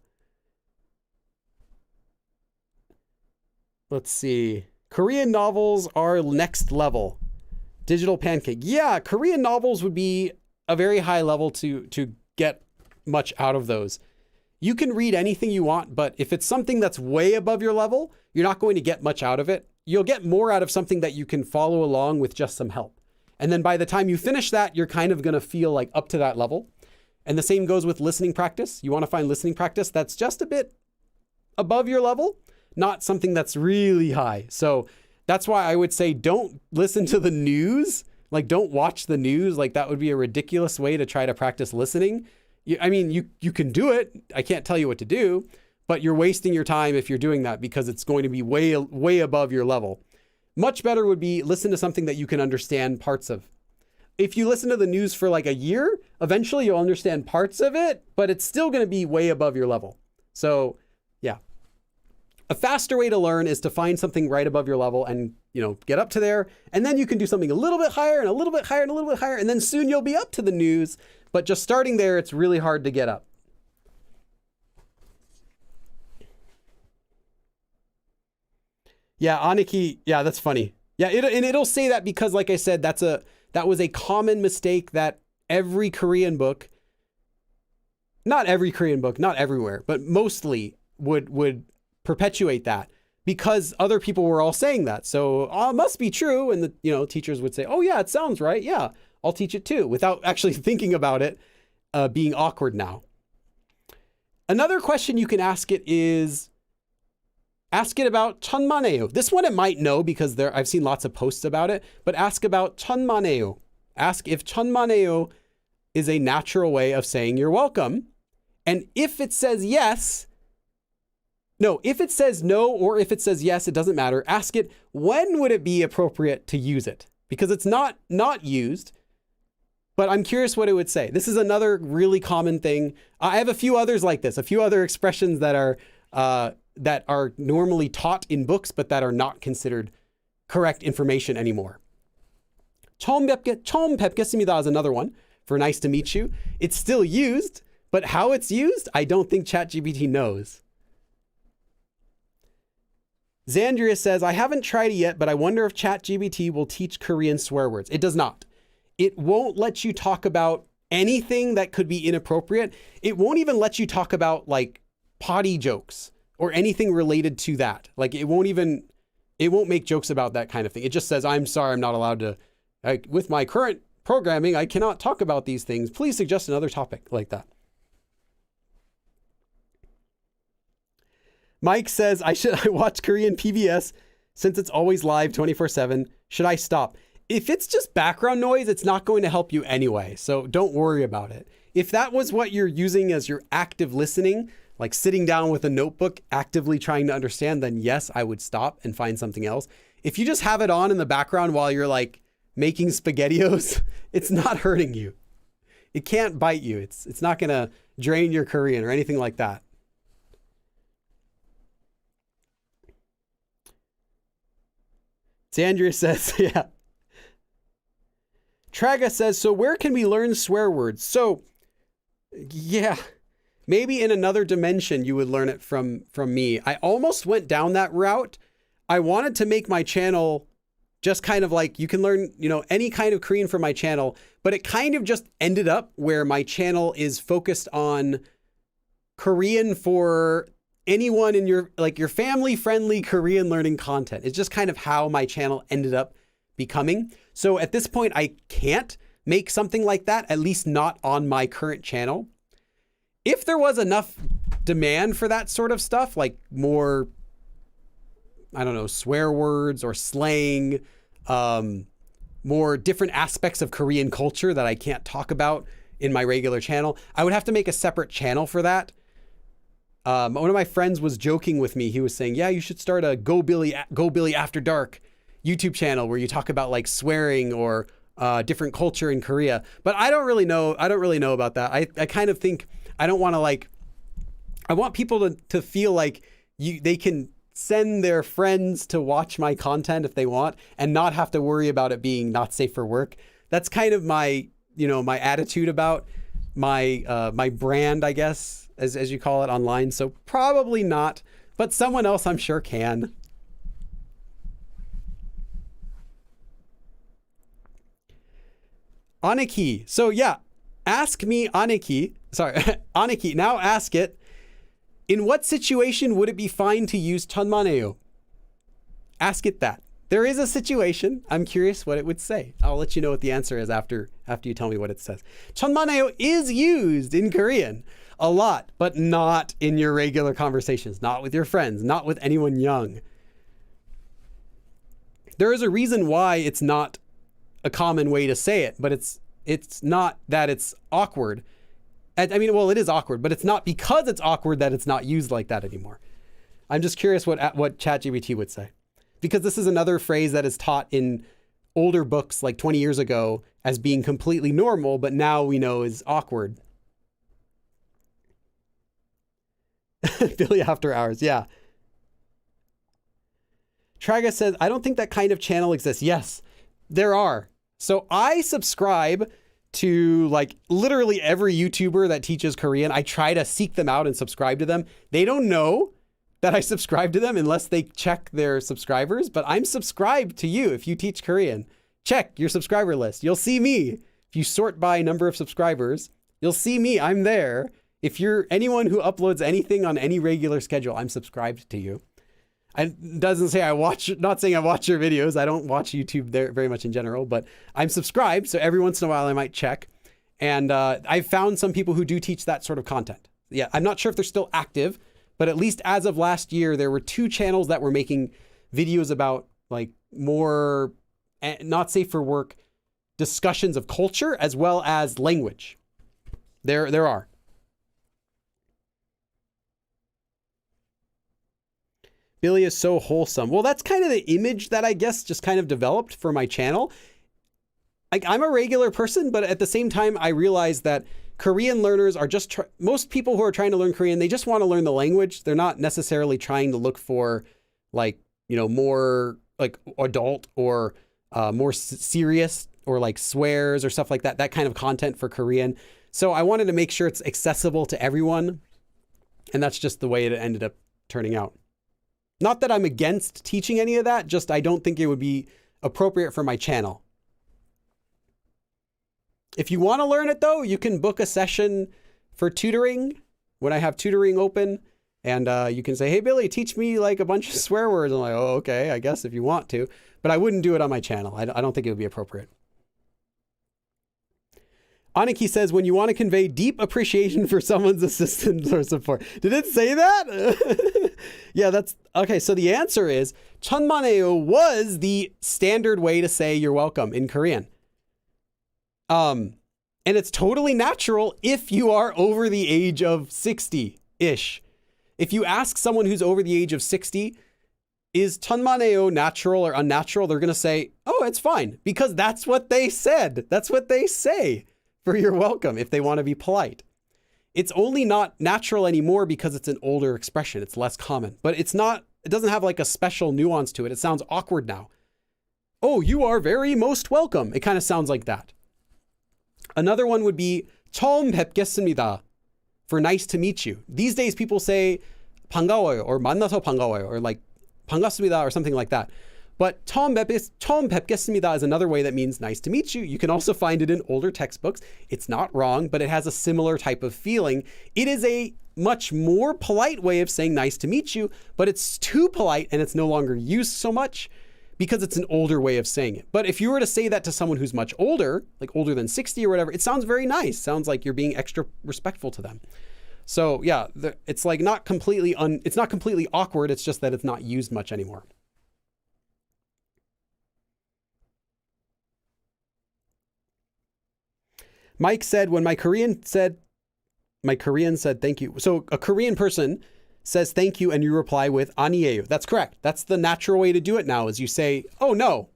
A: Let's see. Korean novels are next level. Digital pancake. Yeah, Korean novels would be a very high level to get much out of those. You can read anything you want, but if it's something that's way above your level, you're not going to get much out of it. You'll get more out of something that you can follow along with just some help. And then by the time you finish that, you're kind of going to feel like up to that level. And the same goes with listening practice. You want to find listening practice that's just a bit above your level, not something that's really high. So that's why I would say don't listen to the news. Like, don't watch the news. Like, that would be a ridiculous way to try to practice listening. I mean, you can do it. I can't tell you what to do, but you're wasting your time if you're doing that because it's going to be way above your level. Much better would be listen to something that you can understand parts of. If you listen to the news for like a year, eventually you'll understand parts of it, but it's still going to be way above your level. So yeah, a faster way to learn is to find something right above your level and, get up to there. And then you can do something a little bit higher and a little bit higher and a little bit higher. And then soon you'll be up to the news, but just starting there, it's really hard to get up. Yeah, Aniki. Yeah, that's funny. Yeah, it'll say that because, like I said, that was a common mistake that every Korean book, not every Korean book, not everywhere, but mostly would perpetuate that because other people were all saying that. So it must be true. And the teachers would say, oh yeah, it sounds right. Yeah, I'll teach it too, without actually thinking about it being awkward now. Another question you can ask it is, ask it about 천만에요. This one it might know because I've seen lots of posts about it, but ask about 천만에요. Ask if 천만에요 is a natural way of saying you're welcome. And if it says yes, no, if it says no, or if it says yes, it doesn't matter. Ask it, when would it be appropriate to use it? Because it's not used, but I'm curious what it would say. This is another really common thing. I have a few others like this, a few other expressions that are normally taught in books, but that are not considered correct information anymore. 처음 뵙겠습니다 is another one for nice to meet you. It's still used, but how it's used, I don't think ChatGPT knows. Zandria says, I haven't tried it yet, but I wonder if ChatGPT will teach Korean swear words. It does not. It won't let you talk about anything that could be inappropriate. It won't even let you talk about like potty jokes or anything related to that. Like it won't make jokes about that kind of thing. It just says, I'm sorry, I'm not allowed to, with my current programming, I cannot talk about these things. Please suggest another topic like that. Mike says, I watch Korean PBS since it's always live 24/7. Should I stop? If it's just background noise, it's not going to help you anyway. So don't worry about it. If that was what you're using as your active listening, like sitting down with a notebook, actively trying to understand, then yes, I would stop and find something else. If you just have it on in the background while you're like making SpaghettiOs, it's not hurting you. It can't bite you. It's not going to drain your Korean or anything like that. Sandra says, yeah. Traga says, so where can we learn swear words? So, yeah, maybe in another dimension you would learn it from me. I almost went down that route. I wanted to make my channel just kind of like, you can learn, any kind of Korean from my channel, but it kind of just ended up where my channel is focused on Korean for anyone in your family-friendly Korean learning content. It's just kind of how my channel ended up becoming. So at this point, I can't make something like that, at least not on my current channel. If there was enough demand for that sort of stuff, like more, I don't know, swear words or slang, more different aspects of Korean culture that I can't talk about in my regular channel, I would have to make a separate channel for that. One of my friends was joking with me. He was saying, yeah, you should start a Go Billy After Dark YouTube channel where you talk about like swearing or different culture in Korea. But I don't really know about that. I kind of think I don't want to I want people to feel like they can send their friends to watch my content if they want and not have to worry about it being not safe for work. That's kind of my attitude about my brand, I guess, as you call it online. So probably not, but someone else I'm sure can. Aniki. So yeah, ask me Aniki. Sorry, Aniki. Now ask it. In what situation would it be fine to use 천만에요? Ask it that. There is a situation. I'm curious what it would say. I'll let you know what the answer is after you tell me what it says. 천만에요 is used in Korean a lot, but not in your regular conversations, not with your friends, not with anyone young. There is a reason why it's not a common way to say it, but it's not that it's awkward. I mean, well, it is awkward, but it's not because it's awkward that it's not used like that anymore. I'm just curious what ChatGPT would say. because this is another phrase that is taught in older books like 20 years ago as being completely normal, but now we know is awkward. Billy After Hours, yeah. Traga says, I don't think that kind of channel exists. Yes, there are. So I subscribe to like literally every YouTuber that teaches Korean. I try to seek them out and subscribe to them. They don't know that I subscribe to them unless they check their subscribers, but I'm subscribed to you. If you teach Korean, check your subscriber list. You'll see me. If you sort by number of subscribers, you'll see me. I'm there. If you're anyone who uploads anything on any regular schedule, I'm subscribed to you. It doesn't say I watch, not saying I watch your videos. I don't watch YouTube there very much in general, but I'm subscribed. So every once in a while I might check. And I've found some people who do teach that sort of content. Yeah, I'm not sure if they're still active, but at least as of last year, there were 2 channels that were making videos about like more not safe for work discussions of culture as well as language. There are. Billy is so wholesome. Well, that's kind of the image that I guess just kind of developed for my channel. I'm a regular person, but at the same time, I realize that Korean learners are just, most people who are trying to learn Korean, they just want to learn the language. They're not necessarily trying to look for like, you know, more like adult or more serious or like swears or stuff like that, that kind of content for Korean. So I wanted to make sure it's accessible to everyone. And that's just the way it ended up turning out. Not that I'm against teaching any of that, just I don't think it would be appropriate for my channel. If you want to learn it though, you can book a session for tutoring when I have tutoring open, and you can say, hey Billy, teach me like a bunch of swear words. I'm like, oh, okay, I guess if you want to, but I wouldn't do it on my channel. I don't think it would be appropriate. Aniki says, when you want to convey deep appreciation for someone's assistance or support. Did it say that? Yeah, that's okay. So the answer is 천만에요 was the standard way to say you're welcome in Korean. And it's totally natural if you are over the age of 60-ish. If you ask someone who's over the age of 60, is 천만에요 natural or unnatural? They're going to say, oh, it's fine, because that's what they said. That's what they say for you're welcome if they want to be polite. It's only not natural anymore because it's an older expression. It's less common, but it doesn't have like a special nuance to it. It sounds awkward now. Oh, you are very most welcome. It kind of sounds like that. Another one would be 처음 뵙겠습니다 for nice to meet you. These days people say 반가워요 or 만나서 반가워요 or like 반갑습니다 or something like that. But 처음 뵙겠습니다 is another way that means nice to meet you. You can also find it in older textbooks. It's not wrong, but it has a similar type of feeling. It is a much more polite way of saying nice to meet you, but it's too polite and it's no longer used so much because it's an older way of saying it. But if you were to say that to someone who's much older, like older than 60 or whatever, it sounds very nice. Sounds like you're being extra respectful to them. So yeah, it's like not completely it's not completely awkward. It's just that it's not used much anymore. Mike said, when my Korean said thank you. So a Korean person says thank you and you reply with 아니에요. That's correct. That's the natural way to do it now is you say, oh no.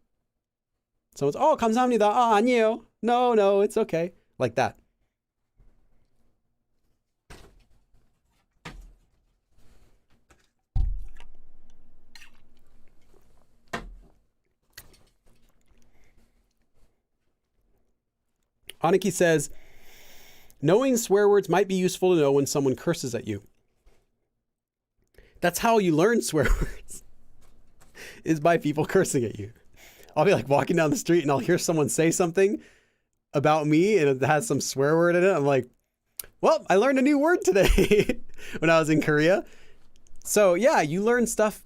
A: So it's, oh, 감사합니다. 아, 아니에요. No, it's okay. Like that. Aniki says, knowing swear words might be useful to know when someone curses at you. That's how you learn swear words, is by people cursing at you. I'll be like walking down the street and I'll hear someone say something about me and it has some swear word in it. I'm like, well, I learned a new word today when I was in Korea. So yeah, you learn stuff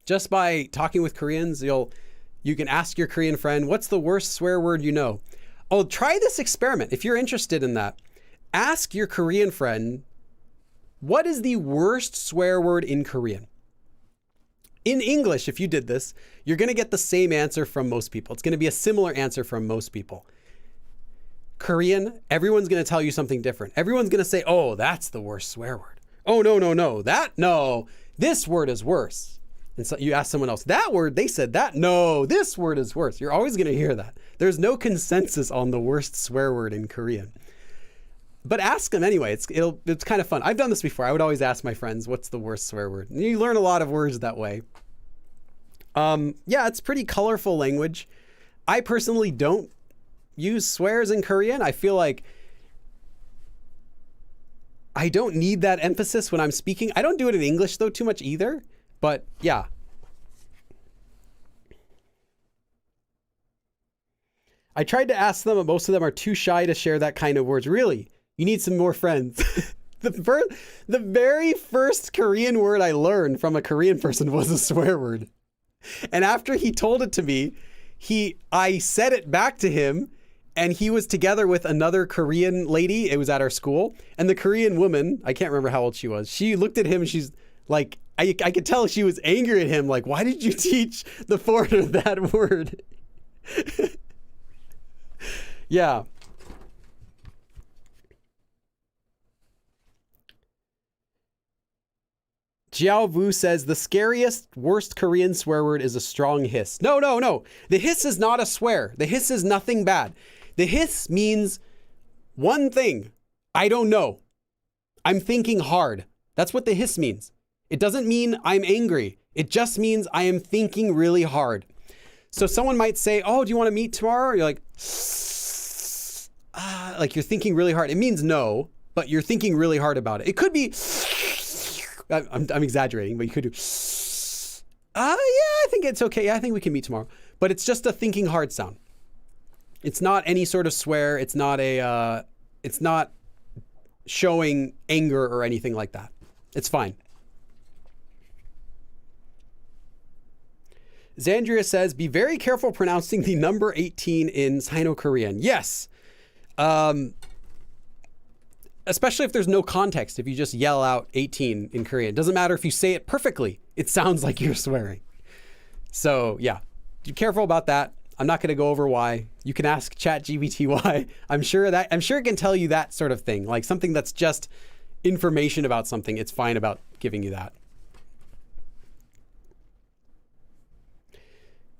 A: just by talking with Koreans. You can ask your Korean friend, what's the worst swear word you know? Oh, try this experiment. If you're interested in that, ask your Korean friend, what is the worst swear word in Korean? In English, if you did this, you're going to get the same answer from most people. It's going to be a similar answer from most people. Korean, everyone's going to tell you something different. Everyone's going to say, oh, that's the worst swear word. Oh, no. No, this word is worse. And so you ask someone else, that word, they said that. No, this word is worse. You're always going to hear that. There's no consensus on the worst swear word in Korean. But ask them anyway. It's kind of fun. I've done this before. I would always ask my friends, what's the worst swear word? And you learn a lot of words that way. Yeah, it's pretty colorful language. I personally don't use swears in Korean. I feel like I don't need that emphasis when I'm speaking. I don't do it in English though too much either. But yeah. I tried to ask them, but most of them are too shy to share that kind of words. Really? You need some more friends. The very first Korean word I learned from a Korean person was a swear word. And after he told it to me, I said it back to him, and he was together with another Korean lady. It was at our school. And the Korean woman, I can't remember how old she was. She looked at him and she's like, I could tell she was angry at him. Like, why did you teach the foreigner that word? Yeah. Jiao Vu says the scariest, worst Korean swear word is a strong hiss. No. The hiss is not a swear. The hiss is nothing bad. The hiss means one thing. I don't know. I'm thinking hard. That's what the hiss means. It doesn't mean I'm angry. It just means I am thinking really hard. So someone might say, oh, do you want to meet tomorrow? You're like you're thinking really hard. It means no, but you're thinking really hard about it. It could be, I'm exaggerating, but you could do, yeah, I think it's okay. Yeah, I think we can meet tomorrow. But it's just a thinking hard sound. It's not any sort of swear. It's not showing anger or anything like that. It's fine. Zandria says, be very careful pronouncing the number 18 in Sino-Korean. Yes. Especially if there's no context. If you just yell out 18 in Korean, it doesn't matter if you say it perfectly. It sounds like you're swearing. So yeah, be careful about that. I'm not going to go over why. You can ask ChatGPT why. I'm sure it can tell you that sort of thing, like something that's just information about something. It's fine about giving you that.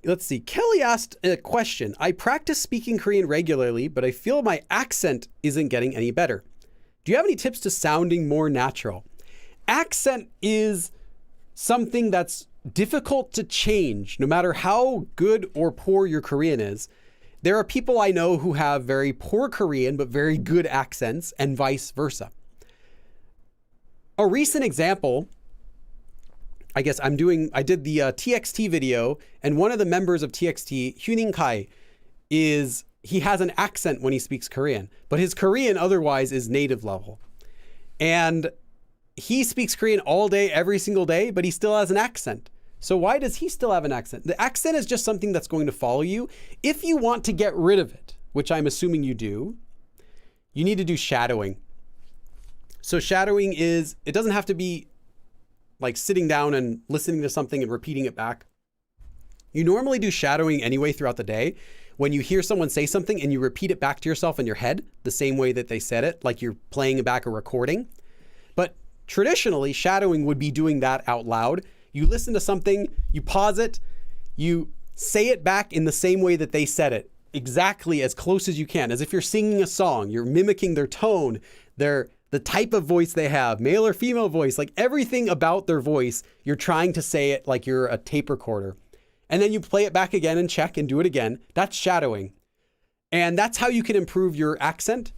A: Let's see. Kelly asked a question. I practice speaking Korean regularly, but I feel my accent isn't getting any better. Do you have any tips to sounding more natural? Accent is something that's difficult to change, no matter how good or poor your Korean is. There are people I know who have very poor Korean, but very good accents, and vice versa. A recent example, I guess I did the TXT video, and one of the members of TXT, Hyunin Kai, he has an accent when he speaks Korean, but his Korean otherwise is native level. And he speaks Korean all day, every single day, but he still has an accent. So why does he still have an accent? The accent is just something that's going to follow you. If you want to get rid of it, which I'm assuming you do, you need to do shadowing. So shadowing it doesn't have to be like sitting down and listening to something and repeating it back. You normally do shadowing anyway throughout the day. When you hear someone say something and you repeat it back to yourself in your head, the same way that they said it, like you're playing back a recording. But traditionally, shadowing would be doing that out loud. You listen to something, you pause it, you say it back in the same way that they said it, exactly as close as you can, as if you're singing a song. You're mimicking their tone, the type of voice they have, male or female voice, like everything about their voice, you're trying to say it like you're a tape recorder. And then you play it back again and check and do it again. That's shadowing. And that's how you can improve your accent.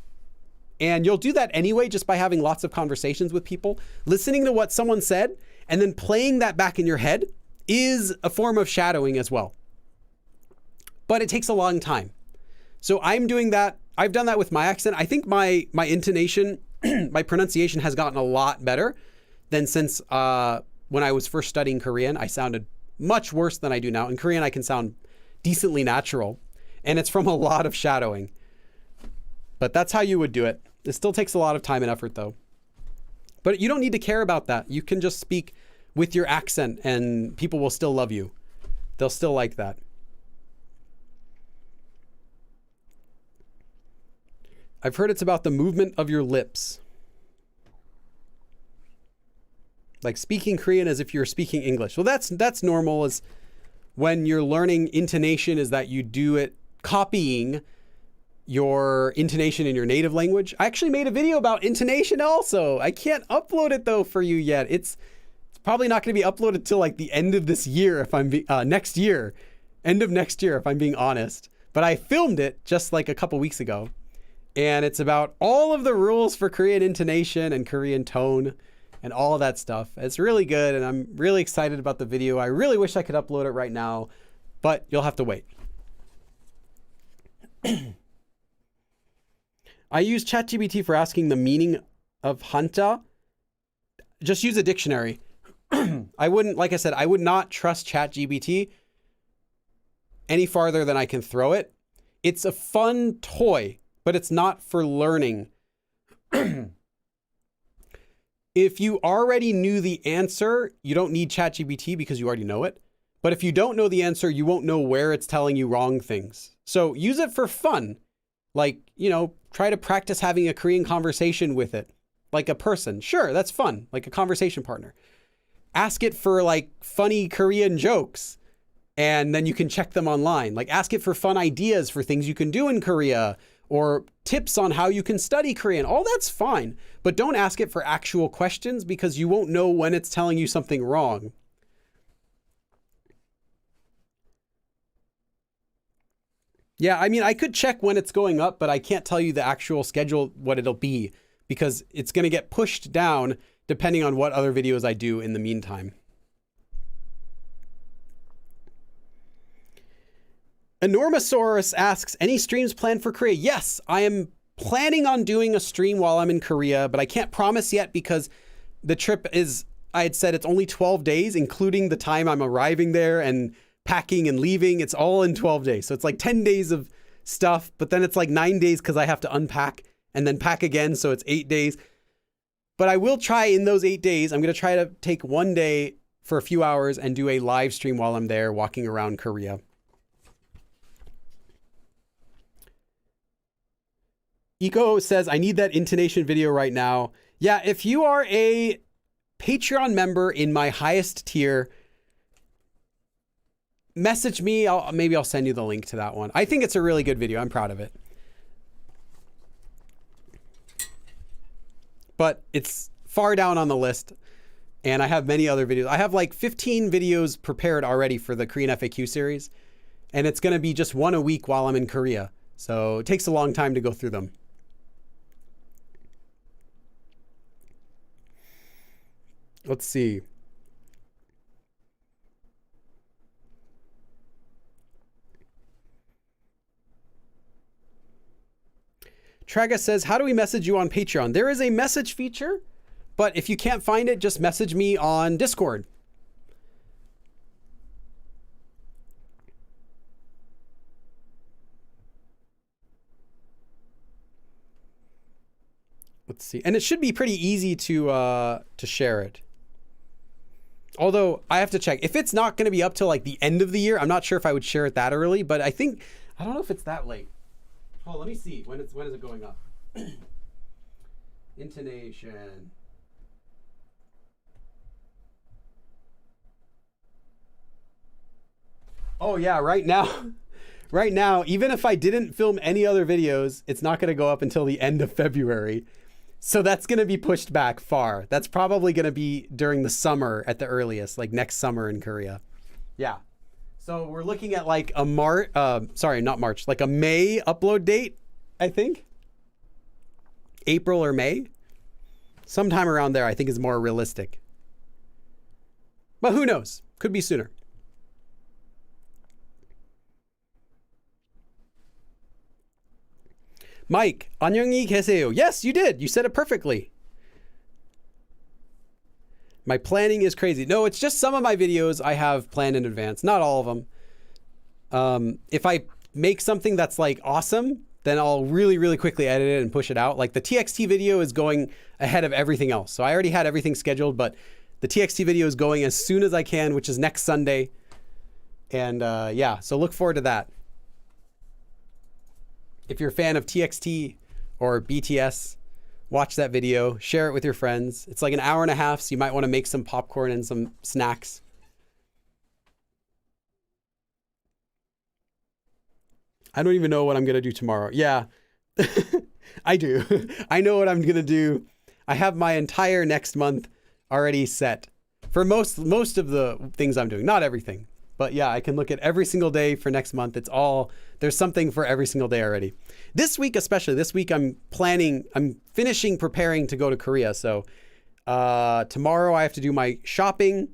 A: And you'll do that anyway, just by having lots of conversations with people. Listening to what someone said and then playing that back in your head is a form of shadowing as well. But it takes a long time. So I'm doing that. I've done that with my accent. I think my intonation, my pronunciation has gotten a lot better than since when I was first studying Korean. I sounded much worse than I do now. In Korean, I can sound decently natural, and it's from a lot of shadowing. But that's how you would do it. It still takes a lot of time and effort though. But you don't need to care about that. You can just speak with your accent and people will still love you. They'll still like that. I've heard it's about the movement of your lips. Like speaking Korean as if you're speaking English. Well, that's normal. Is when you're learning intonation is that you do it copying your intonation in your native language. I actually made a video about intonation also. I can't upload it though for you yet. It's probably not going to be uploaded till like the end of this year if I'm next year. End of next year if I'm being honest. But I filmed it just like a couple weeks ago. And it's about all of the rules for Korean intonation and Korean tone and all of that stuff. It's really good and I'm really excited about the video. I really wish I could upload it right now, but you'll have to wait. I use ChatGPT for asking the meaning of hanja. Just use a dictionary. I wouldn't, like I said, I would not trust ChatGPT any farther than I can throw it. It's a fun toy, but it's not for learning. If you already knew the answer, you don't need ChatGPT because you already know it. But if you don't know the answer, you won't know where it's telling you wrong things. So use it for fun. Like, you know, try to practice having a Korean conversation with it. Like a person. Sure, that's fun. Like a conversation partner. Ask it for like funny Korean jokes. And then you can check them online. Like ask it for fun ideas for things you can do in Korea or tips on how you can study Korean. All that's fine. But don't ask it for actual questions because you won't know when it's telling you something wrong. Yeah, I mean, I could check when it's going up, but I can't tell you the actual schedule, what it'll be, because it's going to get pushed down depending on what other videos I do in the meantime. Enormosaurus asks, any streams planned for Korea? Yes, I am planning on doing a stream while I'm in Korea, but I can't promise yet because the trip is, I had said it's only 12 days, including the time I'm arriving there and packing and leaving. It's all in 12 days. So it's like 10 days of stuff, but then it's like 9 days because I have to unpack and then pack again. So it's 8 days. But I will try in those 8 days. I'm going to try to take one day for a few hours and do a live stream while I'm there walking around Korea. Eco says, I need that intonation video right now. Yeah, if you are a Patreon member in my highest tier, message me. Maybe I'll send you the link to that one. I think it's a really good video. I'm proud of it. But it's far down on the list. And I have many other videos. I have like 15 videos prepared already for the Korean FAQ series. And it's going to be just one a week while I'm in Korea. So it takes a long time to go through them. Let's see. Traga says, how do we message you on Patreon? There is a message feature, but if you can't find it, just message me on Discord. Let's see. And it should be pretty easy to share it. Although I have to check. If it's not going to be up till like the end of the year, I'm not sure if I would share it that early, but I don't know if it's that late. Oh, let me see. When is it going up? Intonation. Oh yeah, right now, even if I didn't film any other videos, it's not going to go up until the end of February. So that's going to be pushed back far. That's probably going to be during the summer at the earliest, like next summer in Korea. Yeah. So we're looking at like a like a May upload date, I think. April or May. Sometime around there, I think is more realistic. But who knows? Could be sooner. Mike, 안녕히 계세요. Yes, you did. You said it perfectly. My planning is crazy. No, it's just some of my videos I have planned in advance. Not all of them. If I make something that's like awesome, then I'll really, really quickly edit it and push it out. Like the TXT video is going ahead of everything else. So I already had everything scheduled, but the TXT video is going as soon as I can, which is next Sunday. And yeah, so look forward to that. If you're a fan of TXT or BTS, watch that video, share it with your friends. It's like an hour and a half, so you might want to make some popcorn and some snacks. I don't even know what I'm going to do tomorrow. Yeah, I do. I know what I'm going to do. I have my entire next month already set for most of the things I'm doing. Not everything, but yeah, I can look at every single day for next month. There's something for every single day already. This week, especially this week, I'm finishing preparing to go to Korea. So tomorrow I have to do my shopping,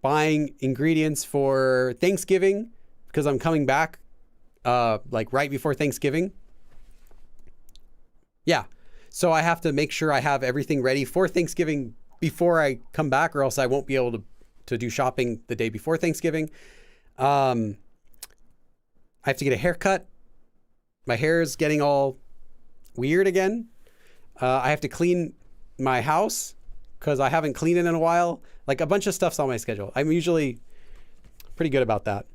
A: buying ingredients for Thanksgiving because I'm coming back like right before Thanksgiving. Yeah. So I have to make sure I have everything ready for Thanksgiving before I come back, or else I won't be able to do shopping the day before Thanksgiving. I have to get a haircut. My hair is getting all weird again. I have to clean my house because I haven't cleaned it in a while. Like a bunch of stuff's on my schedule. I'm usually pretty good about that.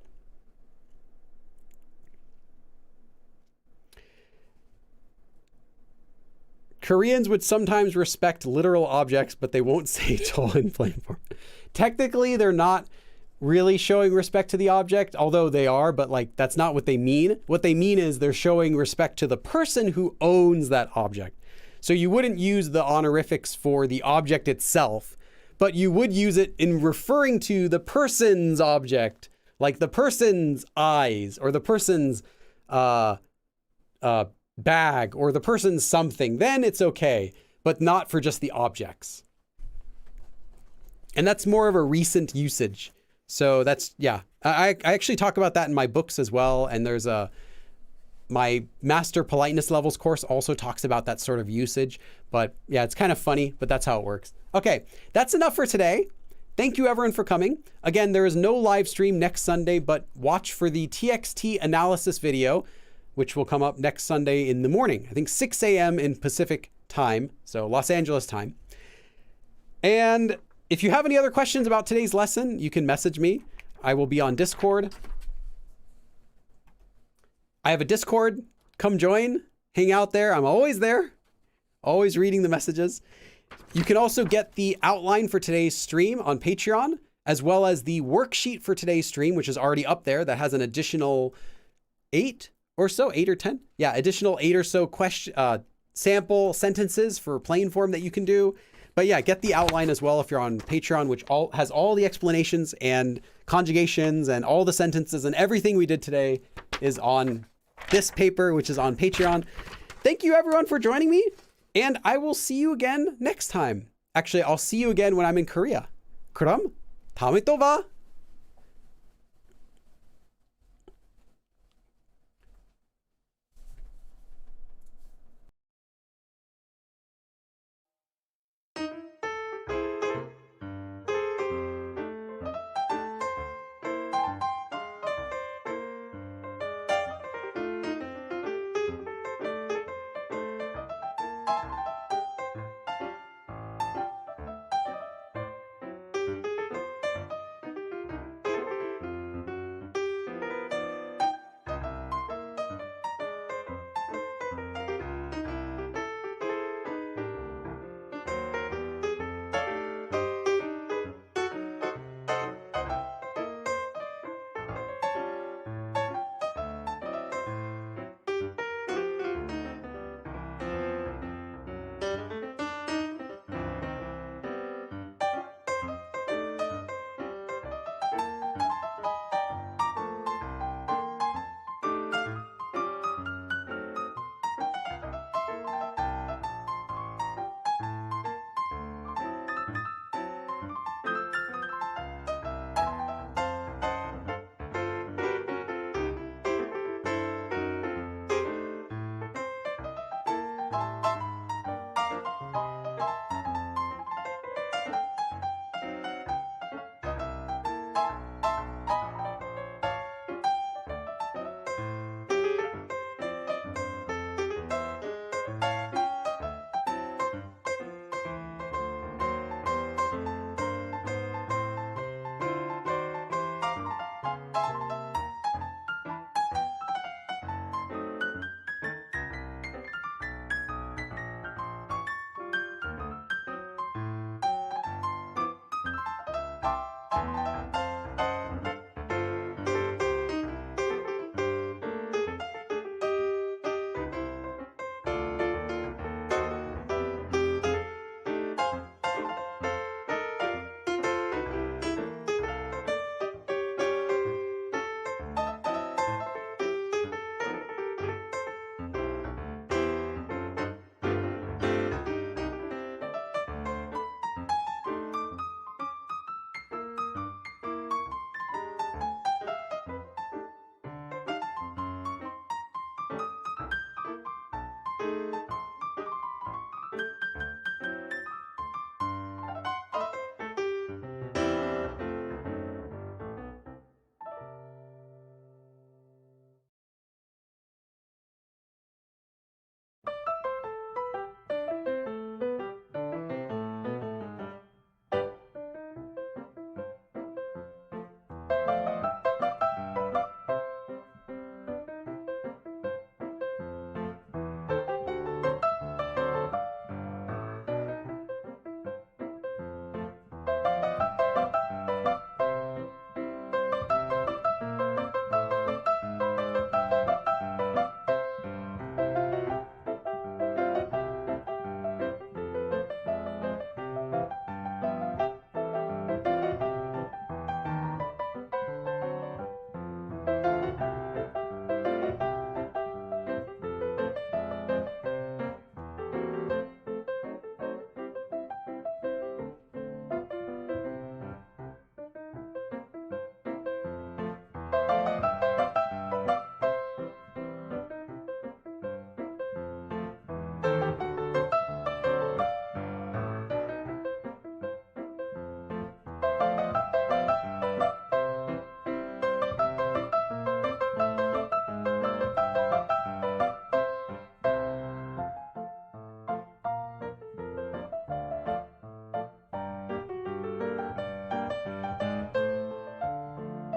A: Koreans would sometimes respect literal objects, but they won't say "저" in plain form. Technically, they're not really showing respect to the object, although they are, but like that's not what they mean. What they mean is they're showing respect to the person who owns that object. So you wouldn't use the honorifics for the object itself, but you would use it in referring to the person's object, like the person's eyes or the person's bag or the person's something. Then it's okay, but not for just the objects. And that's more of a recent usage. So that's, yeah, I actually talk about that in my books as well. And there's my Master Politeness Levels course also talks about that sort of usage. But yeah, it's kind of funny, but that's how it works. Okay, that's enough for today. Thank you everyone for coming. Again, there is no live stream next Sunday, but watch for the TXT analysis video, which will come up next Sunday in the morning. I think 6 a.m. in Pacific time, so Los Angeles time. And if you have any other questions about today's lesson, you can message me. I will be on Discord. I have a Discord. Come join, hang out there. I'm always there, always reading the messages. You can also get the outline for today's stream on Patreon, as well as the worksheet for today's stream, which is already up there. That has an additional 8 or 10. Yeah, additional 8 or so sample sentences for plain form that you can do. But yeah, get the outline as well if you're on Patreon, which has all the explanations and conjugations and all the sentences and everything we did today is on this paper, which is on Patreon. Thank you everyone for joining me, and I will see you again next time. Actually, I'll see you again when I'm in Korea. 그럼 다음에 또 봐.